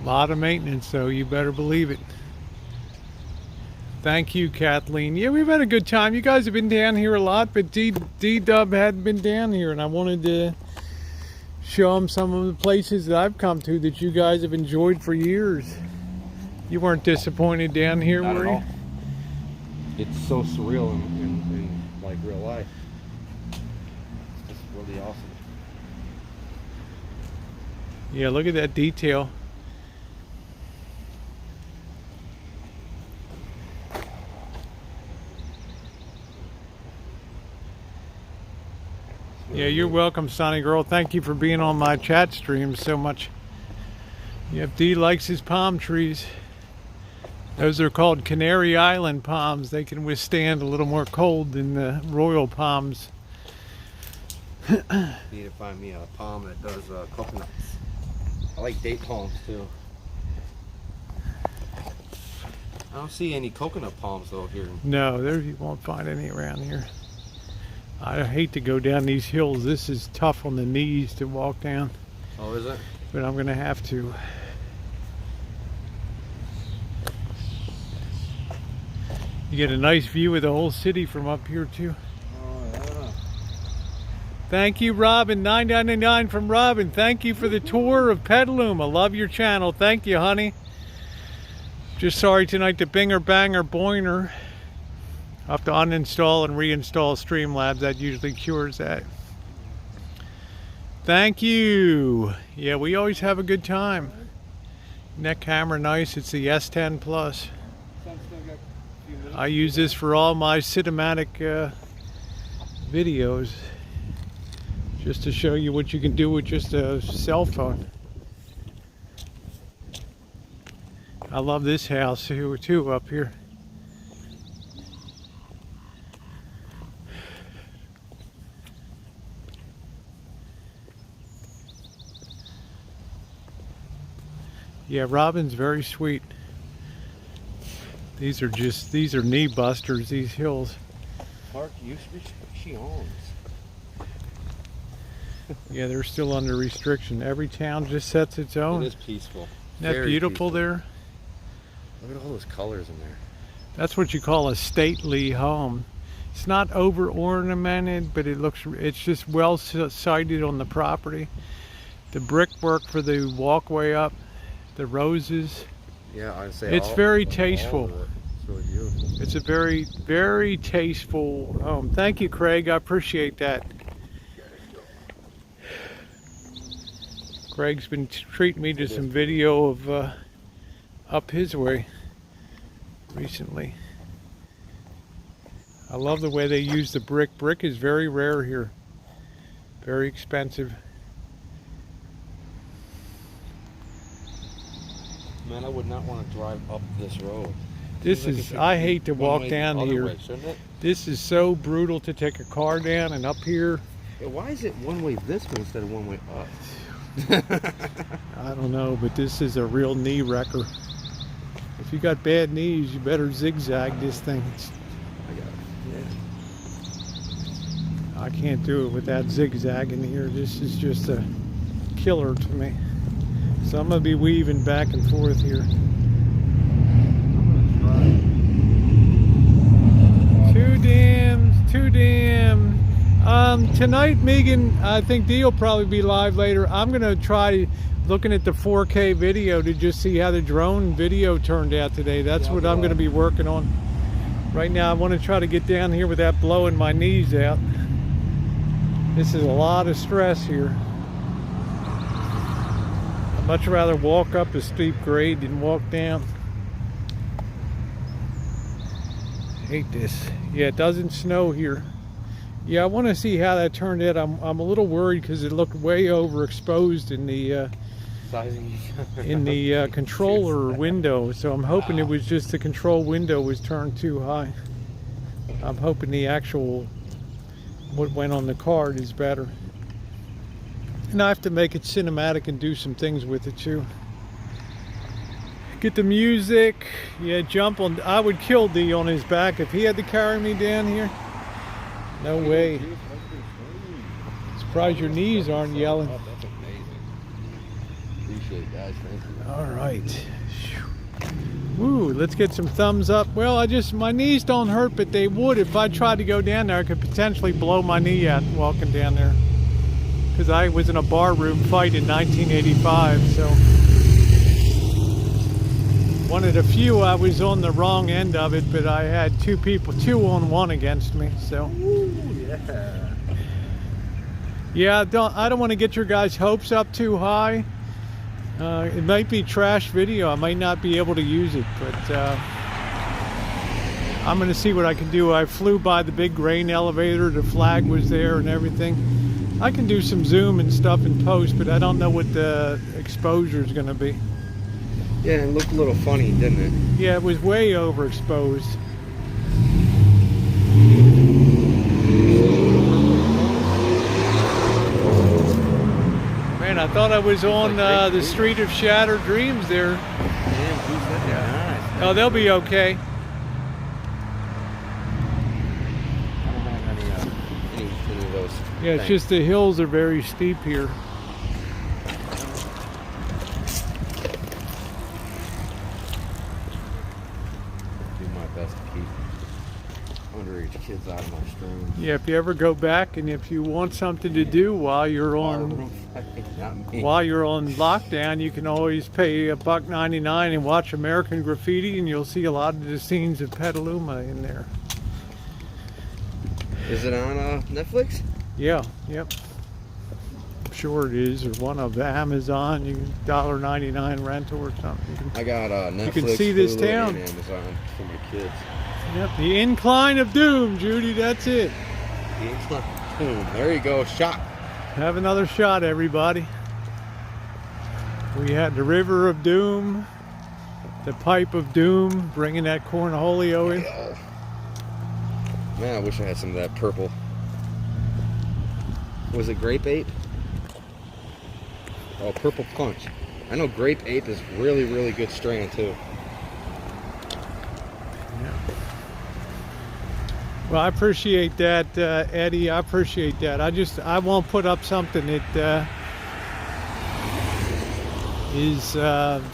A lot of maintenance, so you better believe it. Thank you, Kathleen. Yeah, we've had a good time. You guys have been down here a lot, but DeeDub hadn't been down here, and I wanted to show them some of the places that I've come to that you guys have enjoyed for years. You weren't disappointed down here, Not were at you? all. It's so surreal in like real life. It's really awesome. Yeah, look at that detail. Yeah, you're welcome, Sonny Girl. Thank you for being on my chat stream so much. Yep, Dee likes his palm trees. Those are called Canary Island palms. They can withstand a little more cold than the royal palms. Need to find me a palm that does coconuts. I like date palms too. I don't see any coconut palms though here. No, there you won't find any around here. I hate to go down these hills. This is tough on the knees to walk down. Oh, is it? But I'm gonna have to. You get a nice view of the whole city from up here too. Oh yeah. Thank you, Robin. $9.99 from Robin. Thank you for the tour of Petaluma. Love your channel. Thank you, honey. Just sorry tonight the Binger Banger Boiner. I'll have to uninstall and reinstall Streamlabs. That usually cures that. Thank you. Yeah, we always have a good time. Neck camera nice. It's the S10 Plus. I use this for all my cinematic videos. just to show you what you can do with just a cell phone. I love this house here too up here. Yeah, Robin's very sweet. These are knee busters, these hills. Park used to be she owns. Yeah, they're still under restriction. Every town just sets its own. It is peaceful. Isn't that beautiful there? Look at all those colors in there. That's what you call a stately home. It's not over ornamented, but it's just well sited on the property. The brickwork for the walkway up, the roses. Yeah, I'd say it's very tasteful. It's really beautiful. It's a very, very tasteful home. Thank you, Craig. I appreciate that. Craig's been treating me to some video of up his way recently. I love the way they use the brick. Brick is very rare here. Very expensive. Man, I would not want to drive up this road. This is, I hate to walk down here. Way, this is so brutal to take a car down and up here. Yeah, why is it one way this way instead of one way up? I don't know, but this is a real knee wrecker. If you got bad knees, you better zigzag this thing. I got it. Yeah. I can't do it without zigzagging here. This is just a killer to me. So I'm going to be weaving back and forth here. Too damn. Tonight, Megan, I think Dee will probably be live later. I'm going to try looking at the 4K video to just see how the drone video turned out today. That's what I'm going to be working on. Right now, I want to try to get down here without blowing my knees out. This is a lot of stress here. I'd much rather walk up a steep grade than walk down. Hate this. Yeah, it doesn't snow here. Yeah, I want to see how that turned out. I'm a little worried because it looked way overexposed in the controller window. So I'm hoping it was just the control window was turned too high. I'm hoping the actual what went on the card is better. And I have to make it cinematic and do some things with it too. Get the music. Yeah, jump on. I would kill Dee on his back if he had to carry me down here. No way. Surprised your knees aren't yelling. That's amazing. Appreciate it, guys. Thank you. All right. Woo, let's get some thumbs up. Well, my knees don't hurt, but they would if I tried to go down there. I could potentially blow my knee out walking down there. Because I was in a bar room fight in 1985, so. One of the few, I was on the wrong end of it, but I had two people, 2-on-1 against me, so. Ooh, yeah. Yeah, I don't want to get your guys' hopes up too high. It might be trash video. I might not be able to use it, but I'm going to see what I can do. I flew by the big grain elevator. The flag was there and everything. I can do some zoom and stuff in post, but I don't know what the exposure is going to be. Yeah, it looked a little funny, didn't it? Yeah, it was way overexposed. Man, I thought I was on the street of shattered dreams there. Damn, who's that? Yeah. Oh, they'll be okay. I don't have any of those. Yeah, it's just the hills are very steep here. Underage kids out of my stream. Yeah, if you ever go back and if you want something to do while you're on lockdown, you can always pay $1.99 and watch American Graffiti, and you'll see a lot of the scenes of Petaluma in there. Is it on Netflix? Yeah, yep. I'm sure it is, or one of the Amazon. You can $1.99 rental or something. I got Netflix. You can see this Hulu, town. And Amazon for my kids. Yep, the incline of doom, Judy. That's it. The incline. Boom. There you go. Shot. Have another shot, everybody. We had the River of Doom, the Pipe of Doom, bringing that Cornholio in. Man, I wish I had some of that purple. Was it Grape Ape? Oh, Purple Punch. I know Grape Ape is really, really good strain too. Yeah. Well, I appreciate that, Eddie. I appreciate that. I won't put up something that is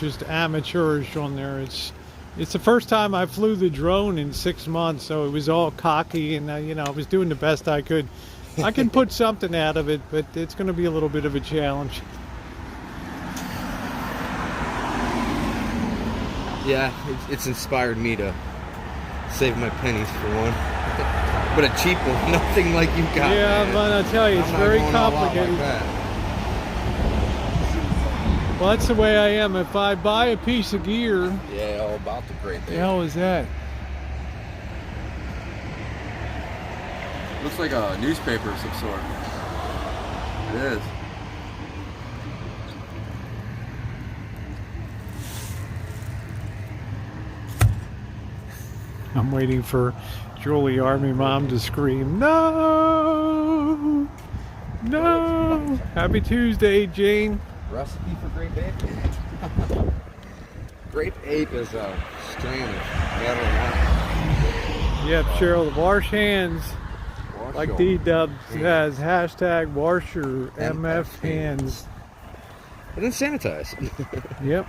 just amateurish on there. It's the first time I flew the drone in 6 months, so it was all cocky, and you know, I was doing the best I could. I can put something out of it, but it's going to be a little bit of a challenge. Yeah, it's inspired me to save my pennies for one. But a cheap one, nothing like you got. Yeah, man. but I tell you, it's very complicated. Like that. Well, that's the way I am. If I buy a piece of gear, Yeah, all about the Grape Ape. the hell is that? Looks like a newspaper of some sort. It is. I'm waiting for Julie Army Mom to scream, "No! No!" Happy Tuesday, Jane. Recipe for Grape Ape? Grape Ape is a strain of marijuana. Yep, Cheryl, wash hands like DeeDubs has hashtag wash your MF hands. And then sanitize. Yep.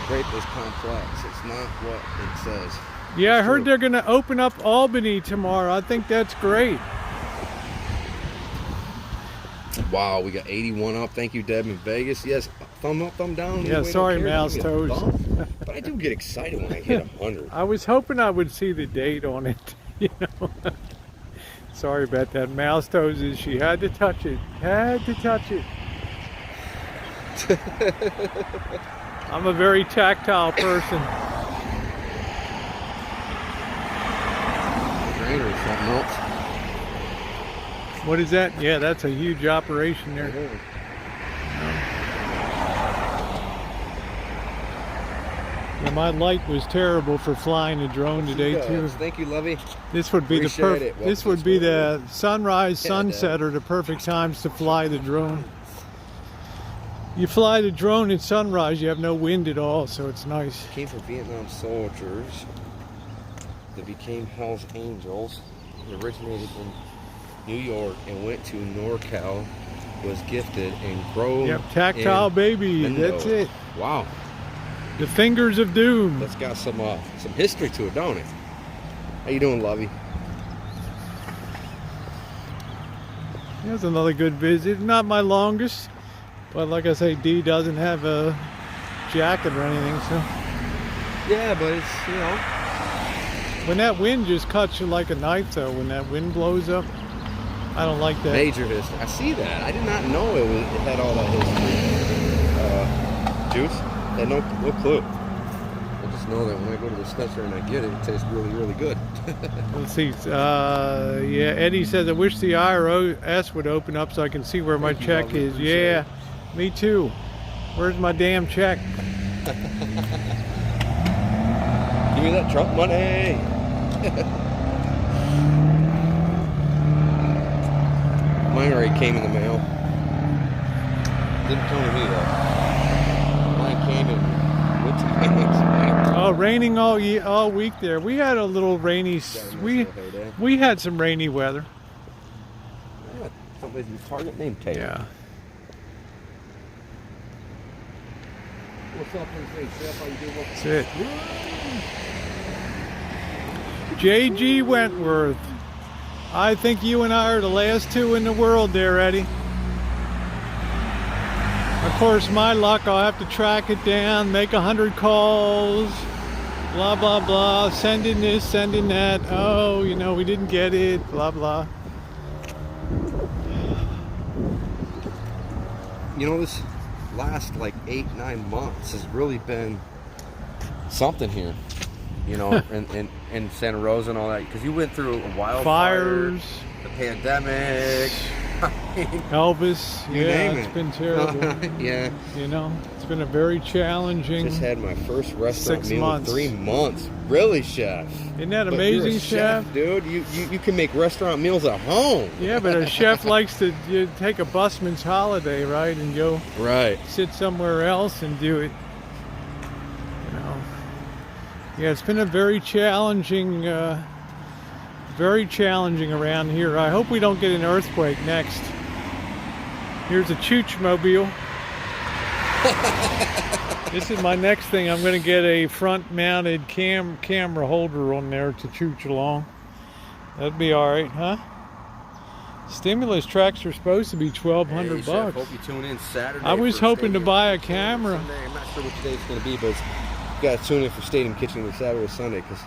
Grape is complex. It's not what it says. Yeah, I It's heard true. they're going to open up Albany tomorrow. I think that's great. Wow, we got 81 up. Thank you, Deb in Vegas. Yes, thumb up, thumb down. Yeah, Anyway, sorry, don't care. mouse Give me a toes. thumb. But I do get excited when I hit 100. I was hoping I would see the date on it, you know. Sorry about that. Mouse toes is she had to touch it. Had to touch it. I'm a very tactile person. Trainer or something else. What is that? Yeah, that's a huge operation there. Yeah, my light was terrible for flying a drone today too. Thank you, Lovey. This would be Appreciate the it. perfect. This Welcome would to be the the sunrise, Yeah, sunset, or the perfect times to fly the drone. You fly the drone at sunrise, you have no wind at all, so it's nice. Came from Vietnam soldiers that became Hell's Angels. It originated in New York and went to NorCal. Was gifted and grown. Yep, tactile in baby. Mendo. That's it. Wow, The fingers of doom. that's got some history to it, don't it? How you doing, Lovey? That's another good visit. Not my longest, but like I say, Dee doesn't have a jacket or anything, so. Yeah, but it's, you know. When that wind just cuts you like a knife, though, when that wind blows up, I don't like that. Major history. I see that. I did not know it had all that history. Juice? Had no clue. I just know that when I go to the dispenser and I get it, it tastes really, really good. Let's see. Yeah, Eddie says, I wish the IRS would open up so I can see where my check Lovely. is. Appreciate Yeah, me too. Where's my damn check? Give me that Trump money. Mine already came in the mail. Didn't come to me though. Mine came in with the mail. Oh, raining all week there. We had a little rainy. We had some rainy weather. Yeah, somebody's in Target name tag. Yeah. What's up, Chef? How you doing? That's it. J.G. Wentworth. I think you and I are the last two in the world there, Eddie. Of course, my luck, I'll have to track it down, make 100 calls, blah, blah, blah, send in this, send in that. Oh, you know, we didn't get it, blah, blah. You know, this last like 8-9 months has really been something here. You know, in Santa Rosa and all that, because you went through a wildfire. Fires. the pandemic. Elvis, You name it's it. been terrible. Yeah. You know, it's been a very challenging Just had my first restaurant 6 meal months. in 3 months. Really, chef? Isn't that But you're amazing, a chef? dude. You can make restaurant meals at home. Yeah, but a chef likes to take a busman's holiday, right, and go Right. sit somewhere else and do it. You know. Yeah, it's been a very challenging around here. I hope we don't get an earthquake next. Here's a Chooch mobile. This is my next thing. I'm going to get a front-mounted camera holder on there to chooch along. That'd be all right, huh? Stimulus tracks are supposed to be $1,200 Hey, chef, bucks. hope you tune in Saturday. I was for hoping to Stadium buy a Kitchen camera. Sunday. I'm not sure which day it's going to be, but you got to tune in for Stadium Kitchen with Saturday or Sunday because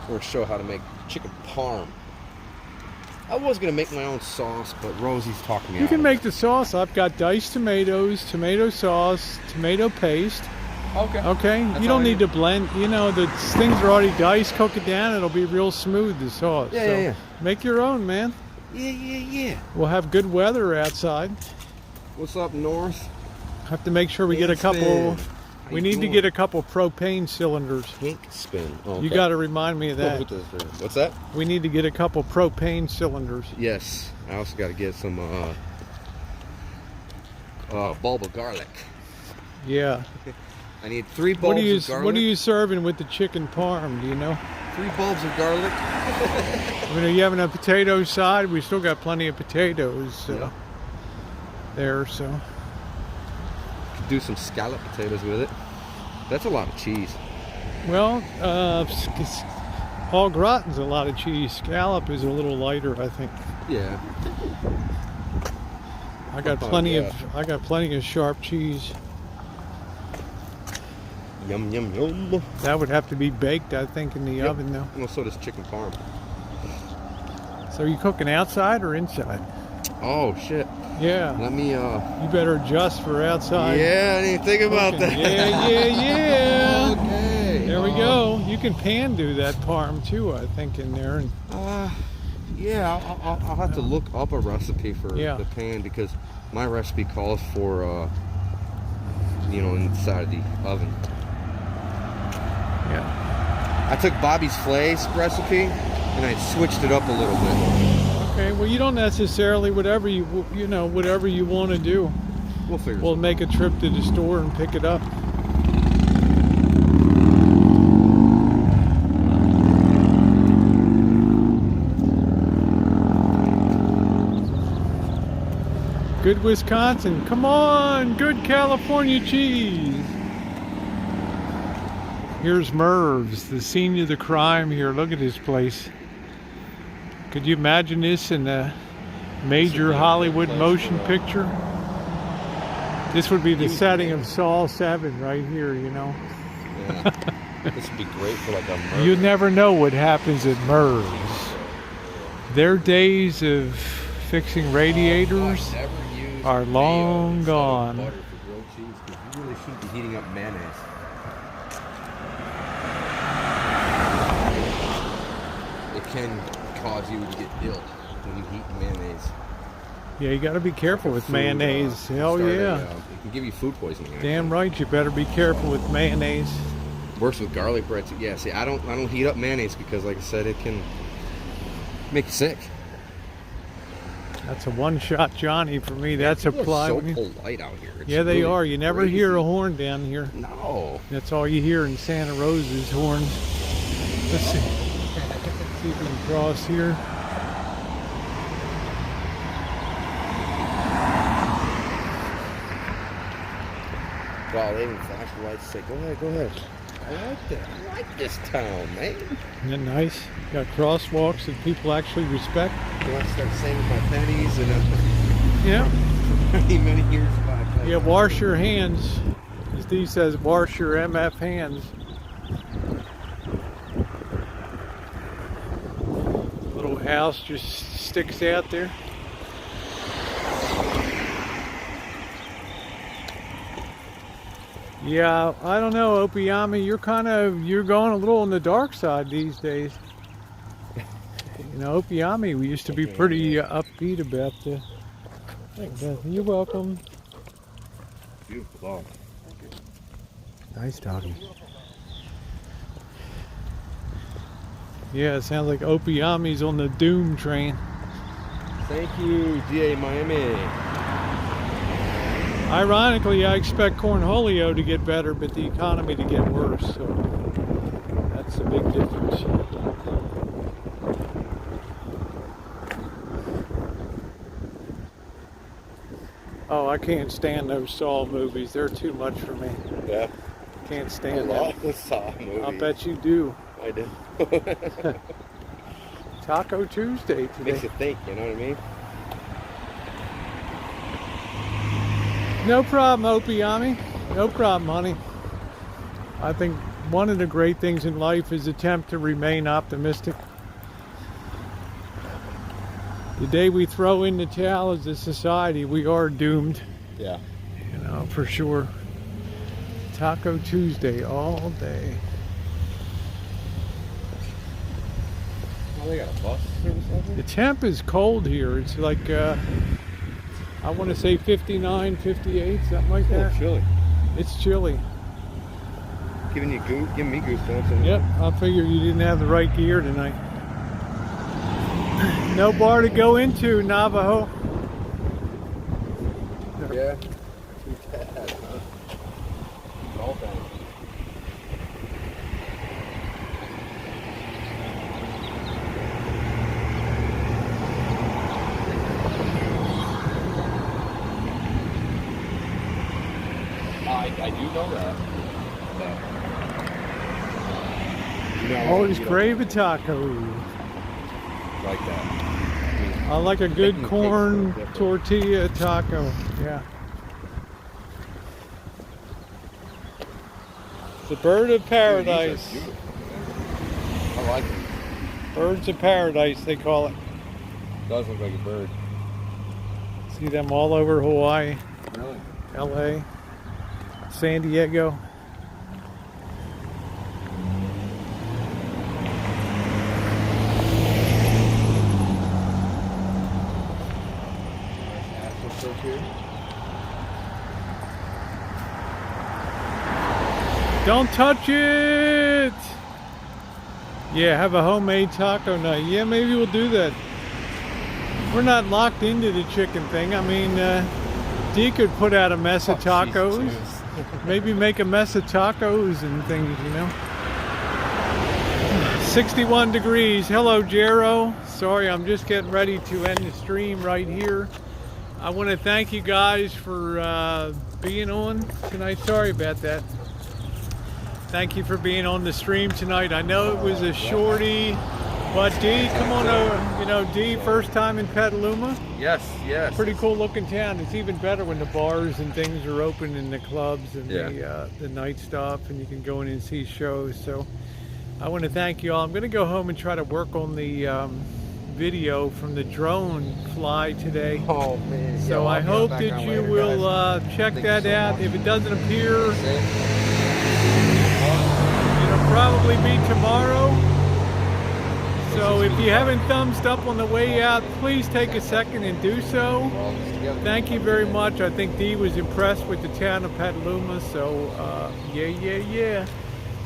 we're going to show how to make chicken parm. I was going to make my own sauce, but Rosie's talking me You out can of make it. the sauce. I've got diced tomatoes, tomato sauce, tomato paste. Okay. Okay, That's you all don't I need to blend. You know, the things are already diced. Cook it down. It'll be real smooth, the sauce. Yeah, So yeah. make your own, man. Yeah. We'll have good weather outside. What's up, North? Have to make sure we get a couple. Spin. How We you need to doing? get a couple propane cylinders. Pink spin. Okay. You got to remind me of that. What's that? We need to get a couple propane cylinders. Yes. I also got to get some bulb of garlic. Yeah. I need 3 bulbs of garlic. What are you serving with the chicken parm? Do you know? 3 bulbs of garlic. I mean, are you having a potato side? We still got plenty of potatoes Yeah. there, so. Could do some scallop potatoes with it. That's a lot of cheese. Well, au gratin's a lot of cheese. Scallop is a little lighter, I think. Yeah. I got Oh, plenty yeah. I got plenty of sharp cheese. Yum, yum, yum. That would have to be baked, I think, in the oven, though. Well, so does chicken parm. So are you cooking outside or inside? Oh, shit. Yeah. Let me, You better adjust for outside. yeah, I didn't think about cooking. that. Yeah. Okay. There we go. You can pan do that parm too, I think, in there. And Yeah, I'll have to look up a recipe for Yeah. the pan because my recipe calls for, inside the oven. yeah. I took Bobby's Flay's recipe and I switched it up a little bit. Okay. Well, you don't necessarily whatever you want to do. We'll figure We'll something make a trip to the store and pick it up. Good Wisconsin. Come on, good California cheese. Here's Merv's, the scene of the crime here. Look at this place. Could you imagine this in a major Hollywood motion picture? This would be the setting of Saw 7 right here, you know. Yeah. This would be great for like a murder. You never know what happens at Merv's. Their days of fixing radiators Never use are mayo long instead of gone. butter for grilled cheese because you really shouldn't be heating up mayonnaise. It can cause you to get ill when you heat mayonnaise. Yeah, you got to be careful with Food, mayonnaise. Hell start yeah. it can give you food poisoning. actually. Damn right, you better be careful with mayonnaise. Works with garlic bread too. Yeah, see, I don't heat up mayonnaise because, like I said, it can make you sick. That's a one-shot Johnny for me. That's a People are so ply. polite out here. It's Yeah, they really are. You never crazy. hear a horn down here. No. That's all you hear in Santa Rosa's horns. Let's see. See if we can cross here. Wow, they even flash the lights. Say, go ahead. I like that. I like this town, man. Isn't that nice? Got crosswalks that people actually respect. Do I start saving my pennies and Yeah. many years back? Yeah, wash your hands. As Steve says, wash your MF hands. Little house just sticks out there. Yeah, I don't know, Opiyami, you're going a little on the dark side these days. You know, Opiami, we used to be pretty upbeat about the... You're welcome. Beautiful dog. Nice doggy. Yeah, it sounds like Opiami's on the doom train. Thank you, DA Miami. Ironically, I expect Cornholio to get better, but the economy to get worse. So that's a big difference. Oh, I can't stand those Saw movies. They're too much for me. Yeah. Can't stand I that. love the Saw movie. I'll bet you do. I do. Taco Tuesday today. Makes you think, you know what I mean? No problem, Opiami. No problem, honey. I think one of the great things in life is attempt to remain optimistic. The day we throw in the towel as a society, we are doomed. Yeah. You know, for sure. Taco Tuesday all day. Oh, they got a bus service over The there? temp is cold here. It's like, I want to say 59, 58, something like that. Oh, chilly. It's chilly. Giving me goosebumps. Yep, I figured you didn't have the right gear tonight. No bar to go into, Navajo. Yeah. Too bad, huh? All done. I do know that. Always crave a taco. Like that. I like a good Making corn cakes tortilla taco. Yeah. The bird of paradise. Dude, these are beautiful. I like it. Birds of paradise, they call it. Does look like a bird. See them all over Hawaii, Really? LA, San Diego. Don't touch it! Yeah, have a homemade taco night. Yeah, maybe we'll do that. We're not locked into the chicken thing. I mean, Dee could put out a mess of tacos. Maybe make a mess of tacos and things, you know. 61 degrees. Hello, Jero. Sorry, I'm just getting ready to end the stream right here. I want to thank you guys for being on tonight. Sorry about that. Thank you for being on the stream tonight. I know it was a shorty, but Dee, come on over. You know, Dee, first time in Petaluma. Yes, yes. Pretty cool looking town. It's even better when the bars and things are open and the clubs and the night stuff, and you can go in and see shows. So I want to thank you all. I'm going to go home and try to work on the video from the drone fly today. Oh man. So I hope that you will check that out. If it doesn't appear, it'll probably be tomorrow. So if you haven't thumbs up on the way out, please take a second and do so. Thank you very much. I think Dee was impressed with the town of Petaluma. So yeah.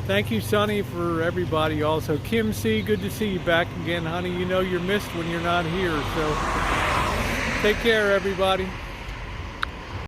Thank you, Sonny, for everybody. Also, Kim C, good to see you back again, honey. You know you're missed when you're not here. So take care, everybody.